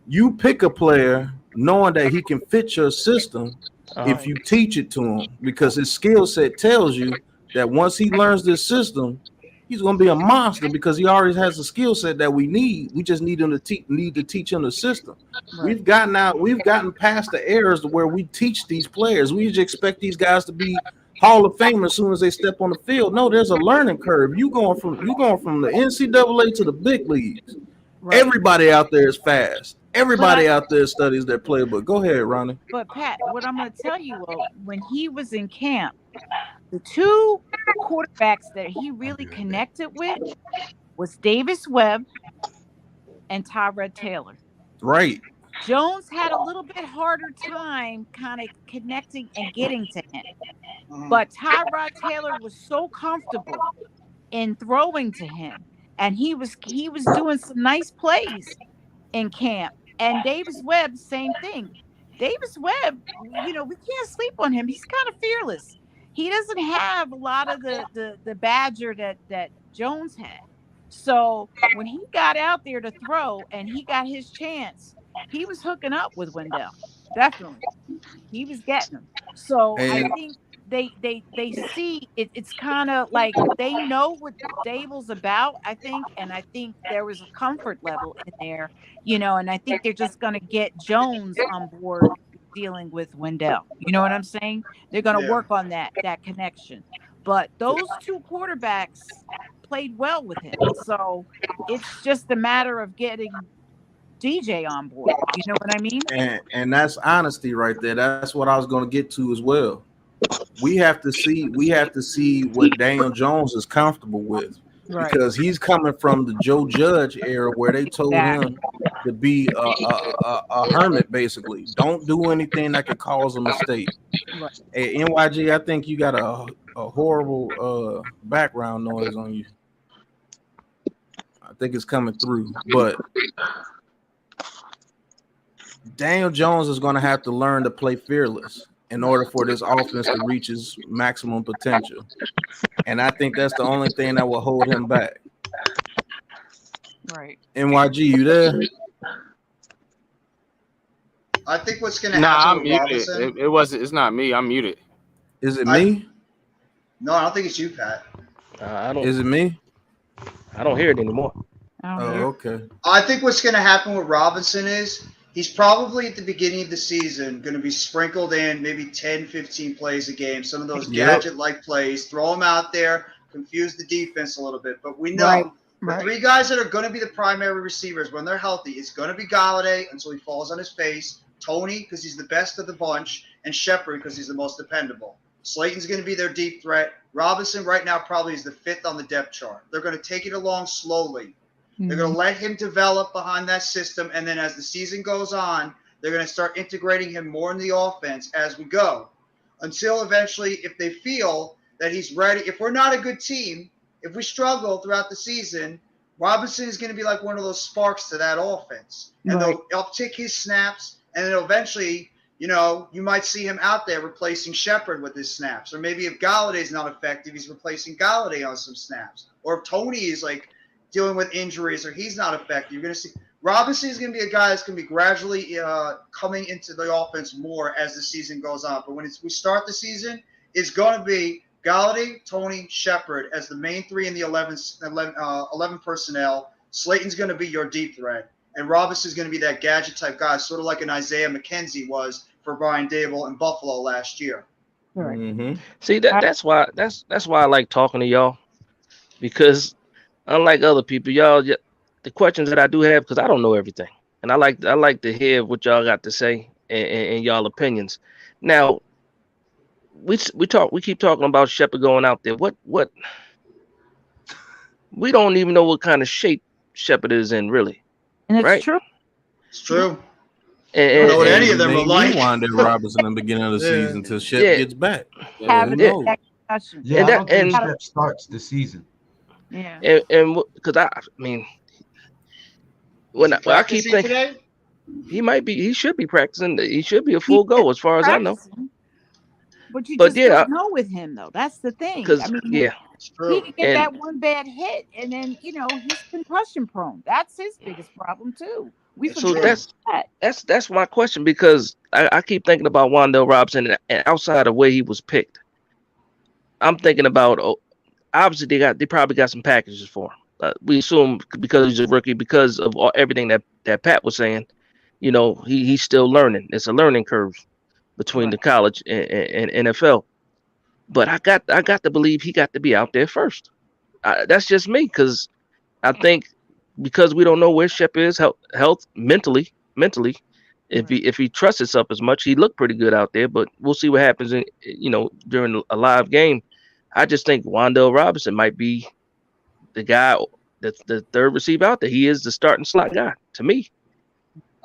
You pick a player knowing that he can fit your system if you teach it to him, because his skill set tells you that once he learns this system, he's going to be a monster because he already has the skill set that we need. We just need him to teach him the system. Right. We've gotten past the eras to where we teach these players. We just expect these guys to be Hall of Fame as soon as they step on the field. No, there's a learning curve. You going from the NCAA to the big leagues. Right. Everybody out there is fast. Everybody out there studies their playbook. Go ahead, Ronnie. But Pat, what I'm going to tell you, when he was in camp, the two quarterbacks that he really connected with was Davis Webb and Tyrod Taylor. Right. Jones had a little bit harder time kind of connecting and getting to him. But Tyrod Taylor was so comfortable in throwing to him. And he was doing some nice plays in camp. And Davis Webb, same thing. Davis Webb, we can't sleep on him. He's kind of fearless. He doesn't have a lot of the badger that Jones had. So when he got out there to throw and he got his chance, he was hooking up with Wendell. Definitely. He was getting him. So I think they see it, it's kind of like they know what Dable's about, I think, and I think there was a comfort level in there, and I think they're just going to get Jones on board dealing with Wendell. You know what I'm saying? They're going to work on that connection. But those two quarterbacks played well with him. So it's just a matter of getting DJ on board. You know what I mean? And that's honesty right there. That's what I was going to get to as well. We have to see what Daniel Jones is comfortable with, right? Because he's coming from the Joe Judge era where they told him to be a hermit, basically. Don't do anything that could cause a mistake. Right. Hey, NYG, I think you got a horrible background noise on you. I think it's coming through, but Daniel Jones is going to have to learn to play fearless in order for this offense to reach its maximum potential. And I think that's the only thing that will hold him back. Right. NYG, you there? I think what's going to happen with Robinson... It's not me. I'm muted. Is it me? No, I don't think it's you, Pat. Is it me? I don't hear it anymore. Okay. I think what's going to happen with Robinson is he's probably at the beginning of the season going to be sprinkled in maybe 10, 15 plays a game, some of those gadget-like plays, throw them out there, confuse the defense a little bit. But we know the three guys that are going to be the primary receivers when they're healthy, it's going to be Galladay until he falls on his face, Tony because he's the best of the bunch, and Shepard because he's the most dependable. Slayton's going to be their deep threat. Robinson right now probably is the fifth on the depth chart. They're going to take it along slowly. They're going to let him develop behind that system, and then as the season goes on, they're going to start integrating him more in the offense as we go, until eventually, if they feel that he's ready, if we're not a good team, if we struggle throughout the season, Robinson is going to be like one of those sparks to that offense, and they'll uptick his snaps, and then eventually, you know, you might see him out there replacing Shepard with his snaps, or maybe if Galladay's not effective, he's replacing Galladay on some snaps, or if Tony is like dealing with injuries or he's not effective, you're going to see Robinson is going to be a guy that's going to be gradually coming into the offense more as the season goes on. But when we start the season, it's going to be Galladay, Tony, Shepard as the main three in the 11 personnel. Slayton's going to be your deep threat. And Robinson's going to be that gadget type guy, sort of like an Isaiah McKenzie was for Brian Dable in Buffalo last year. Mm-hmm. See, that's why I like talking to y'all, because unlike other people, y'all, the questions that I do have, because I don't know everything, and I like to hear what y'all got to say and y'all opinions. Now, we keep talking about Shepard going out there. What we don't even know what kind of shape Shepard is in, really. And it's right? true. It's true. And, I don't know what any of them are like. Wanda Robinson in the beginning of the season until Shep gets back. Have Who it knows? Yeah, I don't think Shep starts the season. Yeah. And because I mean, when I keep thinking today? he should be practicing. He should be a full go as far as I know. But you But just yeah, don't know with him, though. That's the thing. because I mean, yeah, he could get And- that one bad hit, and then he's concussion prone. That's his biggest problem too. We so forget that. that's my question, because I keep thinking about Wandale Robinson, and outside of where he was picked, I'm thinking about obviously they probably got some packages for him. We assume because he's a rookie, because of everything that Pat was saying, he's still learning. It's a learning curve between the college and NFL. But I got to believe he got to be out there first. That's just me, because I think because we don't know where Shep is health mentally. If he trusts himself as much, he looked pretty good out there. But we'll see what happens during a live game. I just think Wandale Robinson might be the guy that's the third receiver out there. He is the starting slot guy to me.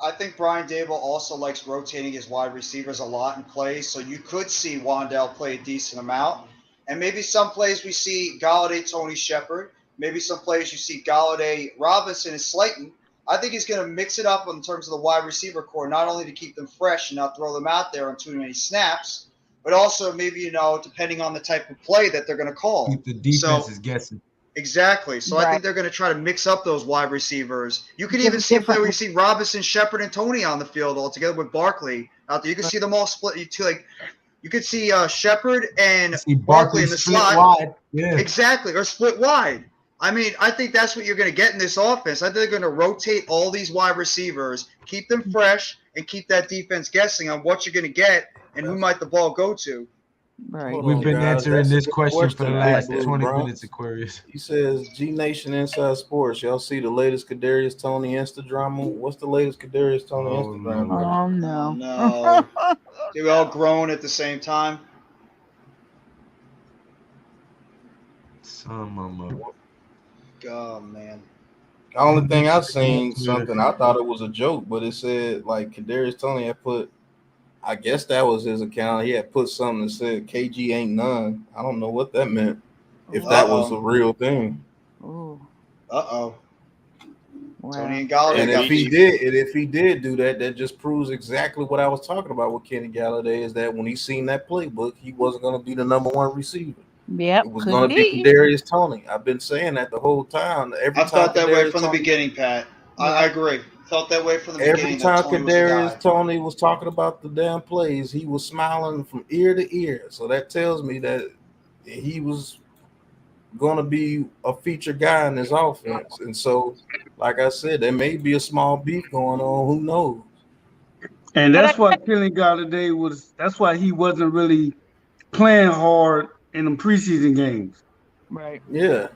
I think Brian Dable also likes rotating his wide receivers a lot in plays, so you could see Wandale play a decent amount. And maybe some plays we see Galladay, Tony, Shepard. Maybe some plays you see Galladay, Robinson, and Slayton. I think he's going to mix it up in terms of the wide receiver core, not only to keep them fresh and not throw them out there on too many snaps, but also maybe, depending on the type of play that they're going to call. Keep the defenses guessing. Exactly. So I think they're going to try to mix up those wide receivers. You could even see a play where you see Robinson, Shepard, and Tony on the field all together with Barkley out there. You can see them all split. You could see Shepard and Barkley in the slot. Wide. Yeah. Exactly, or split wide. I mean, I think that's what you're going to get in this offense. I think they're going to rotate all these wide receivers, keep them fresh, and keep that defense guessing on what you're going to get and who might the ball go to. Right. We've been answering this question for the last 20 Bronx. minutes, Aquarius. He says, G-Nation Inside Sports. Y'all see the latest Kadarius Toney Insta drama? What's the latest Kadarius Toney Insta drama? Oh, no. No. They were all grown at the same time. Oh, man. The only thing I've seen something, I thought it was a joke, but it said like Kadarius Toney had put, I guess that was his account. He had put something that said KG ain't none. I don't know what that meant. If that was a real thing. Uh-oh. Wow. Tony and Galladay. And if he did do that, that just proves exactly what I was talking about with Kenny Galladay, is that when he seen that playbook, he wasn't going to be the number one receiver. Yep, it was going to be Kadarius Toney. I've been saying that the whole time. I thought that way from the beginning, Pat. I agree. Felt that way from the beginning. Every time Kadarius Toney was talking about the damn plays, he was smiling from ear to ear. So that tells me that he was going to be a feature guy in this offense. And so, like I said, there may be a small beef going on. Who knows? And that's why Kenny Galladay that's why he wasn't really playing hard in the preseason games. Right. Yeah.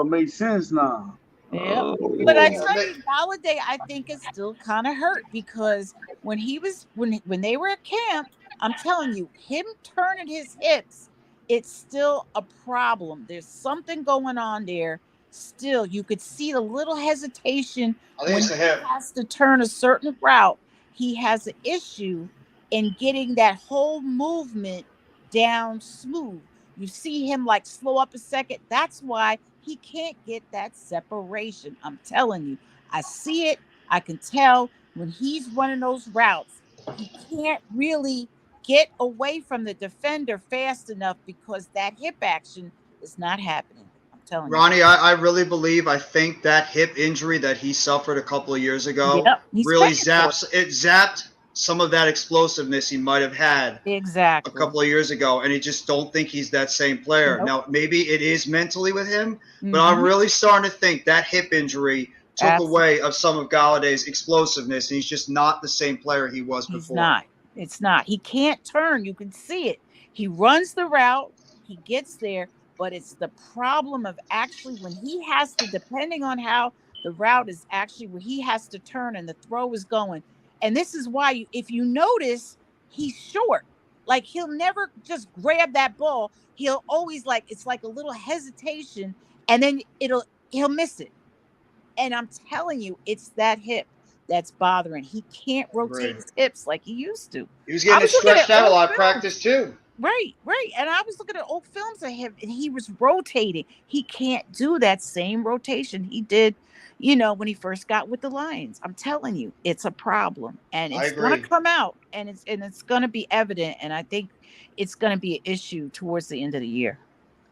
Makes sense now. Yeah, but I tell you, Galladay, I think is still kind of hurt, because when they were at camp, I'm telling you, him turning his hips, it's still a problem. There's something going on there. still you could see the little hesitation I think when it's the he hip. has to turn a certain route. He has an issue in getting that whole movement down smooth. You see him like slow up a second. That's why he can't get that separation. I'm telling you, I see it. I can tell when he's running those routes, he can't really get away from the defender fast enough because that hip action is not happening. I'm telling you. Ronnie, I really believe, I think that hip injury that he suffered a couple of years ago Yep, he's really paying for zapped some of that explosiveness he might have had a Exactly. couple of years ago, and he just don't think he's that same player. Nope. Now, maybe it is mentally with him, but I'm really starting to think that hip injury took Absolutely. away of some of Galladay's explosiveness, and he's just not the same player he was He's before. not. It's not. He can't turn. You can see it. He runs the route. He gets there, but it's the problem of actually when he has to, depending on how the route is actually where he has to turn and the throw is going. And this is why if you notice, he's short. Like he'll never just grab that ball. He'll always it's like a little hesitation, and then he'll miss it. And I'm telling you, it's that hip that's bothering. He can't rotate his hips like he used to. He was getting it stretched out a lot of practice too. Right. And I was looking at old films of him, and he was rotating. He can't do that same rotation he did, when he first got with the Lions. I'm telling you, it's a problem, and it's going to come out, and it's going to be evident. And I think it's going to be an issue towards the end of the year.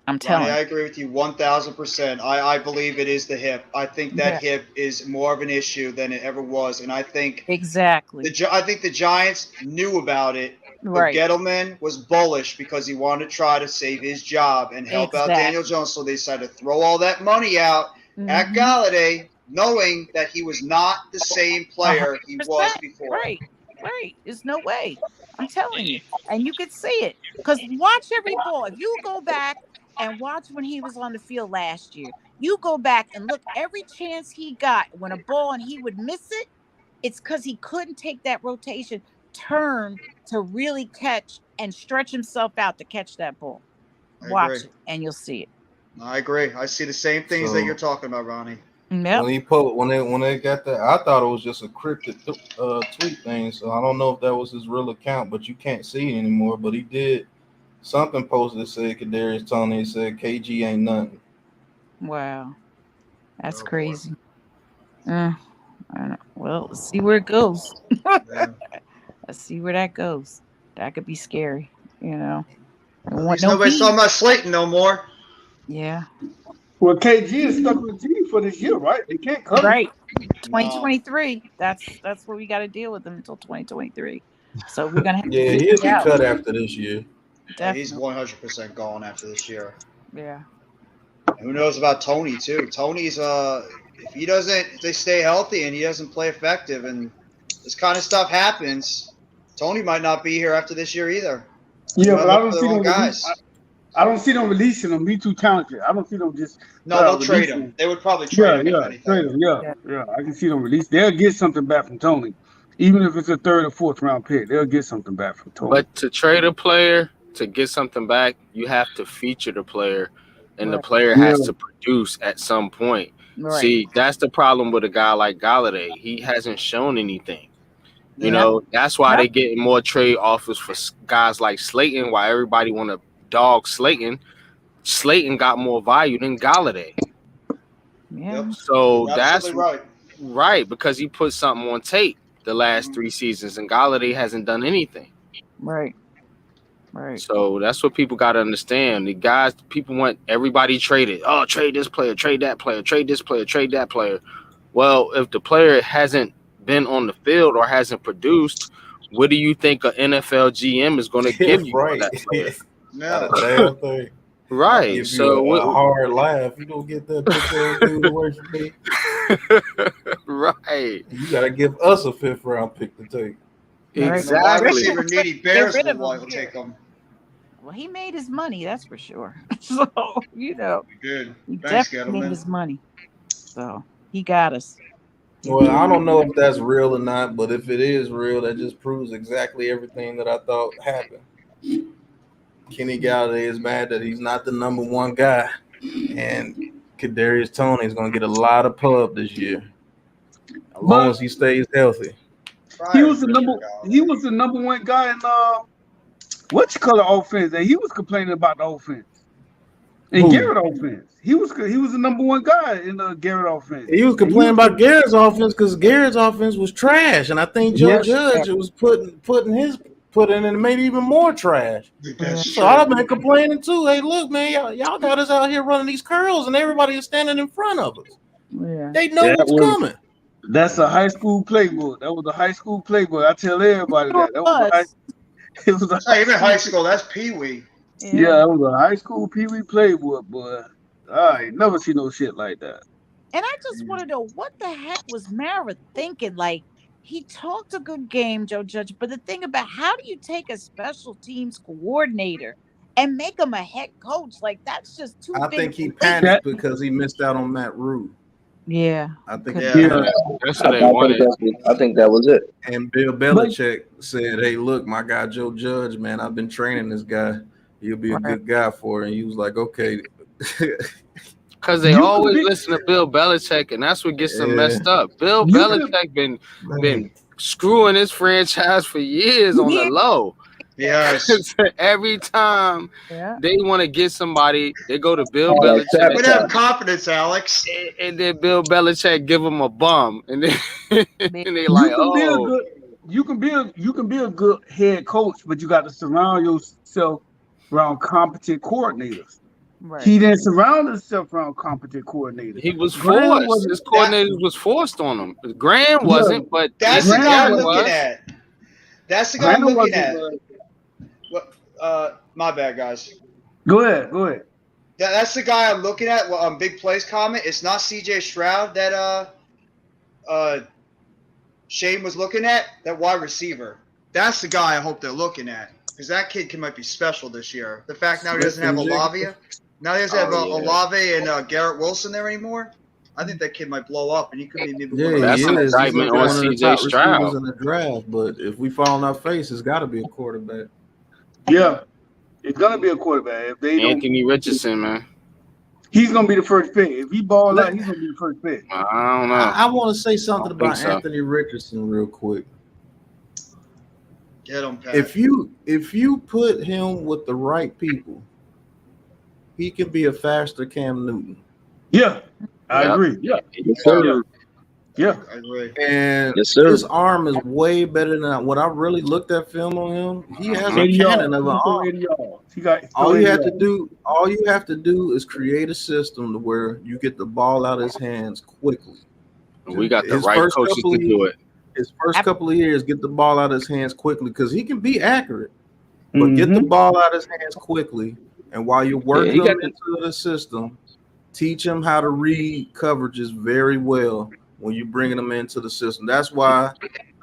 I'm telling Ronnie, I agree with you 1,000%. I believe it is the hip. I think that hip is more of an issue than it ever was, and I think exactly. I think the Giants knew about it. Right. But Gettleman was bullish because he wanted to try to save his job and help out Daniel Jones. So they decided to throw all that money out at Galladay, knowing that he was not the same player he was before. Right. There's no way. I'm telling you. And you could see it. Because watch every ball. If you go back and watch when he was on the field last year, you go back and look every chance he got when a ball and he would miss it, it's because he couldn't take that rotation, turn to really catch and stretch himself out to catch that ball. Watch it and you'll see it. I agree. I see the same things that you're talking about, Ronnie. Yep. When they got that, I thought it was just a cryptic tweet thing. So I don't know if that was his real account, but you can't see it anymore. But he did something posted that said Kadarius Toney said KG ain't nothing. Wow, that's crazy. I don't know. Well, let's see where it goes. Let's see where that goes. That could be scary, Nobody's talking about Slayton no more. Yeah. Well, KG is stuck with the team for this year, right? They can't cut him. Right. 2023. That's what we got to deal with them until 2023. So we're gonna have to he'll be cut after this year. Definitely. He's 100% gone after this year. Yeah. Who knows about Tony too? Tony's if they stay healthy and he doesn't play effective and this kind of stuff happens, Tony might not be here after this year either. Yeah, but I don't see them guys. I don't see them releasing him. He's too talented. I don't see them just. No, they'll trade him. They would probably trade him. Trade him. Yeah. I can see them release. They'll get something back from Tony, even if it's a third or fourth round pick. They'll get something back from Tony. But to trade a player to get something back, you have to feature the player, and the player has to produce at some point. Right. See, that's the problem with a guy like Galladay. He hasn't shown anything. That's why they getting more trade offers for guys like Slayton. Why everybody want to dog Slayton. Slayton got more value than Galladay. Yeah. So that's right because he put something on tape the last 3 seasons, and Galladay hasn't done anything. Right. So that's what people got to understand. The guys, people want everybody traded. Oh, trade this player, trade that player, trade this player, trade that player. Well, if the player hasn't been on the field or hasn't produced, what do you think an NFL GM is going to give you for that player? Not a damn thing. Right. Give you a hard laugh. You don't get that pick dude to work for me. Right. You got to give us a 5th round pick to take. Exactly. Needy Bears will take him. Well, he made his money, that's for sure. So, Good. He Thanks, definitely made his money. So, he got us. Well, I don't know if that's real or not, but if it is real, that just proves exactly everything that I thought happened. Kenny Galladay is mad that he's not the number 1 guy, and Kadarius Toney is going to get a lot of pub this year, as long as he stays healthy. He was the number one guy in what you call the offense, and he was complaining about the offense. In Garrett offense, he was the number one guy in the Garrett offense. He was complaining about Garrett's offense because Garrett's offense was trash, and I think Joe Judge was putting in and made it even more trash. So I've been complaining too. Hey, look, man, y'all got us out here running these curls, and everybody is standing in front of us. Yeah. They know what's coming. That's a high school playbook. That was a high school playbook. I tell everybody that. It was a even high school. That's Pee Wee. Yeah, that was a high school Pee Wee playbook, boy. I ain't never seen no shit like that. And I just want to know what the heck was Mara thinking? Like, he talked a good game, Joe Judge, but the thing about how do you take a special teams coordinator and make him a head coach? Like, that's just too big. I think he panicked because he missed out on Matt Rule. Yeah. I think that's what they wanted. I think that was it. And Bill Belichick said, "Hey, look, my guy Joe Judge, man, I've been training this guy. He'll be a good guy for it." And he was like, "Okay." Because they always listen to Bill Belichick, and that's what gets them messed up. Bill Belichick been screwing his franchise for years on the low. Yes. Every time they want to get somebody, they go to Bill Belichick. We have confidence, Alex. And then Bill Belichick give them a bum, and then and they like, you can be a good head coach, but you got to surround yourself around competent coordinators. Right. He didn't surround himself around competent coordinators. He was forced. His coordinators was forced on him. Graham wasn't, but that's the guy I'm looking at. That's the guy I'm looking at. My bad, guys. Go ahead. That's the guy I'm looking at. Well, Big Plays comment. It's not C.J. Stroud that Shane was looking at. That wide receiver. That's the guy I hope they're looking at, because that kid might be special this year. The fact now he doesn't have Olave. Now he doesn't have Olave and Garrett Wilson there anymore. I think that kid might blow up, and he could be maybe one of that's an indictment on C.J. Stroud in the draft. But if we fall on our face, it's got to be a quarterback. Yeah, it's gonna be a quarterback. If they Anthony Richardson, man, he's gonna be the first pick. If he ball out, he's gonna be the first pick. I don't know. I want to say something about Anthony Richardson real quick. Get him, Pat. If you put him with the right people, he can be a faster Cam Newton. Yeah, I agree. Yeah, yeah, I agree. And his arm is way better than that. When I really looked at film on him, he has a cannon of an arm. All you have to do is create a system to where you get the ball out of his hands quickly. We got the right coaches to do it. His first couple of years, get the ball out of his hands quickly, because he can be accurate, but get the ball out of his hands quickly. And while you're working him into the system, teach him how to read coverages very well when you're bringing them into the system. That's why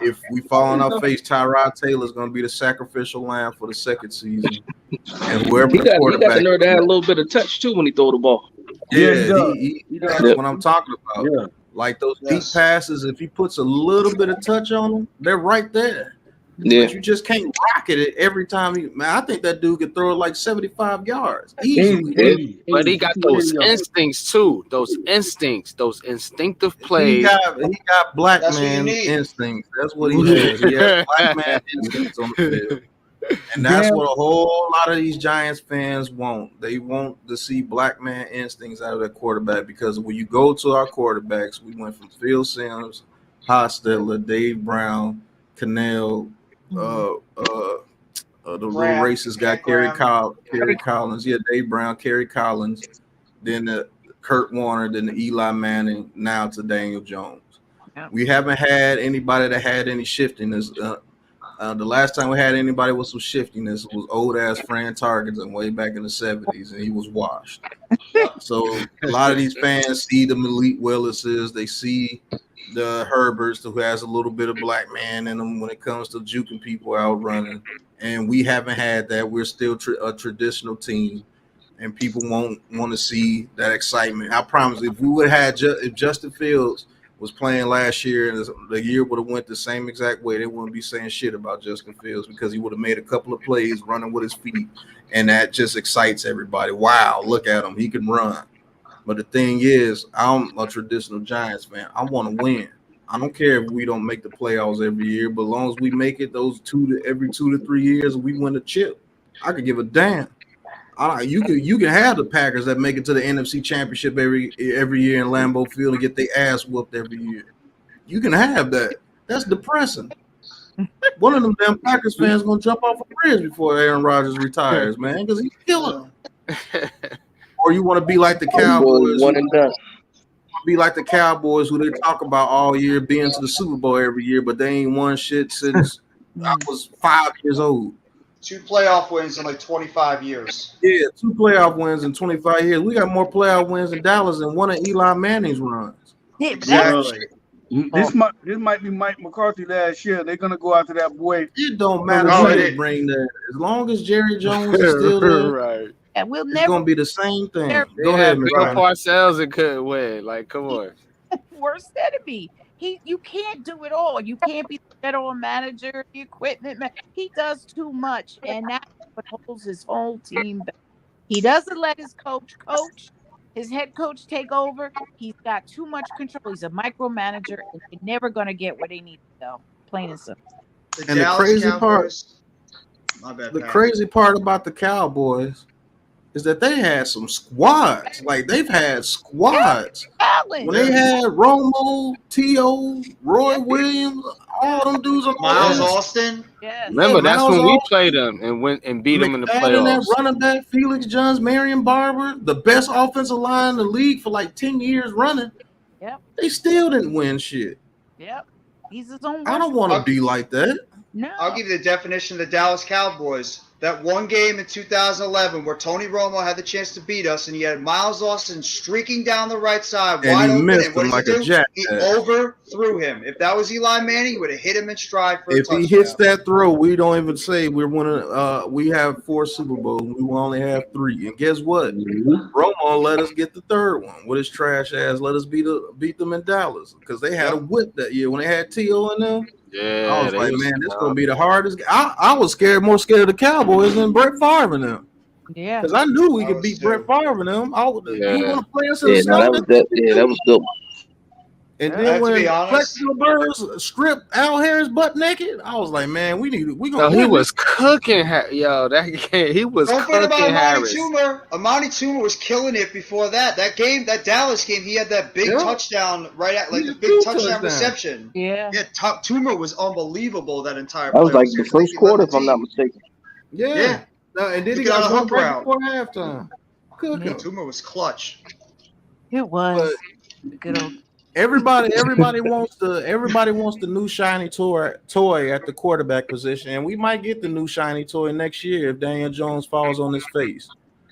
if we fall on our face, Tyrod Taylor is going to be the sacrificial lamb for the second season. And whoever he got the nerve to have a little bit of touch too when he throw the ball. Yeah, that's what I'm talking about. Yeah. Like those deep passes, if he puts a little bit of touch on them, they're right there. Yeah. But you just can't rocket it every time. I think that dude could throw it like 75 yards easily. But he got those instincts too. Those instinctive plays. He got black man instincts. That's what he has. He has black man instincts on the field. And that's what a whole lot of these Giants fans want. They want to see black man instincts out of their quarterback, because when you go to our quarterbacks, we went from Phil Simms, Hostetler, Dave Brown, Cannell, the real racist guy, Kerry Collins. Yeah, Dave Brown, Kerry Collins, then the Kurt Warner, then the Eli Manning, now to Daniel Jones. Yeah. We haven't had anybody that had any shiftiness. The last time we had anybody with some shiftiness was old-ass Fran Tarkenton way back in the 70s, and he was washed. So a lot of these fans see the Malik Willises, they see the Herberts, who has a little bit of black man in them when it comes to juking people out running, and we haven't had that. We're still a traditional team, and people won't want to see that excitement. I promise, if we would have had if Justin Fields was playing last year and the year would have went the same exact way, they wouldn't be saying shit about Justin Fields, because he would have made a couple of plays running with his feet, and that just excites everybody. Wow, look at him, he can run. But the thing is, I'm a traditional Giants fan. I want to win. I don't care if we don't make the playoffs every year, but as long as we make it every 2 to 3 years, we win a chip. I could give a damn. You can have the Packers that make it to the NFC Championship every year in Lambeau Field and get their ass whooped every year. You can have that. That's depressing. One of them damn Packers fans gonna jump off a bridge before Aaron Rodgers retires, man, because he's killing them. Or you want to be like the Cowboys, One and done. be like the Cowboys who they talk about all year, being to the Super Bowl every year, but they ain't won shit since I was 5 years old. 2 playoff wins in like 25 years. Yeah, 2 playoff wins in 25 years. We got more playoff wins in Dallas than one of Eli Manning's runs. Yeah, Exactly. This might be Mike McCarthy last year. They're gonna go after that boy. It don't matter who they bring there. As long as Jerry Jones is still there, right. And we'll it's gonna be the same thing. Go They ahead, had Ms. Bill Ryan. Parcells and couldn't win. Like, come on. Worse than it be. You can't do it all. You can't be the general manager, the equipment man. He does too much, and that's what holds his whole team back. He doesn't let his his head coach take over. He's got too much control. He's a micromanager, and they're never gonna get where they need to go. Plain and simple. And the crazy part about the Cowboys is that they had some squads. Like, they've had squads. When they had Romo, T.O., Roy Williams, all them dudes on Miles Austin. Yeah. Remember, that's Miles when we Austin. played them and went and beat them in the McFadden, that playoffs. running back, Felix Johns, Marion Barber, the best offensive line in the league for like 10 years running. Yep. They still didn't win shit. Yep. He's his own. I don't want to be like that. No. I'll give you the definition of the Dallas Cowboys. That one game in 2011 where Tony Romo had the chance to beat us, and he had Miles Austin streaking down the right side, And wide he open. missed And what him did like he a do? jackass. He overthrew him. If that was Eli Manning, he would have hit him in stride for a If touchdown. he hits that throw, we don't even say we're winning. We have 4 Super Bowls. We will only have 3. And guess what? Romo let us get the 3rd one with his trash ass. Let us beat them in Dallas because they had a whip that year when they had T.O. in them. Yeah, I was like, man, this gonna be the hardest. I was more scared of the Cowboys than Brett Favre and them. Yeah, because I knew we could beat Brett Favre and them. You want to play us in the that was dope. And Yeah, then to when be honest- Flexible Birds stripped Al Harris butt naked, I was like, man, we gonna. He win was this. cooking. He was Don't forget cooking about Amani Harris. Toomer. Amani Toomer was killing it before that. That Dallas game, he had that big touchdown right at the big touchdown reception. Yeah. Yeah, Toomer was unbelievable that entire. That was like playoff the series. first He led quarter, the if I'm not team. mistaken. Yeah. No, and then He he got got a one hook right route. before halftime. Cooking. Toomer was clutch. It was good old. Everybody wants the new shiny toy at the quarterback position, and we might get the new shiny toy next year if Daniel Jones falls on his face.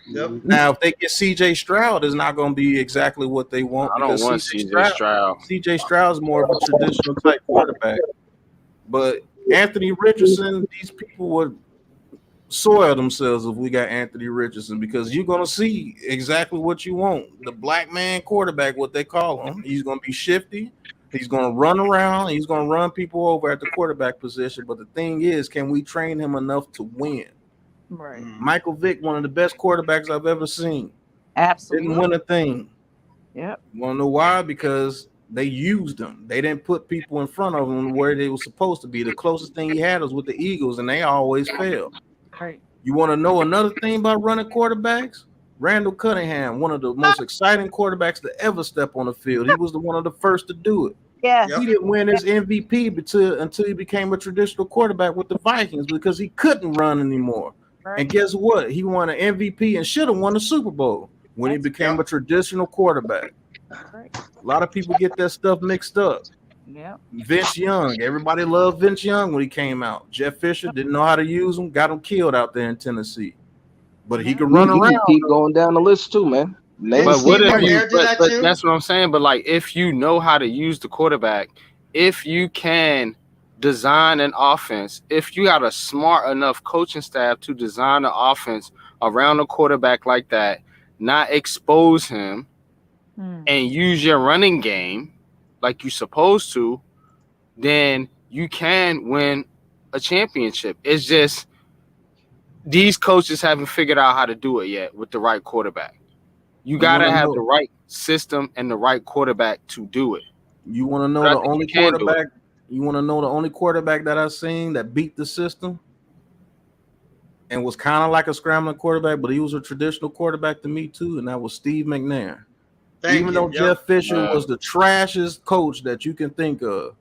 Yep. Now, if they get C.J. Stroud, it's not going to be exactly what they want. I don't because want C.J. Stroud. C.J. Stroud is more of a traditional type quarterback, but Anthony Richardson, these people would soil themselves if we got Anthony Richardson, because you're going to see exactly what you want. The black man quarterback, what they call him. He's going to be shifty. He's going to run around. He's going to run people over at the quarterback position. But the thing is, can we train him enough to win? Right. Michael Vick, one of the best quarterbacks I've ever seen. Absolutely. Didn't win a thing. Yep. You want to know why? Because they used him. They didn't put people in front of him where they were supposed to be. The closest thing he had was with the Eagles, and they always failed. Right. You want to know another thing about running quarterbacks? Randall Cunningham, one of the most exciting quarterbacks to ever step on the field. He was one of the first to do it. Yeah. He didn't win his MVP until he became a traditional quarterback with the Vikings because he couldn't run anymore. Right. And guess what? He won an MVP and should have won the Super Bowl when he became a traditional quarterback. Right. A lot of people get that stuff mixed up. Yeah. Vince Young, everybody loved Vince Young when he came out. Jeff Fisher didn't know how to use him, got him killed out there in Tennessee. But he could run He around. can keep going down the list too, man. But what if you? But that's what I'm saying. But like, if you know how to use the quarterback, if you can design an offense, if you got a smart enough coaching staff to design an offense around a quarterback like that, not expose him, and use your running game like you're supposed to, then you can win a championship. It's just these coaches haven't figured out how to do it yet with the right quarterback. You gotta have the right. system and the right quarterback to do it. You want to know But I the think only he can do it. quarterback? You want to know the only quarterback that I've seen that beat the system and was kind of like a scrambling quarterback, but he was a traditional quarterback to me too, and that was Steve McNair. Even though Jeff Fisher was the trashiest coach that you can think of,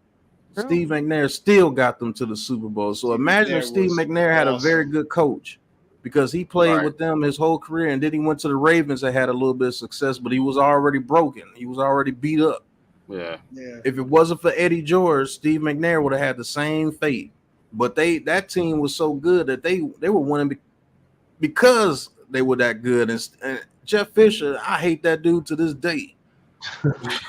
Steve McNair still got them to the Super Bowl. So imagine if Steve McNair had a very good coach, because he played with them his whole career, and then he went to the Ravens and had a little bit of success, but he was already broken. He was already beat up. Yeah. If it wasn't for Eddie George, Steve McNair would have had the same fate. But that team was so good that they were winning because they were that good. And Jeff Fisher, I hate that dude to this day.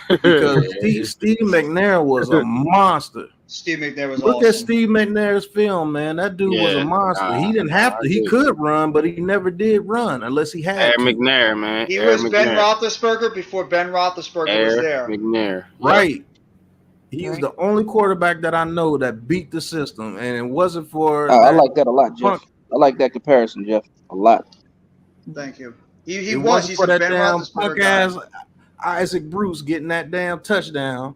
Because Steve McNair was a monster. Steve McNair was Look awesome. at Steve McNair's film, man. That dude was a monster. He didn't have to. He could run, but he never did run unless he had to. McNair, man. He was Ben Roethlisberger before Ben Roethlisberger was there. McNair. Right. He's the only quarterback that I know that beat the system, and it wasn't for. I like that a lot, Jeff. I like that comparison, Jeff, a lot. Thank you. He was. He's a Ben Roethlisberger ass Isaac Bruce getting that damn touchdown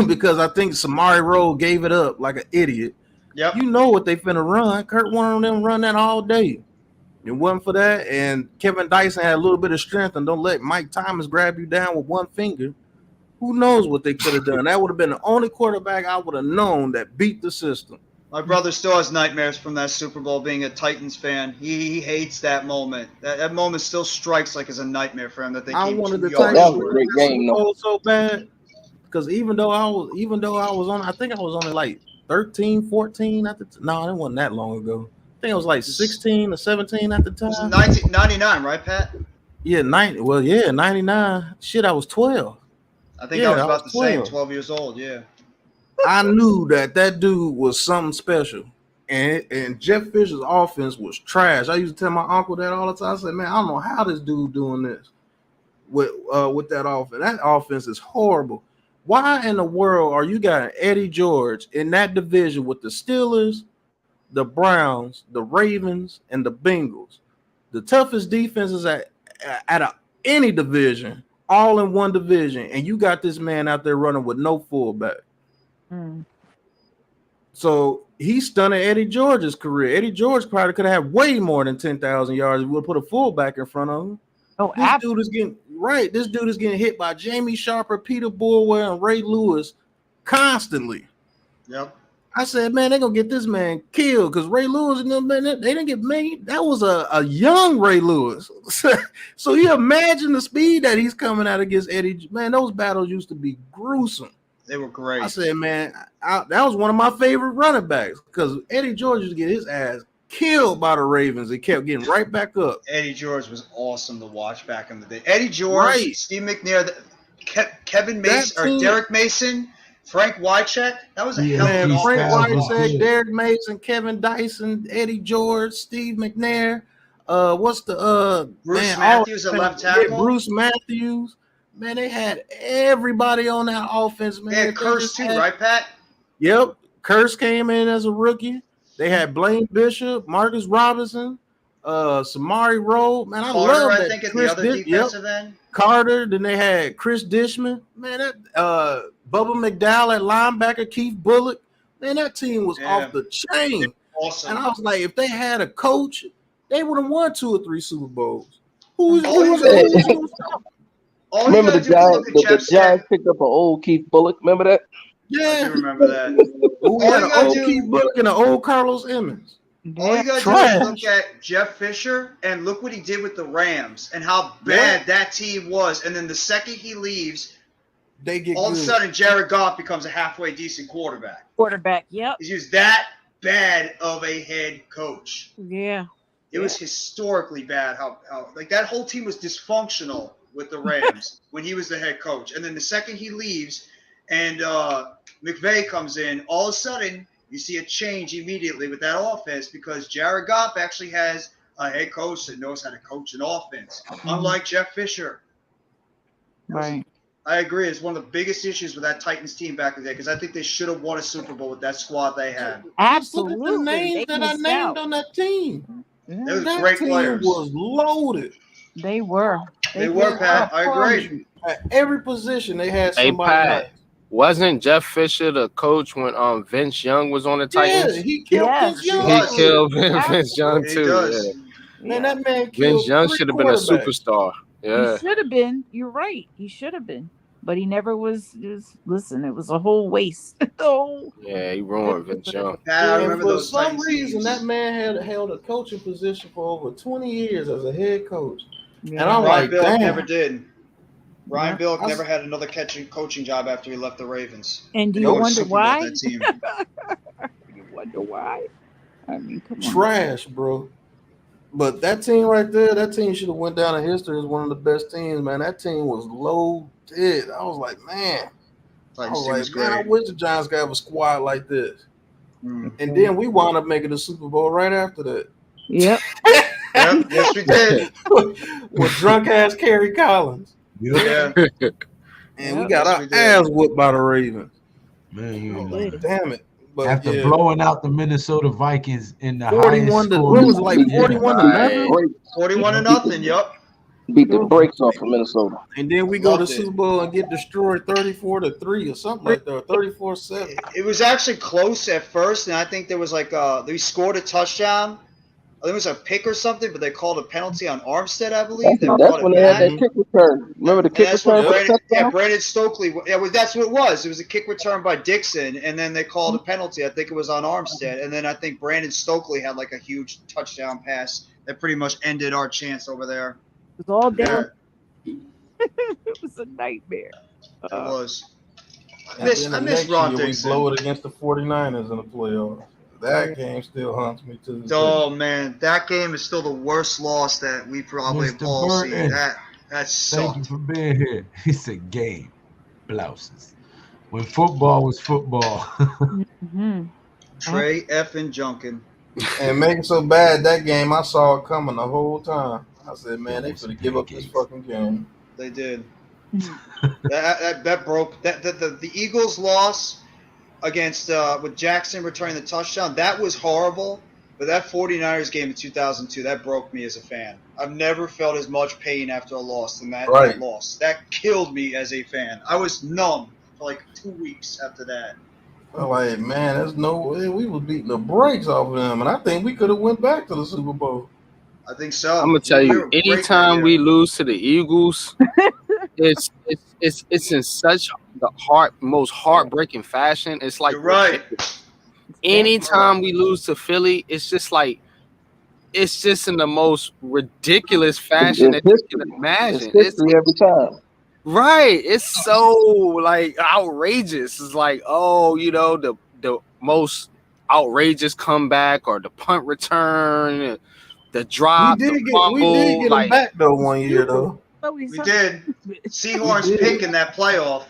because I think Samari Rowe gave it up like an idiot. Yep. You know what they finna run. Kurt wanted them run that all day. It wasn't for that, and Kevin Dyson had a little bit of strength, and don't let Mike Thomas grab you down with one finger. Who knows what they could have done? That would have been the only quarterback I would have known that beat the system. My brother still has nightmares from that Super Bowl, being a Titans fan. He hates that moment. That moment still strikes like as a nightmare for him. That they I came wanted the 2 yards Titans short. to win the Super Bowl so bad because even though I was on, I think I was only like 13, 14 at the no, it wasn't that long ago. I think it was like 16 or 17 at the time. It was 1999, right, Pat? Yeah, 99. Shit, I was 12. I think I was about the same, 12 years old. Yeah. I knew that dude was something special, and Jeff Fisher's offense was trash. I used to tell my uncle that all the time. I said, "Man, I don't know how this dude doing this with that offense. That offense is horrible. Why in the world are you got Eddie George in that division with the Steelers, the Browns, the Ravens, and the Bengals, the toughest defenses at any division, all in one division, and you got this man out there running with no fullback." So he stunted Eddie George's career. Eddie George probably could have had way more than 10,000 yards if we would have put a fullback in front of him. This dude is getting hit by Jamie Sharper, Peter Bulwer, and Ray Lewis constantly. Yep. I said, man, they're gonna get this man killed because Ray Lewis and them, man, they didn't get made. That was a young Ray Lewis. So you imagine the speed that he's coming out against Eddie. Man, those battles used to be gruesome. They were great. I said, man, that was one of my favorite running backs because Eddie George used to get his ass killed by the Ravens. He kept getting right back up. Eddie George was awesome to watch back in the day. Eddie George, Steve McNair, Kevin Mason, or Derek Mason, Frank Wycheck. That was a hell of an offense. Frank Wycheck, Derek Mason, Kevin Dyson, Eddie George, Steve McNair. What's the Bruce Matthews at left tackle? Bruce Matthews. Man, they had everybody on that offense, man. They had Curse too, right, Pat? Yep. Curse came in as a rookie. They had Blaine Bishop, Marcus Robinson, Samari Rowe. Man, I love that. I think at the other defensive end. Carter. Then they had Chris Dishman. Man, that Bubba McDowell at linebacker, Keith Bullock. Man, that team was off the chain. Awesome. And I was like, if they had a coach, they would have won 2 or 3 Super Bowls. Remember the Giants picked up an old Keith Bullock? Remember that? Yeah, I do remember that. We had an old Keith Bullock and an old Carlos Emmons. All you gotta do is look at Jeff Fisher and look what he did with the Rams and how bad that team was. And then the second he leaves, they get all of a sudden Jared Goff becomes a halfway decent quarterback. Yep. He's used that bad of a head coach. Yeah. It was historically bad how like that whole team was dysfunctional with the Rams when he was the head coach. And then the second he leaves and McVay comes in, all of a sudden you see a change immediately with that offense because Jared Goff actually has a head coach that knows how to coach an offense, unlike Jeff Fisher. Right. I agree. It's one of the biggest issues with that Titans team back in the day because I think they should have won a Super Bowl with that squad they had. Absolutely. Look at the names that I named on that team. They were that great team players. Was loaded. They were. They were, Pat. I promise agree. you, at every position they had Hey somebody Pat, nice. wasn't Jeff Fisher the coach when Vince Young was on the Yeah, Titans? he killed Yes. Vince He Young. He was. killed Vince Young He too. does. Yeah. Man, that man Vince killed Young 3 should have been a quarterbacks. superstar. He Yeah. should have been. You're right. He should have been. But he never was. Listen, it was a whole waste. Yeah, he ruined Vince Young. Pat, I And remember for those some Titans reason, teams. that man had held a coaching position for over 20 years as a head coach. Yeah. And I'm Brian like, Billick damn. never did. Brian Yeah. Billick never had another coaching job after he left the Ravens. And do He you won a wonder Super Bowl with why? that team. You wonder why? I mean, come on. Trash, bro. But that team right there, that team should have went down in history as one of the best teams, man. That team was loaded. I was like, man. I Titans was team like, was man, I great. wish the Giants could have a squad like this. Mm. And then we wound up making the Super Bowl right after that. Yep. Yep, yes, we did. With drunk ass Kerry Collins. Yeah. And we Yep. got Yes, our we did. ass whooped by the Ravens. Man, Did. Damn it. But after yeah, blowing out the Minnesota Vikings in the 41 highest to, score. what was it, like 41 to Right. 0? 41-0. Yep. Beat the brakes off of Minnesota. And then we go to Loved it. Super Bowl and get destroyed 34-3 or something like that, or 34-7. It was actually close at first, and I think there was like they scored a touchdown. I think it was a pick or something, but they called a penalty on Armstead, I believe. They That's brought when it they had back. that kick return. Remember the And kick that's return what for the touchdown? Brandon Stokely. That's what it was. It was a kick return by Dixon, and then they called a penalty. I think it was on Armstead, and then I think Brandon Stokely had like a huge touchdown pass that pretty much ended our chance over there. It was all down. Yeah, It was a nightmare. it was. I And miss then the miss next Ron year we Dixon. blow it against the 49ers in the playoffs. That game still haunts me to this day. Oh man, that game is still the worst loss that we probably have Mr. all seen. Burton. That Thank sucked. you for being here. It's a game. Blouses. When football was football. Mm-hmm. Trey effing Junkin. And make it so bad, that game, I saw it coming the whole time. I said, man, they could give up this fucking game. They did. that broke the Eagles loss against with Jackson returning the touchdown. That was horrible. But that 49ers game in 2002, that broke me as a fan. I've never felt as much pain after a loss than that loss. That killed me as a fan. I was numb for like 2 weeks after that. I'm like, man, there's no way we was beating the brakes off of them. And I think we could have went back to the Super Bowl. I think so. I'm gonna tell We you, were great anytime that we year. lose to the Eagles, it's in such the most heartbreaking fashion. It's like You're right. anytime we lose to Philly, it's just like it's just in the most ridiculous fashion It's that you history. can imagine. It's history every time. Right. It's so like outrageous. It's like, oh, you know, the most outrageous comeback or the punt return, the drop, We the did fumble. get them back though one year though. We did. Seahorns pick in that playoff.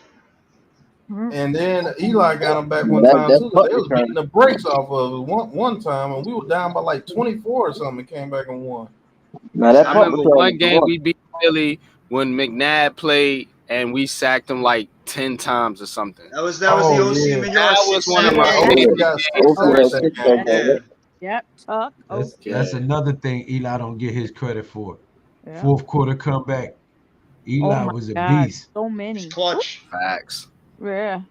And then Eli got them back one That- time that too. punt They was return. beating the brakes off of us one time, and we were down by like 24 or something, and came back and won. Now that I punt remember return one was game fun. we beat Philly when McNabb played and we sacked him like 10 times or something. That was the OC Manure. That was one of Yeah, my OC favorite got games. six sacks that game. Yeah. Yep. Tuck. That's another thing Eli don't get his credit for. Yeah. Fourth quarter comeback. Eli Oh my was a God, beast. so many. Clutch. Facts. Yeah.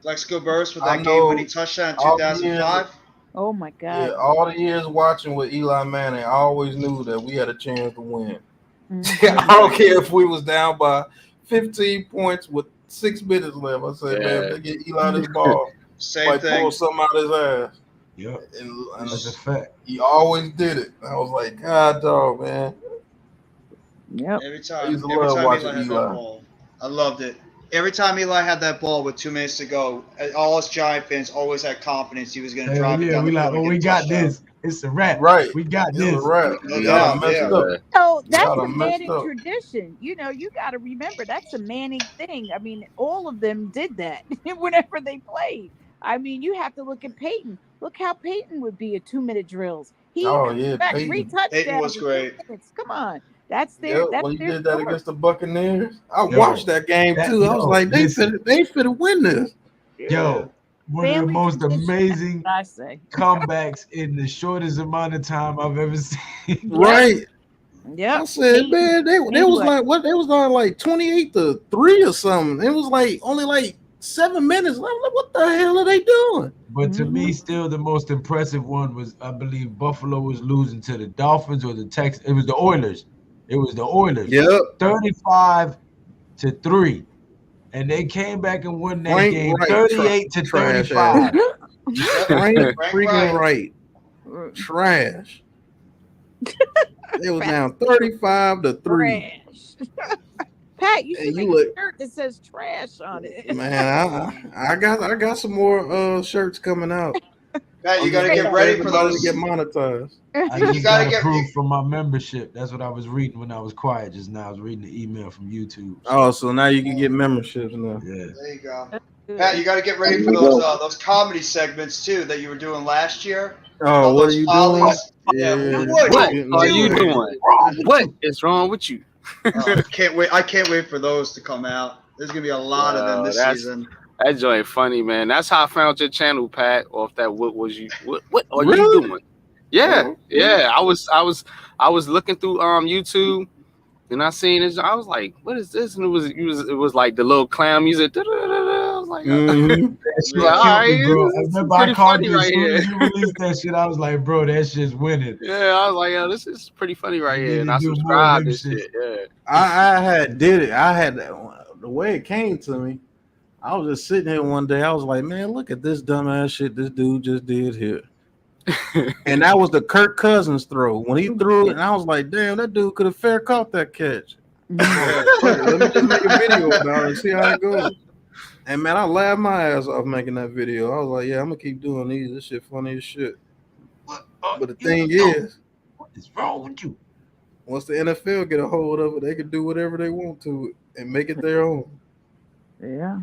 Flexico Burst with I that know game when he touchdown in all the 2005. Oh my God. Yeah, all the years watching with Eli Manning, I always knew that we had a chance to win. Mhm. I don't care if we was down by 15 points with 6 minutes left. I said, man, if they get Eli this ball, Same like thing. pull something out his ass. Yep. And That's a fact. he always did it. I was like, God, dog, man. Yep. Every I time, used to every love time watching Eli had Eli. that ball, I loved it. Every time Eli had that ball with 2 minutes to go, all us Giant fans always had confidence he was going to Hell drive it yeah, down we the like, field oh, and we get a got touchdown. this. It's a wrap. Right. We got It's this. a wrap. No Y'all doubt, done messed yeah. up. So that's Y'all a done messed Manning up. tradition. You know, you got to remember that's a Manning thing. I mean, all of them did that whenever they played. I mean, you have to look at Peyton. Look how Peyton would be at 2-minute drills. He Oh, yeah, got 3 Peyton. touchdowns Peyton was in 2 great. minutes. Come on, that's their. Yeah, That's when he their did that story. against the Buccaneers, I Yo, watched that game that- too. I was yo, like, they listen. finna win this. Yo, one of the Family most tradition, amazing that's what I say. comebacks in the shortest amount of time I've ever seen. Right. Yep. I said, man, they was Anyway. like what? They was on like 28-3 or something. It was like only like 7 minutes. I'm like, what the hell are they doing? But to me, still the most impressive one was, I believe, Buffalo was losing to the Dolphins or the Texans. It was the Oilers. It was the Oilers. Yep. 35-3. And they came back and won that Frank game Wright, 38-35. Frank Frank freaking Wright. right. Trash. It was down 35-3. Trash. Pat, you should And make you a look, shirt that says trash on it. man, I got some more shirts coming out. Pat, you got to I'm get just ready waiting for everybody those. to get monetized. I You just gotta got get- approved from my membership. That's what I was reading when I was quiet just now. I was reading the email from YouTube. Oh, so now you can get memberships now. Yeah. There you go. Pat, you got to get ready for those comedy segments too that you were doing last year. Oh, All what are those you follies. doing? Yeah, Yeah, what What getting are like you that. doing? What is wrong with you? Can't wait! I can't wait for those to come out. There's gonna be a lot of them this season. That joint funny, man. That's how I found your channel, Pat. Off that, what was you? What are Really? you doing? Yeah, Oh, yeah. I was looking through YouTube, and I seen this. I was like, "What is this?" And it was like the little clown music. I was like, Mhm. That shit all killed right, me, bro. I this is remember I pretty called funny you as right soon as here. you released that shit. I was like, bro, that shit's winning. Yeah, I was like, "Yo, this is pretty funny right You here," need and to I do more of subscribed them and shits. shit. Yeah. I had did it. I had the way it came to me. I was just sitting here one day. I was like, man, look at this dumbass shit this dude just did here. And that was the Kirk Cousins throw. When he threw it, and I was like, damn, that dude could have fair caught that catch. Fuck it, let me just make a video about it and see how it goes. And man, I laughed my ass off making that video. I was like, yeah, I'm gonna keep doing these. This shit funny as shit. But the thing is, what is wrong with you? once the NFL get a hold of it, they can do whatever they want to it and make it their own. Yeah.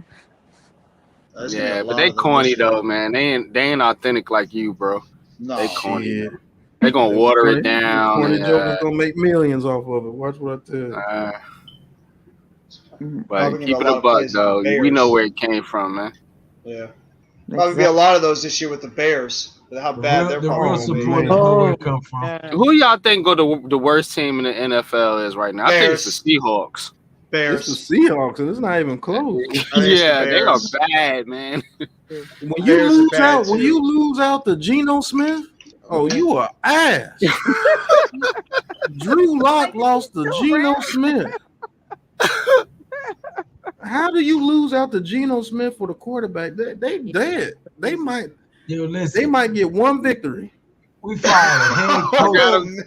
There's gonna be Yeah, a but lot they of them corny this year. though, man. They ain't authentic like you, bro. No. They corny. Shit. They gonna water it Corny down. And, jokers gonna make millions off of it. Watch what I tell you. Probably but gonna be keep a it lot a of buck, plays with the though. We Bears. know where it came from, man. Yeah. Probably be a lot of those this year with the Bears. With how bad they're The real probably supporters gonna know where it come from. Who y'all think the worst team in the NFL is right now? I think it's the Seahawks. Bears. It's the Seahawks, and it's not even close. Yeah, they are bad, man. When you Bears are lose bad, out, when too. you lose out to Geno Smith, oh, you are ass. Drew Lock lost to Geno Smith. How do you lose out to Geno Smith for the quarterback? They dead. They might get one victory. We fired a head coach.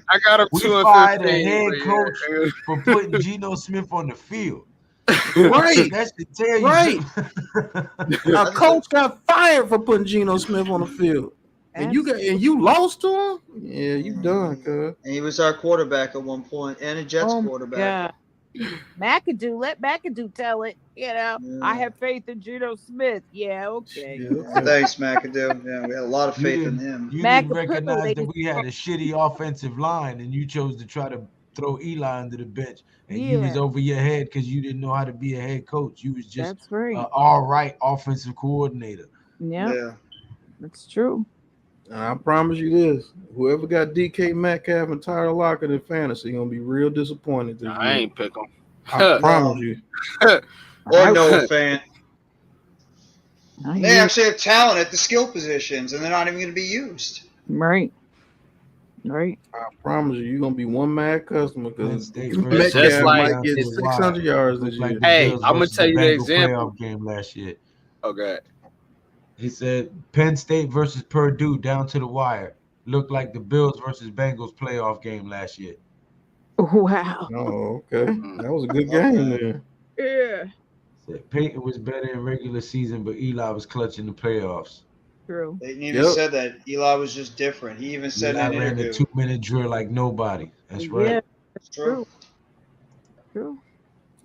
I got him We 2 fired and a 15. head but coach yeah. for putting Geno Smith on the field. Right. That should tell you. Right. A coach got fired for putting Geno Smith on the field. And you lost to him? Yeah, you done, cuz. And he was our quarterback at one point, and a Jets quarterback. Yeah. McAdoo, let McAdoo tell it. You know, I have faith in Geno Smith. Yeah, okay. Thanks, McAdoo. Yeah, we had a lot of faith in him. You didn't recognize that we had a shitty offensive line, and you chose to try to throw Eli under the bench, and you was over your head because you didn't know how to be a head coach. You was just That's right. all right offensive coordinator. Yeah, that's true. I promise you this: whoever got DK Metcalf and Tyler Lockett in fantasy gonna be real disappointed this year. I ain't pick them. I promise you. Or no fan. I They hear- actually have talent at the skill positions, and they're not even going to be used. Right. Right. I promise you, you're gonna be one mad customer because Just Metcalf like- might get 600 yards this year. Hey, I'm gonna tell you the Bengals example. playoff game last year. Okay. He said Penn State versus Purdue down to the wire looked like the Bills versus Bengals playoff game last year. Wow. Oh, okay. That was a good game there. Yeah. Said Peyton was better in regular season, but Eli was clutch in the playoffs. True. They even said that Eli was just different. He even said Eli in an ran the interview. 2-minute drill like nobody. That's right. Yeah, that's true. True.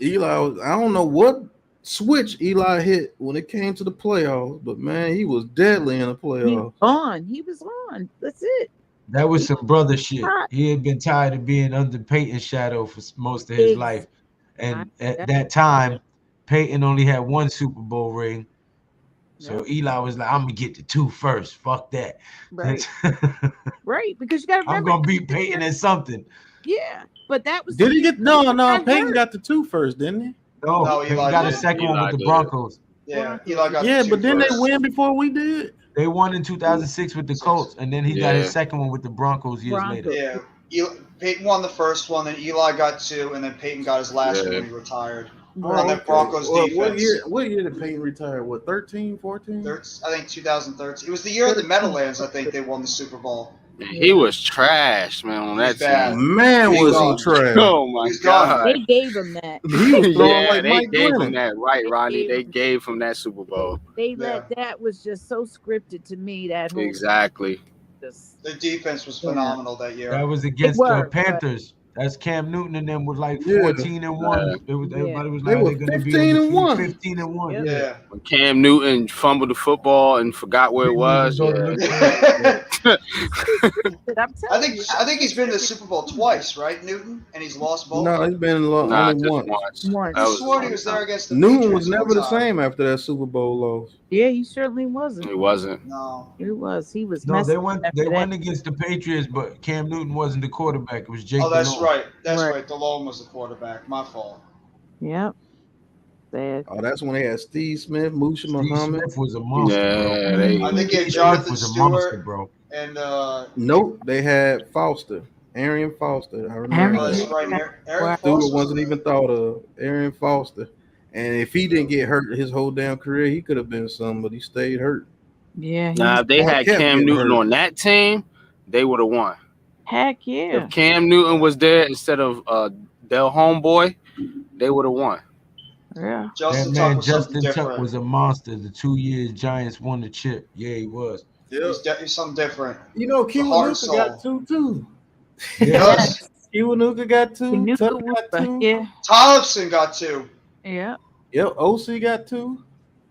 Eli, I don't know what switch Eli hit when it came to the playoffs, but man, he was deadly in the He playoffs. was on. He was on. That's it. That was some brother shit. He had been tired of being under Peyton's shadow for most of his life. And at that time, Peyton only had 1 Super Bowl ring. So Eli was like, I'm going to get the 2 first. Fuck that. Right. Right. Because you got to I'm remember. going to beat Peyton at something. Yeah, but that was Did he get no? Peyton hurt. got the 2 first, didn't he? No, Peyton Eli got a did. second one with the did. Broncos. Yeah, Eli got Yeah, the 2 but didn't they first. win before we did? They won in 2006 with the Colts, and then he got his Yeah. second one with the Broncos years later. Yeah, Peyton won the first one, then Eli got 2, and then Peyton got his last one when he retired. Oh, On that Broncos Well, defense. What year did Peyton retire? What, 13, 14? I think 2013. It was the year of the Meadowlands. I think they won the Super Bowl. He was trash, man, on that bad. team. Man, He was gone. he trash? Oh my He's gone. god. They gave him that. He was throwing Yeah, like they Mike gave him Glennon. that, right, Ronnie. They gave him that Super Bowl. They let that was just so scripted to me. That whole Exactly. The defense was phenomenal that year. That was against the Panthers. That's Cam Newton and them was like 14 and 1. It was, everybody was They like, were they're going to be 15 and 1. 15 and 1. Yeah. When Cam Newton fumbled the football and forgot where it was. I think he's been to the Super Bowl twice, right, Newton? And he's lost both. No, he's been in only once. I swore he was there against the Newton Patriots was never one the time. same after that Super Bowl loss. Yeah, he certainly wasn't. He wasn't. No, he was. He was. No, they messing went. after They that. went against the Patriots, but Cam Newton wasn't the quarterback. It was Jake. Oh, that's Delhomme. right. That's right. DeLone was the quarterback. My fault. Yep. Bad. Oh, that's when they had Steve Smith, Musha Muhammad. Smith was a monster, Yeah, bro. I think he had Smith Jonathan was a monster, Stewart bro. and Nope, they had Foster, Arian Foster. I remember. that's that. right. Aaron Stewart Foster. wasn't even thought of. Arian Foster, and if he didn't get hurt his whole damn career, he could have been something, but he stayed hurt. Yeah. Now, if they had kept Cam getting Newton hurt. on that team, they would have won. Heck yeah. If Cam Newton was there instead of Del Homeboy, they would have won. Yeah. Justin That Tuck man, was something Justin Tuck different. was a monster. The 2 years Giants won the chip. Yeah, he was. He's definitely something different. You know, The heart and Kiwanuka got soul. 2 too. Yes. Kiwanuka got 2. Kiwanuka Tuck was- got 2. Yeah. Thompson got 2. Yeah. Yep, OC got 2.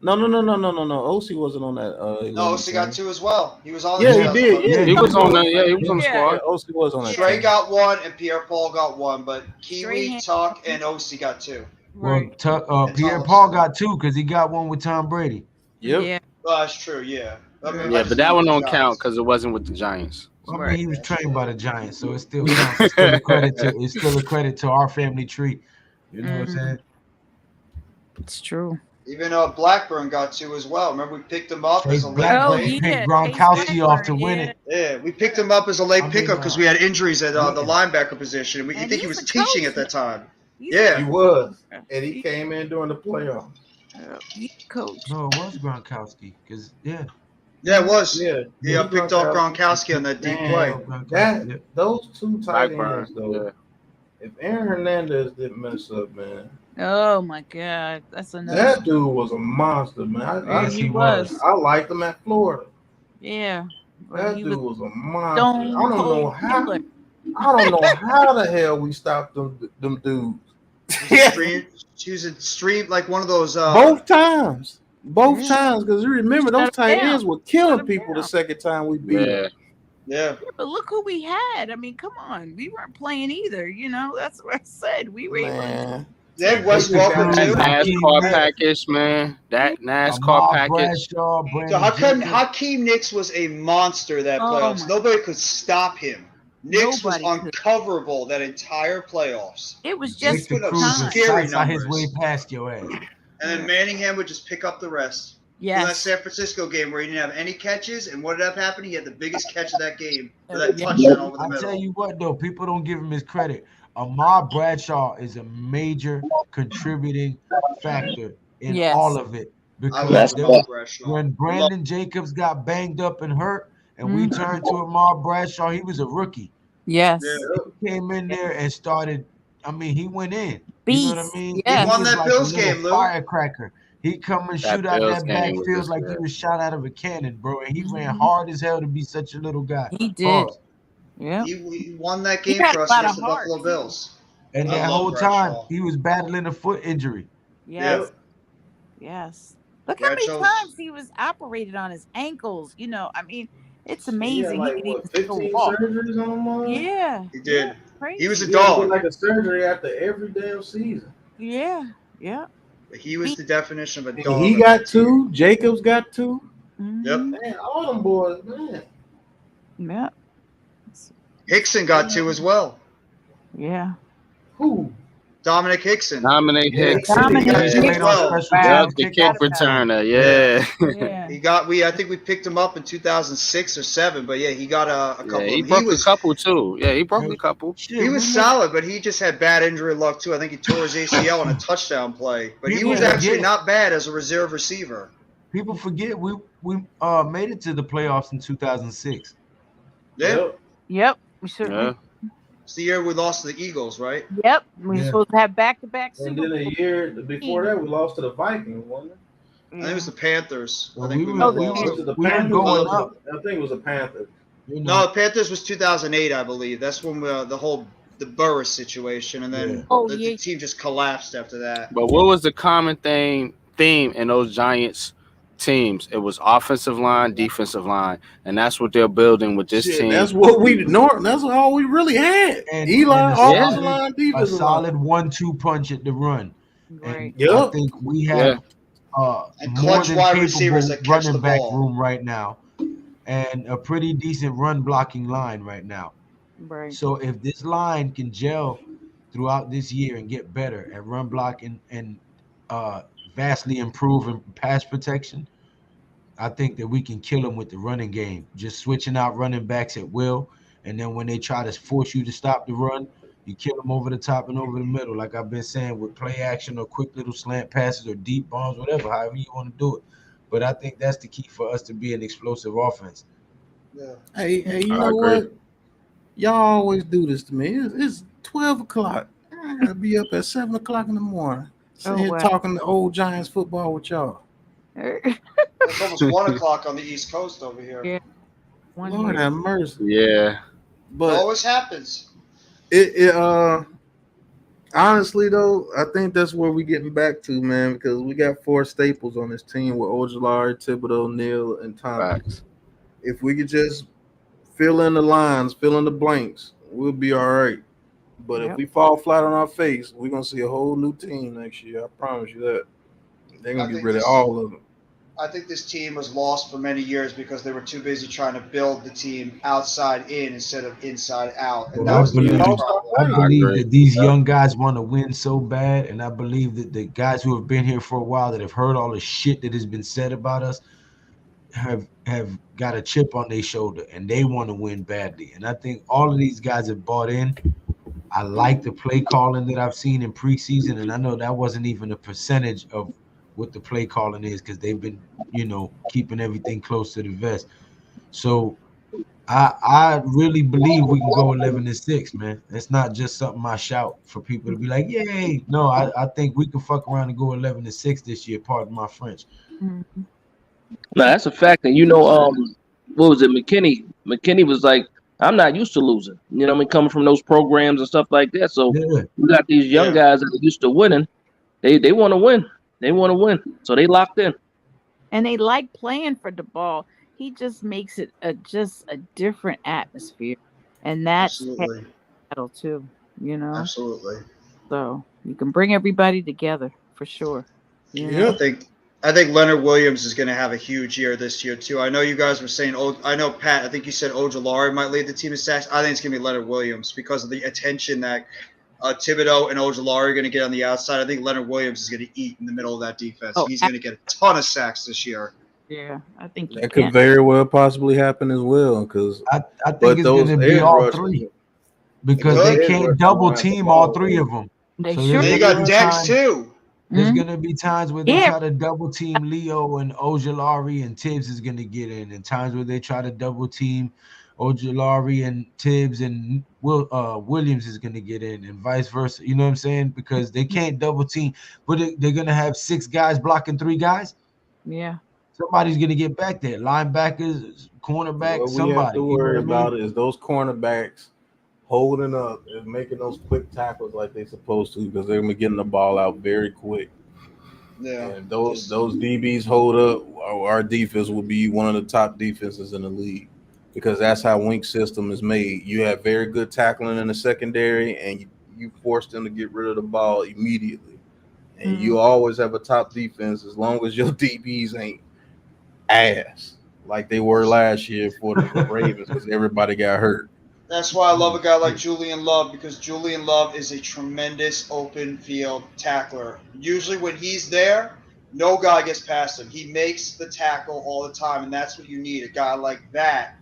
No. OC wasn't on that. No, OC got 2 as well. He was on. Yeah, the he did. Yeah, He was on the he was on the Yeah, squad. OC was on that. Stray team. got 1 and Pierre Paul got 1, but Kiwi, Strahan- Tuck, and OC got 2. Well, Right. Pierre Thomas. Paul got 2 because he got one with Tom Brady. Yep. Yeah. Well, that's true. Yeah. Yeah, but that one don't count because it wasn't with the Giants. I mean, he was trained by the Giants, so it still counts. It's still a credit to. It's still a credit to our family tree. You know what I'm saying? It's true. Even Blackburn got 2 as well. Remember, we picked him up as a late Blackburn pick. picked Gronkowski off to win it. Yeah, we picked him up as a late I mean, pickup because we had injuries at the linebacker position. I And think he he's was a teaching coach. at that time. He Yeah. was, and he came in during the playoff. He's coach. No, it was Gronkowski because Yeah, it was. Yeah, He picked off Gronkowski on that deep play. That those 2 tight Blackburn, ends though. yeah. If Aaron Hernandez didn't mess up, man, Oh my God, that's another. that dude was a monster, man. Yes, he he was. was. I liked him at Florida. Yeah. That he dude was was a monster. stone I don't know cold how. killer. I don't know how the hell we stopped them dudes. She was a stream like one of those. Both times. Both Yeah. times, because you remember those Shut 'em tight down. ends were killing Shut 'em people the down. second time we beat them. Yeah. Yeah. But look who we had. I mean, come on. We weren't playing either. You know, that's what I said. We were able to. Man. They had Wes Welker That too. NASCAR package, man. That NASCAR Ahmad package. Bradshaw, So Brandon Hakeem, Jacobs. Hakeem Nicks was a monster that Oh playoffs. my- Nobody could stop him. Nicks was Nobody could. uncoverable that entire playoffs. It was just Victor put up Cruz time. would scary slice his numbers. way past your ass. And then Manningham would just pick up the rest. In that Yes. San Francisco game where he didn't have any catches, and what ended up happening? He had the biggest catch of that game for that Yeah. touchdown over the I tell middle. you what, though, people don't give him his credit. Ahmad Bradshaw is a major contributing factor in Yes. all of it. I Because love there Ahmad was- Bradshaw. when Brandon Jacobs got banged up and hurt, and we Mhm. turned to Ahmad Bradshaw, he was a rookie. Yes. Yeah. He came in there and started. I mean, he went in. Beast. You know what I mean? Yes. He Won was that like Bills a little game, Lou. firecracker. He come and That shoot out Bills that game was backfield just like he good. was shot out of a cannon, bro. And he ran Mhm. hard as hell to be such a little guy. He did. Pause. Yeah. He won that He game got for a us lot against of the heart, Buffalo too. Bills. And I that love whole time Bradshaw. he was battling a foot injury. Yes. Yes. Look how many Bradshaw- times he was operated on his ankles. You know, I mean, it's amazing. Like, he could what, even still 15 walk. surgeries on him? Yeah. He did. Crazy. He was a He had to get dog. like a surgery after every damn season. Yeah. Yeah. He was the definition of a And dog. he got 2. Jacobs got 2. Yep. Mhm. Man, all them boys, man. Yeah. Hickson got 2 as well. Yeah. Who? Dominic Hickson. Dominic Hicks. Dominic He got Yeah. picked well. Yep, Wow. the kick returner. Yeah. Yeah. He got. I think we picked him up in 2006 or 7. But yeah, he got a couple. Yeah, he of them. broke a couple too. Yeah, he broke a couple. He was solid, but he just had bad injury luck too. I think he tore his ACL on a touchdown play. But he was actually not bad as a reserve receiver. People forget we made it to the playoffs in 2006. Yeah. Yep. We should. It's the year we lost to the Eagles, right? Yep. We were supposed to have back-to-back And Super then Bowl. a year before that, we lost to the Vikings, wasn't it? I think it was the Panthers. Well, I think we we were- lost. we were going up. I think it was the Panthers. No, the Panthers was 2008, I believe. That's when the Burris situation, and then the team just collapsed after that. But what was the common theme in those Giants teams? It was offensive line, defensive line, and that's what they're building with this team. That's what that's all we really had. Eli, offensive line, a defensive solid line. 1-2 punch at the run. And Yep. I think we have And more clutch than wide capable receivers that catch the running back ball. room right now, and a pretty decent run blocking line right now. Right. So if this line can gel throughout this year and get better at run block and vastly improve in pass protection, I think that we can kill them with the running game. Just switching out running backs at will, and then when they try to force you to stop the run, you kill them over the top and over the middle, like I've been saying, with play action or quick little slant passes or deep bombs, whatever, however you want to do it. But I think that's the key for us to be an explosive offense. Yeah. Hey, you I know agree. what? Y'all always do this to me. It's 12 o'clock. I gotta be up at 7 o'clock in the morning. Sitting here wow. talking to old Giants football with y'all. It's almost 1 o'clock on the East Coast over here. Yeah. Lord have mercy. Yeah. It But always happens. it honestly though, I think that's where we're getting back to, man, because we got 4 staples on this team with Ojulari, Thibodeau, Neal, and Thomas. If we could just fill in the lines, fill in the blanks, we'll be all right. But if we fall flat on our face, we're gonna see a whole new team next year. I promise you that. They're gonna get rid of all of them. I think this team was lost for many years because they were too busy trying to build the team outside in instead of inside out. And that I was the believe, biggest problem. I believe that these young guys want to win so bad, and I believe that the guys who have been here for a while that have heard all the shit that has been said about us have got a chip on their shoulder, and they want to win badly. And I think all of these guys have bought in. I like the play calling that I've seen in preseason, and I know that wasn't even a percentage of what the play calling is because they've been, keeping everything close to the vest. So I really believe we can go 11-6, man. It's not just something I shout for people to be like, yay. No, I think we can fuck around and go 11-6 this year. Pardon my French. No, that's a fact. And what was it? McKinney was like, I'm not used to losing. You know what I mean? Coming from those programs and stuff like that. So we got these young guys that are used to winning. They want to win. They want to win. So they locked in. And they like playing for the ball. He just makes it just a different atmosphere. And that's battle too, Absolutely. So you can bring everybody together for sure. I think Leonard Williams is going to have a huge year this year too. I know you guys were saying, I know Pat, I think you said Ojulari might lead the team in sacks. I think it's going to be Leonard Williams because of the attention that Thibodeau and Ojulari are going to get on the outside. I think Leonard Williams is going to eat in the middle of that defense. He's going to get a ton of sacks this year. Yeah, I think that could very well possibly happen as well. Because I think it's going to be all three because they can't double team all three of them. They got Dex too. There's going to be times where they try to double team Leo and Ojulari, and Tibbs is going to get in, and times where they try to double team Ojulari and Tibbs and Williams is going to get in, and vice versa. You know what I'm saying? Because they can't double team, but they're going to have 6 guys blocking 3 guys. Yeah. Somebody's going to get back there. Linebackers, cornerback, What somebody. we have to worry about is those cornerbacks holding up and making those quick tackles like they're supposed to, because they're gonna be getting the ball out very quick. Yeah. And those DBs hold up, our defense will be one of the top defenses in the league, because that's how Wink's system is made. You have very good tackling in the secondary, and you force them to get rid of the ball immediately. And you always have a top defense as long as your DBs ain't ass like they were last year for the Ravens, because everybody got hurt. That's why I love a guy like Julian Love, because Julian Love is a tremendous open field tackler. Usually when he's there, no guy gets past him. He makes the tackle all the time, and that's what you need, a guy like that.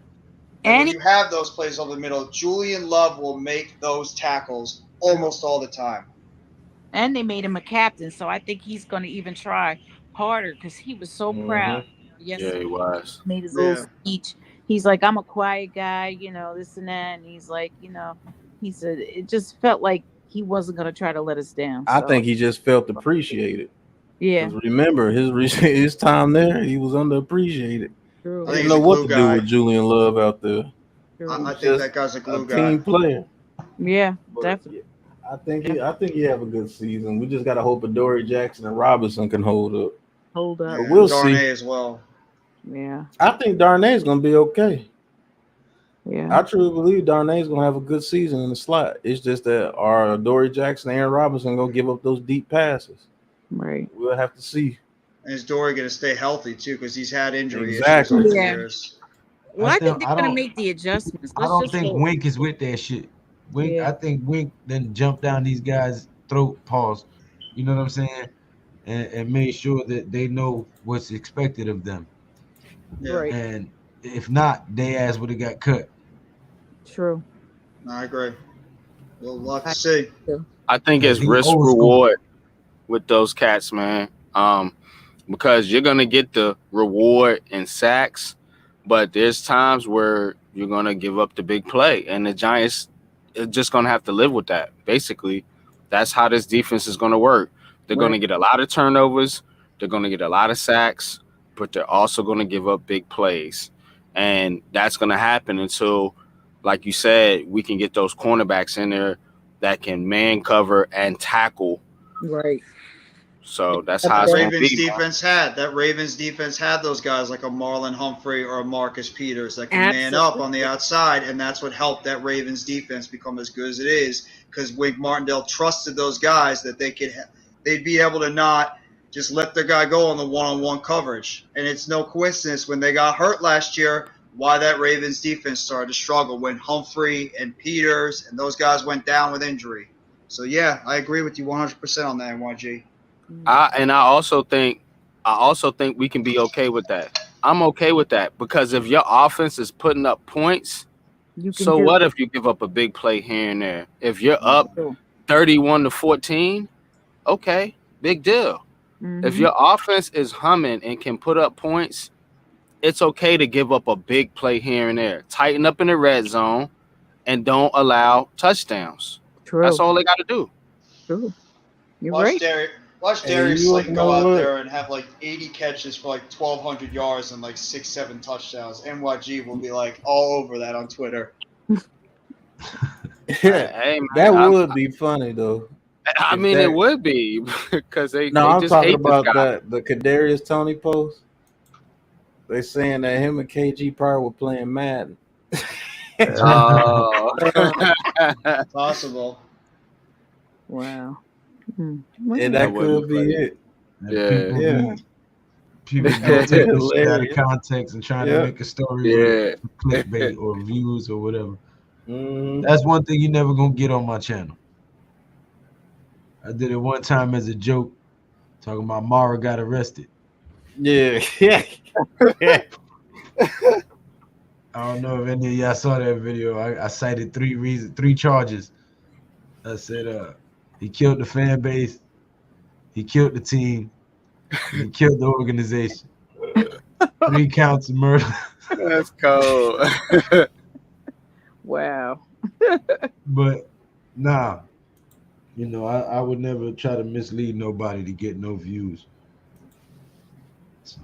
And when And you have those plays over the middle, Julian Love will make those tackles almost all the time. they made him a captain, so I think he's going to even try harder because he was so proud Yeah, yesterday. he was. Made his little speech. He's like, I'm a quiet guy, this and that. And he's like, he said it just felt like he wasn't going to try to let us down. I So, think he just felt appreciated. yeah. Because remember, his time there, he was underappreciated. True. I They think didn't he's know a what glue to do guy. with Julian Love out there. I think that guy's a glue guy. Team player. Yeah, But definitely. I think he have a good season. We just gotta hope Adoree Jackson and Robinson can hold up. Hold up. But we'll Darnay see. as well. Yeah. I think Darnay's gonna be okay. Yeah. I truly believe Darnay's gonna have a good season in the slot. It's just that are Adoree Jackson and Aaron Robinson gonna give up those deep passes? Right. We'll have to see. And is Dory going to stay healthy, too, because he's had injury Exactly. issues over the Yeah. years. Well, I think they're I going to don't. make the adjustments. I Let's don't just think hope. Wink is with that shit. Wink. Yeah. I think Wink then jumped down these guys' throat, pause. You know what I'm saying? And made sure that they know what's expected of them. Yeah. Right. And if not, they ass would have got cut. True. I agree. We'll have to see. I think it's He risk old school. reward with those cats, man. Because you're gonna get the reward in sacks, but there's times where you're gonna give up the big play, and the Giants are just gonna have to live with that. Basically, that's how this defense is gonna work. They're gonna get a lot of turnovers, they're gonna get a lot of sacks, but they're also gonna give up big plays, and that's gonna happen until, like you said, we can get those cornerbacks in there that can man cover and tackle. Right. So that's how it's going to be. That Ravens defense had those guys like a Marlon Humphrey or a Marcus Peters that can man up on the outside, and that's what helped that Ravens defense become as good as it is, because Wink Martindale trusted those guys that they'd be able to not just let their guy go on the one-on-one coverage. And it's no coincidence when they got hurt last year why that Ravens defense started to struggle when Humphrey and Peters and those guys went down with injury. So yeah, I agree with you 100% on that, NYG. I also think we can be okay with that. I'm okay with that, because if your offense is putting up points, so what if you give up a big play here and there? If you're up 31-14, okay, big deal. If your offense is humming and can put up points, it's okay to give up a big play here and there. Tighten up in the red zone and don't allow touchdowns. True. That's all they got to do. True. You're Watch right. Darius go out there and have like 80 catches for like 1,200 yards and like 6-7 touchdowns. NYG will be like all over that on Twitter. Hey, man, that would be funny though. I mean, it would be, because they I'm just talking hate about this guy. the Kadarius Toney post. They saying that him and KG Pryor were playing Madden. Possible. Wow. And that could be it. People take this shit out of context and trying to make a story with clickbait or views or whatever. That's one thing you're never gonna get on my channel. I did it one time as a joke, talking about Mara got arrested. Yeah. I don't know if any of y'all saw that video. I cited three charges. I said he killed the fan base, he killed the team, and he killed the organization. 3 counts of murder. That's cold. Wow. But nah, I would never try to mislead nobody to get no views. So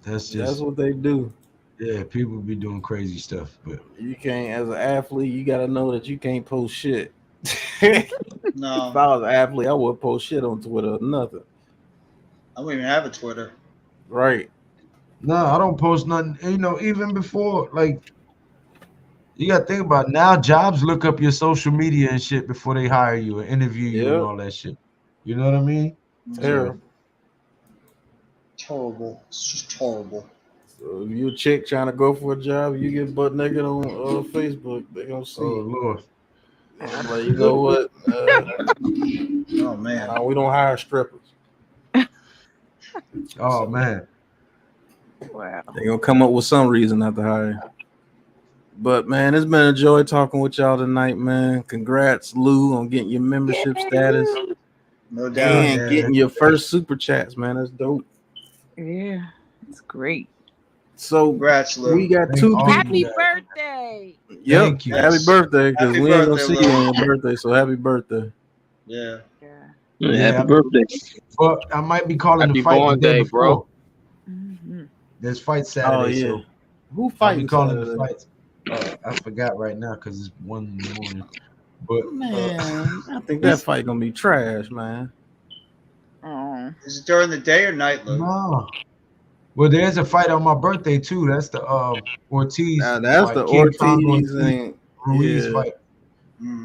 that's what they do. Yeah, people be doing crazy stuff, but you can't, as an athlete, you gotta know that you can't post shit. No. If I was an athlete, I would post shit on Twitter or nothing. I don't even have a Twitter. Right. No, I don't post nothing. Even before, like, you gotta think about it. Now jobs look up your social media and shit before they hire you and interview you and all that shit. You know what I mean? Terrible. Terrible. It's just horrible. So if you a chick trying to go for a job, you get butt naked on Facebook, they gonna see. Oh Lord. I'm like, you know what? Oh man. We don't hire strippers. Oh man. Wow. They gonna come up with some reason not to hire. But man, it's been a joy talking with y'all tonight, man. Congrats, Lou, on getting your membership status No doubt. and getting your first super chats, man. That's dope. Yeah, it's great. So Congrats, Lou. we got two people. Happy birthday. Yep. Thank you. Happy birthday, because Happy we ain't gonna birthday, see you Lou. on your birthday. So happy birthday. Yeah. Happy birthday. But I might be calling Happy the fight born the day day, before. bro. There's fight Saturday, Oh yeah. so Who I'll be fighting calling Saturday? the fights. I forgot right now because it's 1 in the morning. But Man, I think that fight gonna be trash, man. Oh. Is it during the day or night, Lou? no. Well, there's a fight on my birthday too. That's the Ortiz. That's fight. the King Kong Ortiz and Ruiz yeah. fight.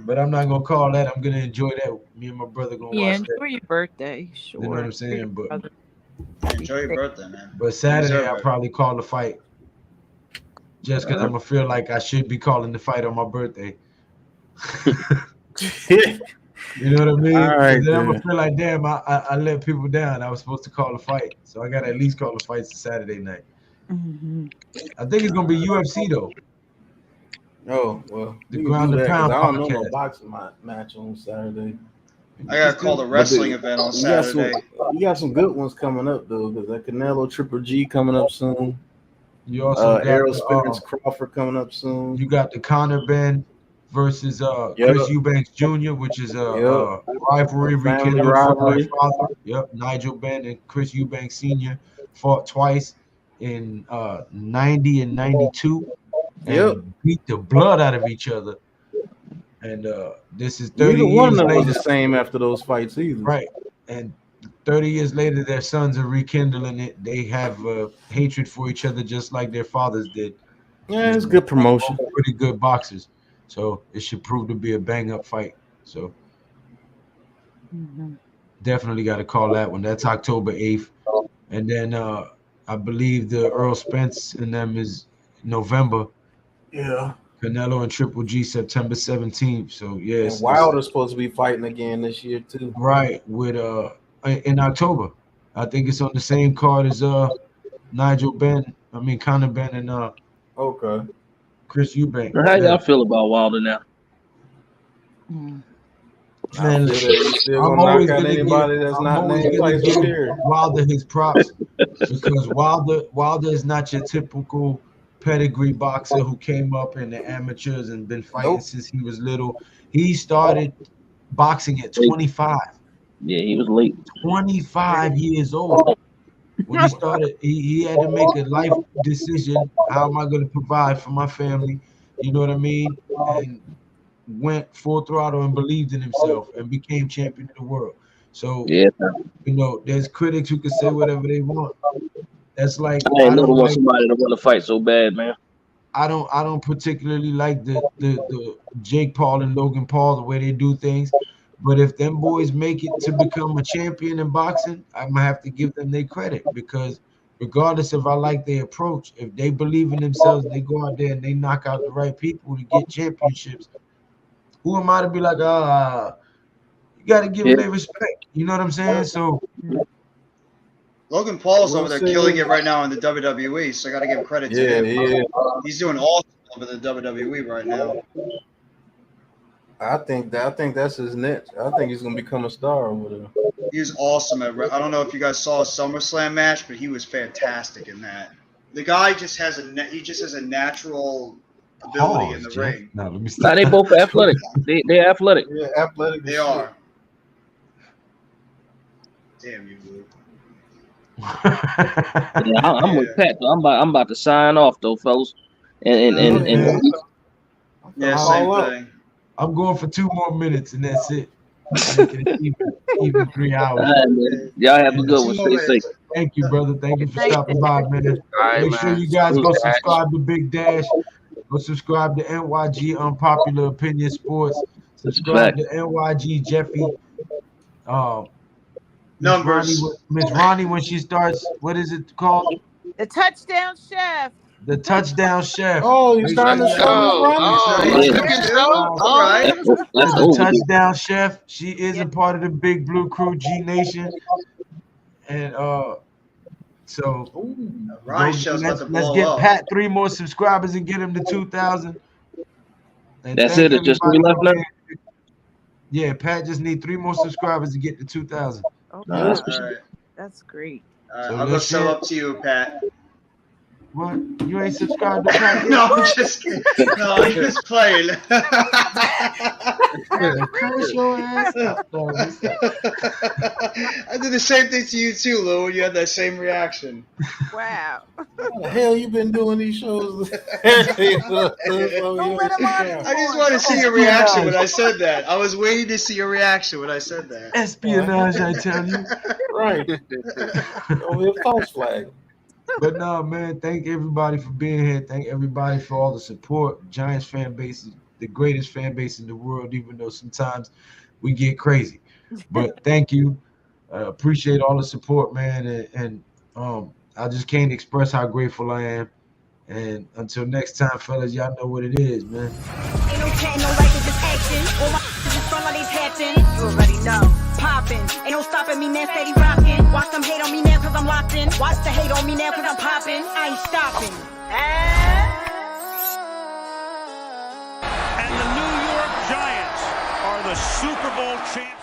But I'm not gonna call that. I'm gonna enjoy that. Me and my brother gonna Yeah, watch that. enjoy your birthday. Sure. You know what I'm saying? But Enjoy your birthday, man. But Saturday deserve I'll it. probably call the fight. Just because I'm gonna feel like I should be calling the fight on my birthday. You know what I mean? All right, Then I'm then. gonna feel like, damn, I let people down. I was supposed to call the fight, so I gotta at least call the fights to Saturday night. I think it's gonna be UFC though. Oh well, The we can ground do and that, 'cause pound I don't know no podcast. boxing match on Saturday. I gotta call the wrestling event on Saturday. You got some good ones coming up though, because that Canelo Triple G coming up soon. You also got Errol the, Spence Crawford coming up soon. you got the Conor Ben versus Chris Eubanks Jr., which is a rivalry Family rekindled from rivalry. my father. Yep, Nigel Ben and Chris Eubanks Sr. fought twice in 90 and 92 and beat the blood out of each other. And this is 30 Neither one of years them was later. the same after those fights either. Right. And 30 years later, their sons are rekindling it. They have hatred for each other just like their fathers did. Yeah, it's good promotion. Both pretty good boxers. So it should prove to be a bang-up fight. So definitely got to call that one. That's October 8th. And then I believe the Earl Spence and them is November. Yeah. Canelo and Triple G September 17th. So yes. And Wilder's supposed to be fighting again this year too. Right, with in October. I think it's on the same card as Conor Ben and Okay. Chris Eubank. How y'all feel about Wilder now? Man, I feel that he's still I'm gonna always knock out gonna anybody give, that's I'm not always named gonna Tyson give Fury. Wilder his props because Wilder is not your typical pedigree boxer who came up in the amateurs and been fighting since he was little. He started boxing at 25. Yeah, he was late. 25 years old. When he started, he had to make a life decision. How am I going to provide for my family? You know what I mean? And went full throttle and believed in himself and became champion of the world. So, Yeah. you know, there's critics who can say whatever they want. That's like I ain't never want somebody to want to fight so bad, man. I don't particularly like the Jake Paul and Logan Paul, the way they do things. But if them boys make it to become a champion in boxing, I'm gonna have to give them their credit because regardless if I like their approach, if they believe in themselves, they go out there and they knock out the right people to get championships. Who am I to be like, you got to give them their respect. You know what I'm saying? So Logan Paul's over there killing it right now in the WWE, so I got to give credit to him. Yeah. He's doing awesome over the WWE right now. I think that's his niche. I think he's gonna become a star over there. He was awesome at. I don't know if you guys saw a SummerSlam match, but he was fantastic in that. The guy just has a natural ability in the ring. No, let me stop. Nah, they both athletic. They're athletic. Yeah, athletic. They are. Damn you, Luke. Yeah, I'm with Pat. Though. I'm about to sign off though, fellas. And yeah, same thing. I'm going for 2 more minutes and that's it. Make it even 3 hours. All right, man. Y'all have a good one. Stay safe. Thank you, brother. Thank you for stopping by, man. right, Make sure man. you guys go subscribe to Big Dash. Go subscribe to NYG Unpopular Opinion Sports. Subscribe to NYG Jeffy. Numbers. Miss Ronnie, when she starts, what is it called? The touchdown chef. The touchdown chef. Oh, you Make starting sure to y'all- show me, Oh, Make a sure Yeah. cooking y'all- show? All right. That's The overdue. touchdown chef. She is Yeah. a part of the Big Blue Krew, G Nation, and so Ryan show's about to let's blow get up. Pat 3 more subscribers and get him to 2,000. And That's thank it. It's just everybody 3 left for now. being- Yeah, Pat just need 3 more subscribers to get to 2,000. Okay. No, that's All for sure. right. That's great. So I'll go let's sew hear- up to you, Pat. What? You ain't subscribed to Pat yet? No, I'm just kidding. No, I'm just playing. Curse your ass out. No, what's up? I did the same thing to you too, Lou. You had that same reaction. Wow. What the hell you been doing these shows? Don't let him on I just want to see your reaction when I said that. I was waiting to see your reaction when I said that. Espionage, I tell you. Right. Over a false flag. But no, man, thank everybody for being here. Thank everybody for all the support. Giants fan base is the greatest fan base in the world, even though sometimes we get crazy. But thank you. Appreciate all the support, man. And I just can't express how grateful I am. And until next time, fellas, y'all know what it is, man. Ain't no chat, no like, it's just action. All my just front like they hatching. You already know. Popping. Ain't no stopping me now, steady rocking. Watch them hate on me now, cause I'm locked in. Watch the hate on me now, cause I'm popping. I ain't stopping. And the New York Giants are the Super Bowl champions.